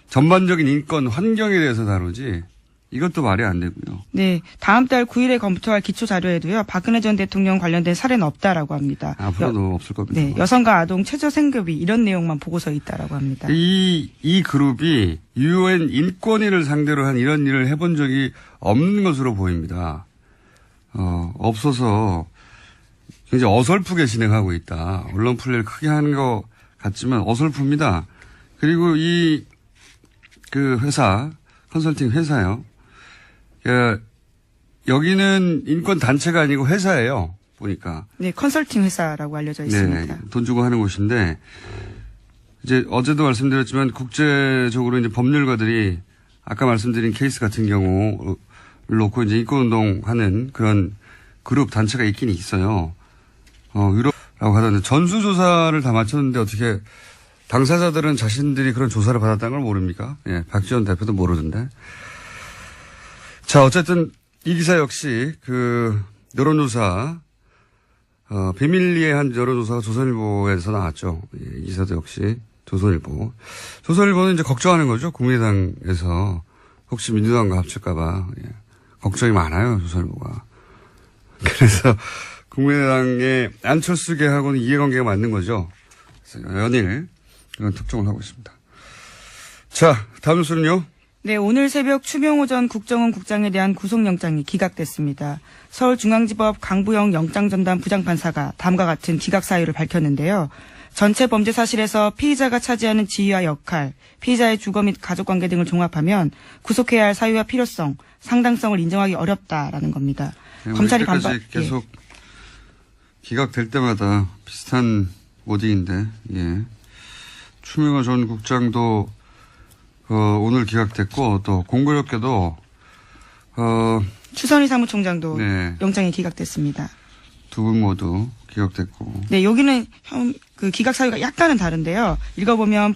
전반적인 인권 환경에 대해서 다루지 이것도 말이 안 되고요. 네. 다음 달 9일에 검토할 기초 자료에도요. 박근혜 전 대통령 관련된 사례는 없다라고 합니다. 앞으로도 없을 겁니다. 네. 여성과 아동 최저 생계비 이런 내용만 보고서에 있다라고 합니다. 이 그룹이 UN 인권위를 상대로 한 이런 일을 해본 적이 없는 것으로 보입니다. 없어서 굉장히 어설프게 진행하고 있다. 언론 플레이를 크게 하는 것 같지만 어설픕니다. 그리고 회사, 컨설팅 회사요. 여기는 인권 단체가 아니고 회사예요. 보니까. 네, 컨설팅 회사라고 알려져 있습니다. 네, 돈 주고 하는 곳인데 이제 어제도 말씀드렸지만 국제적으로 이제 법률가들이 아까 말씀드린 케이스 같은 경우를 놓고 이제 인권운동 하는 그런 그룹 단체가 있긴 있어요. 유럽라고 하던데 전수조사를 다 마쳤는데 어떻게 당사자들은 자신들이 그런 조사를 받았다는 걸 모릅니까? 예, 박지원 대표도 모르던데. 자, 어쨌든 이 기사 역시 여론조사, 비밀리에 한 여론조사가 조선일보에서 나왔죠. 예, 이 기사도 역시 조선일보. 조선일보는 이제 걱정하는 거죠. 국민의당에서 혹시 민주당과 합칠까봐. 예, 걱정이 많아요. 조선일보가. 그래서 국민의당의 안철수계하고는 이해관계가 맞는 거죠. 그래서 연일 이런 특종을 하고 있습니다. 자, 다음 뉴스는요. 네, 오늘 새벽 추명호 전 국정원 국장에 대한 구속영장이 기각됐습니다. 서울중앙지법 강부영 영장전담 부장판사가 다음과 같은 기각 사유를 밝혔는데요. 전체 범죄 사실에서 피의자가 차지하는 지위와 역할, 피의자의 주거 및 가족관계 등을 종합하면 구속해야 할 사유와 필요성, 상당성을 인정하기 어렵다라는 겁니다. 검찰이 계속 기각될 때마다 비슷한 워딩인데, 예. 추명호 전 국장도 오늘 기각됐고 또 공교롭게도 추선희 사무총장도 네. 영장이 기각됐습니다. 두 분 모두 기각됐고. 네, 여기는 기각 사유가 약간은 다른데요. 읽어보면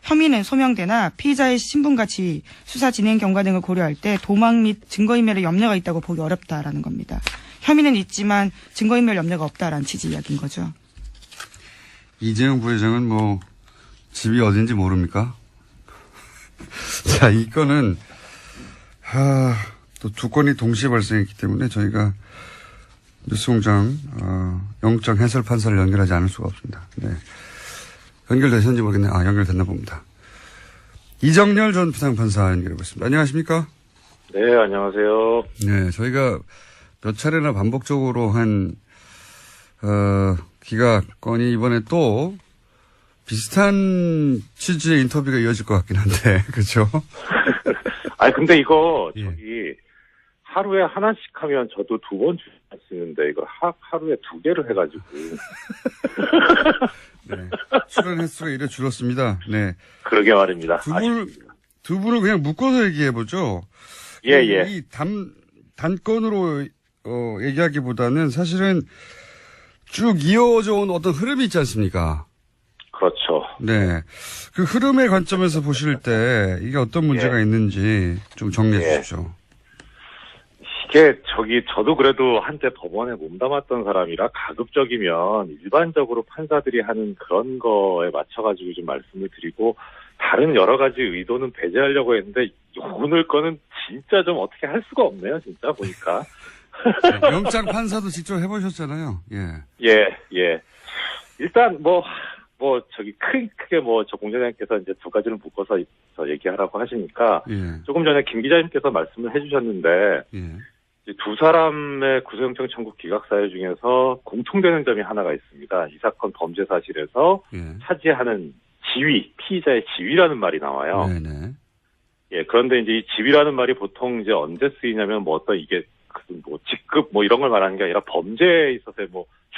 혐의는 소명되나 피의자의 신분과 지위, 수사 진행 경과 등을 고려할 때 도망 및 증거인멸의 염려가 있다고 보기 어렵다라는 겁니다. 혐의는 있지만 증거인멸 염려가 없다라는 취지 이야기인 거죠. 이재용 부회장은 집이 어딘지 모릅니까? 자, 이 건은, 또 두 건이 동시에 발생했기 때문에 저희가 뉴스공장, 영장 해설 판사를 연결하지 않을 수가 없습니다. 네. 연결되셨는지 모르겠네요. 연결됐나 봅니다. 이정렬 전 부장판사 연결해보겠습니다. 안녕하십니까? 네, 안녕하세요. 네, 저희가 몇 차례나 반복적으로 한, 기각 건이 이번에 또 비슷한 취지의 인터뷰가 이어질 것 같긴 한데, 그렇죠? 아니, 근데 이거, 예. 하루에 하나씩 하면 저도 2번 출연하시는데, 이거 하루에 2개를 해가지고. 네. 출연 횟수가 이래 줄었습니다. 네. 그러게 말입니다. 두 분을 그냥 묶어서 얘기해보죠. 예. 이 단건으로, 얘기하기보다는 사실은 쭉 이어져 온 어떤 흐름이 있지 않습니까? 그렇죠. 네. 그 흐름의 관점에서 보실 때 이게 어떤 문제가 있는지 좀 정리해 주십시오. 이게 저도 그래도 한때 법원에 몸담았던 사람이라 가급적이면 일반적으로 판사들이 하는 그런 거에 맞춰가지고 좀 말씀을 드리고 다른 여러 가지 의도는 배제하려고 했는데 오늘 거는 진짜 좀 어떻게 할 수가 없네요. 진짜 보니까. 영장 판사도 직접 해보셨잖아요. 예. 일단 크게 저 공장장님께서 이제 두 가지를 묶어서 얘기하라고 하시니까 조금 전에 김 기자님께서 말씀을 해주셨는데 이제 두 사람의 구속영장 청구 기각 사유 중에서 공통되는 점이 하나가 있습니다. 이 사건 범죄 사실에서 차지하는 지위, 피의자의 지위라는 말이 나와요. 네네. 예, 그런데 이제 이 지위라는 말이 보통 이제 언제 쓰이냐면 이게 직급 이런 걸 말하는 게 아니라 범죄에 있어서의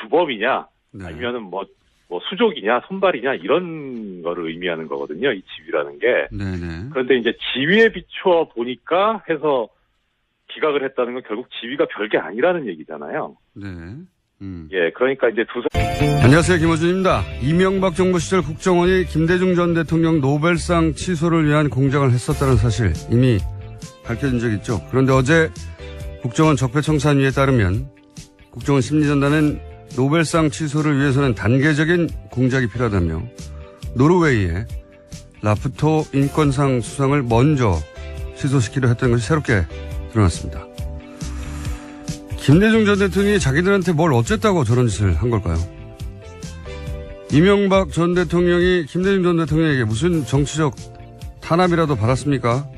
주범이냐 아니면은 수족이냐, 손발이냐, 이런 거를 의미하는 거거든요, 이 지위라는 게. 네네. 그런데 이제 지위에 비추어 보니까 해서 기각을 했다는 건 결국 지위가 별게 아니라는 얘기잖아요. 네. 예, 그러니까 이제 안녕하세요, 김어준입니다. 이명박 정부 시절 국정원이 김대중 전 대통령 노벨상 취소를 위한 공작을 했었다는 사실 이미 밝혀진 적 있죠. 그런데 어제 국정원 적폐청산위에 따르면 국정원 심리전단은 노벨상 취소를 위해서는 단계적인 공작이 필요하다며 노르웨이의 라프토 인권상 수상을 먼저 취소시키려 했던 것이 새롭게 드러났습니다. 김대중 전 대통령이 자기들한테 뭘 어쨌다고 저런 짓을 한 걸까요? 이명박 전 대통령이 김대중 전 대통령에게 무슨 정치적 탄압이라도 받았습니까?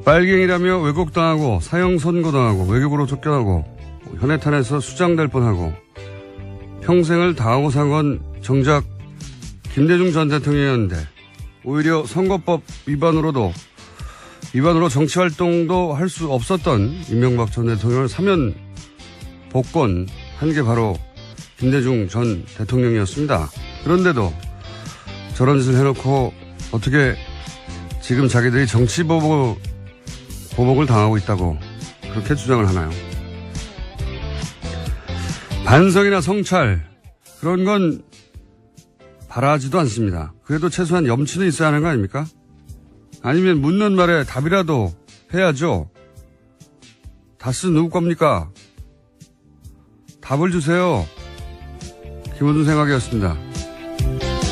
빨갱이라며 왜곡당하고 사형 선고당하고 외교부로 쫓겨나고 현해탄에서 수장될 뻔하고 평생을 당하고 산 건 정작 김대중 전 대통령이었는데 오히려 선거법 위반으로 정치활동도 할 수 없었던 이명박 전 대통령을 사면 복권한 게 바로 김대중 전 대통령이었습니다. 그런데도 저런 짓을 해놓고 어떻게 지금 자기들이 정치보복을 당하고 있다고 그렇게 주장을 하나요? 반성이나 성찰 그런 건 바라지도 않습니다. 그래도 최소한 염치는 있어야 하는 거 아닙니까? 아니면 묻는 말에 답이라도 해야죠. 다스 누구 겁니까? 답을 주세요. 김어준 생각이었습니다.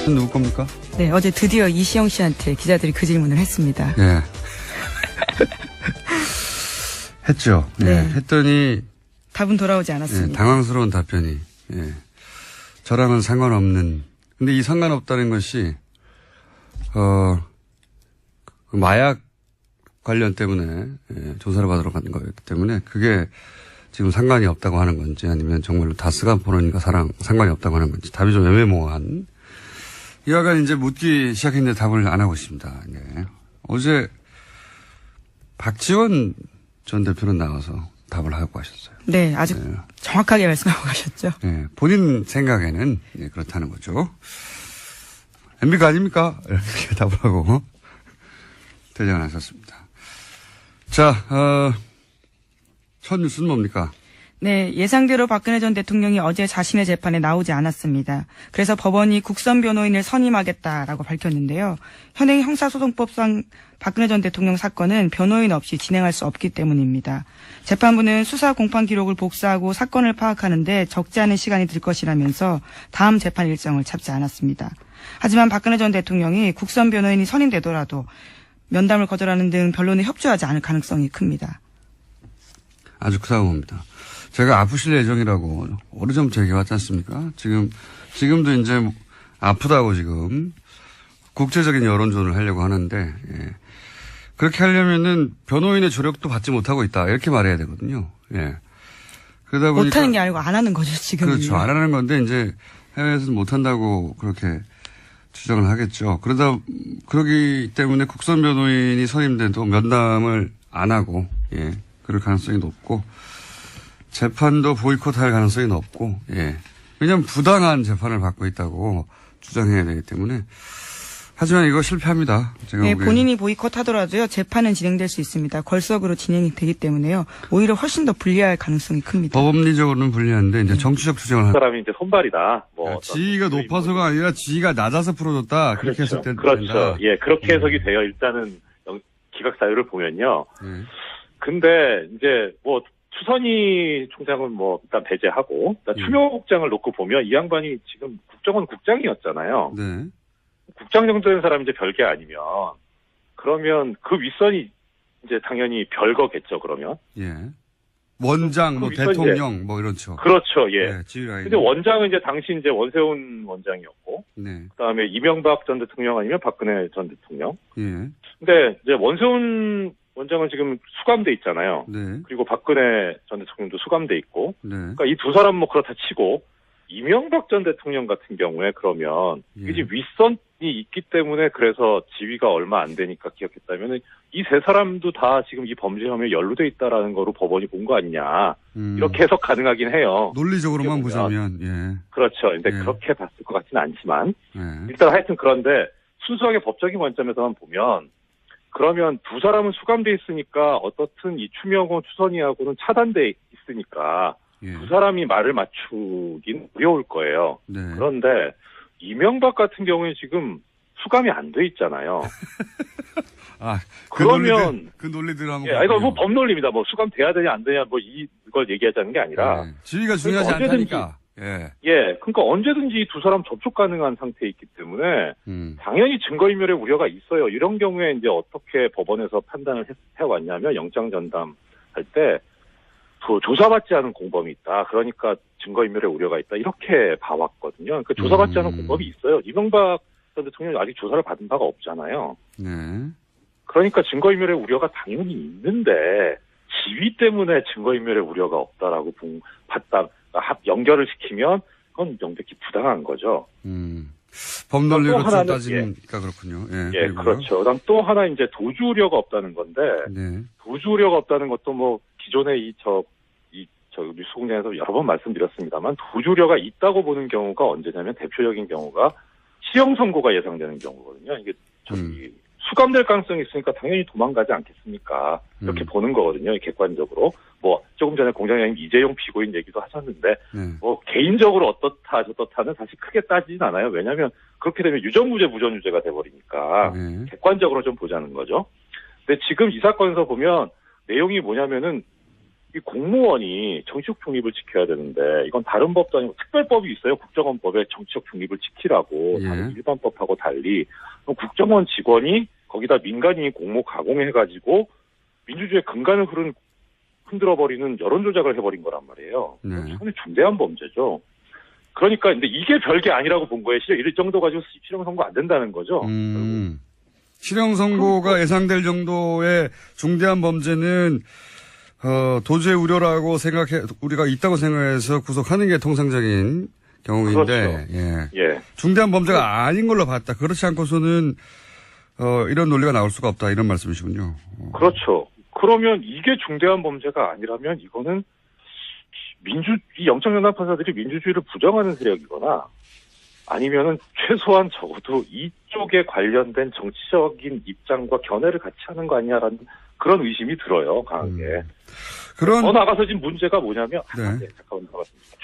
누구 겁니까? 네, 어제 드디어 이시영 씨한테 기자들이 그 질문을 했습니다. 네. 했죠. 네. 했더니 답은 돌아오지 않았습니다. 당황스러운 답변이. 저랑은 상관없는. 근데 이 상관없다는 것이 마약 관련 때문에 조사를 받으러 간 거였기 때문에 그게 지금 상관이 없다고 하는 건지 아니면 정말로 다스가 보내니까 상관이 없다고 하는 건지 답이 좀 애매모호한. 이와간 이제 묻기 시작했는데 답을 안 하고 있습니다. 어제 박지원 전 대표는 나와서 답을 하고 가셨어요. 네, 아주 정확하게 말씀하고 가셨죠. 네, 본인 생각에는 그렇다는 거죠. MB가 아닙니까? 이렇게 답을 하고 대장을 하셨습니다. 자, 첫 뉴스는 뭡니까? 네, 예상대로 박근혜 전 대통령이 어제 자신의 재판에 나오지 않았습니다. 그래서 법원이 국선 변호인을 선임하겠다라고 밝혔는데요. 현행 형사소송법상 박근혜 전 대통령 사건은 변호인 없이 진행할 수 없기 때문입니다. 재판부는 수사 공판 기록을 복사하고 사건을 파악하는데 적지 않은 시간이 들 것이라면서 다음 재판 일정을 잡지 않았습니다. 하지만 박근혜 전 대통령이 국선 변호인이 선임되더라도 면담을 거절하는 등 변론에 협조하지 않을 가능성이 큽니다. 아주 크다고봅니다. 제가 아프실 예정이라고 오래전부터 얘기해왔지 않습니까? 지금도 이제 아프다고 지금 국제적인 여론조를 하려고 하는데, 예. 그렇게 하려면은 변호인의 조력도 받지 못하고 있다. 이렇게 말해야 되거든요. 예. 그러다 보니까. 못하는 게 아니고 안 하는 거죠, 지금. 그렇죠. 안 하는 건데 이제 해외에서는 못한다고 그렇게 주장을 하겠죠. 그러기 때문에 국선 변호인이 선임돼도 면담을 안 하고, 예. 그럴 가능성이 높고, 재판도 보이콧할 가능성이 높고, 예. 왜냐하면 부당한 재판을 받고 있다고 주장해야 되기 때문에. 하지만 이거 실패합니다. 제가 네, 보기에는. 본인이 보이콧하더라도요, 재판은 진행될 수 있습니다. 걸석으로 진행이 되기 때문에요. 오히려 훨씬 더 불리할 가능성이 큽니다. 법리적으로는 불리한데, 이제 정치적 투쟁을 하는. 사람이 이제 손발이다. 지위가 높아서가 아니라 지위가 낮아서 풀어줬다. 그렇게 그렇죠. 해석된다. 그렇죠. 예, 그렇게 해석이 돼요. 일단은 기각 사유를 보면요. 근데 이제 추선희 총장은 일단 배제하고, 추미호국장을 놓고 보면 이 양반이 지금 국정원 국장이었잖아요. 네. 국장 정도 된 사람이 이제 별게 아니면, 그러면 그 윗선이 이제 당연히 별거겠죠, 그러면. 예. 원장, 대통령, 이렇죠. 그렇죠, 예. 네, 지휘라인. 근데 원장은 이제 당시 이제 원세훈 원장이었고, 네. 그 다음에 이명박 전 대통령 아니면 박근혜 전 대통령. 예. 근데 이제 원세훈 원장은 지금 수감돼 있잖아요. 네. 그리고 박근혜 전 대통령도 수감돼 있고. 네. 그러니까 이 두 사람 그렇다 치고, 이명박 전 대통령 같은 경우에 그러면, 이제 윗선이 있기 때문에 그래서 지위가 얼마 안 되니까 기억했다면은, 이 세 사람도 다 지금 이 범죄 혐의에 연루돼 있다라는 거로 법원이 본 거 아니냐. 이렇게 해석 가능하긴 해요. 논리적으로만 보자면, 예. 그렇죠. 근데 그렇게 봤을 것 같지는 않지만, 일단 하여튼 그런데, 순수하게 법적인 관점에서만 보면, 그러면 두 사람은 수감돼 있으니까 어떻든 이 추명호 추선희하고는 차단돼 있으니까 두 사람이 말을 맞추긴 어려울 거예요. 네. 그런데 이명박 같은 경우에 지금 수감이 안 돼 있잖아요. 그러면 그 논리들 한번. 예, 이거 법논리입니다. 수감돼야 되냐 안 되냐 이걸 얘기하자는 게 아니라. 지위가 중요하지 않다니까. 예. 그러니까 언제든지 두 사람 접촉 가능한 상태에 있기 때문에 당연히 증거인멸의 우려가 있어요. 이런 경우에 이제 어떻게 법원에서 판단을 해왔냐면 영장 전담할 때 조사받지 않은 공범이 있다. 그러니까 증거인멸의 우려가 있다. 이렇게 봐왔거든요. 그러니까 조사받지 않은 공범이 있어요. 이명박 전 대통령이 아직 조사를 받은 바가 없잖아요. 네. 그러니까 증거인멸의 우려가 당연히 있는데 지위 때문에 증거인멸의 우려가 없다라고 연결을 시키면 그건 명백히 부당한 거죠. 법논리로 따지니까 그렇군요. 예, 그렇죠. 그다음 또 하나 이제 도주 우려가 없다는 건데, 네. 도주 우려가 없다는 것도 기존에 우리 수공장에서 여러 번 말씀드렸습니다만 도주 우려가 있다고 보는 경우가 언제냐면 대표적인 경우가 시형 선고가 예상되는 경우거든요. 이게 수감될 가능성이 있으니까 당연히 도망가지 않겠습니까? 이렇게 보는 거거든요. 객관적으로. 조금 전에 공장장님 이재용 피고인 얘기도 하셨는데, 개인적으로 어떻다, 저떻다는 사실 크게 따지진 않아요. 왜냐면, 그렇게 되면 유전무죄, 무전유죄가 돼버리니까, 객관적으로 좀 보자는 거죠. 근데 지금 이 사건에서 보면, 내용이 뭐냐면은, 이 공무원이 정치적 중립을 지켜야 되는데, 이건 다른 법도 아니고 특별법이 있어요. 국정원법에 정치적 중립을 지키라고, 다른 일반 법하고 달리. 국정원 직원이 거기다 민간인이 공모 가공해가지고, 민주주의의 근간을 흔들어버리는 여론 조작을 해버린 거란 말이에요. 상당히 중대한 범죄죠. 그러니까 근데 이게 별게 아니라고 본 거예요. 이 정도 가지고 실형 선고 안 된다는 거죠. 실형 선고가 예상될 정도의 중대한 범죄는 도주의 우려라고 우리가 있다고 생각해서 구속하는 게 통상적인 경우인데, 그렇죠. 중대한 범죄가 아닌 걸로 봤다. 그렇지 않고서는 이런 논리가 나올 수가 없다. 이런 말씀이시군요. 그렇죠. 그러면 이게 중대한 범죄가 아니라면 이거는 이 영장전담 판사들이 민주주의를 부정하는 세력이거나 아니면은 최소한 적어도 이쪽에 관련된 정치적인 입장과 견해를 같이 하는 거 아니냐라는 그런 의심이 들어요, 강하게. 그런 더 나가서 지금 문제가 뭐냐면, 네. 잠깐만 나갔습니다.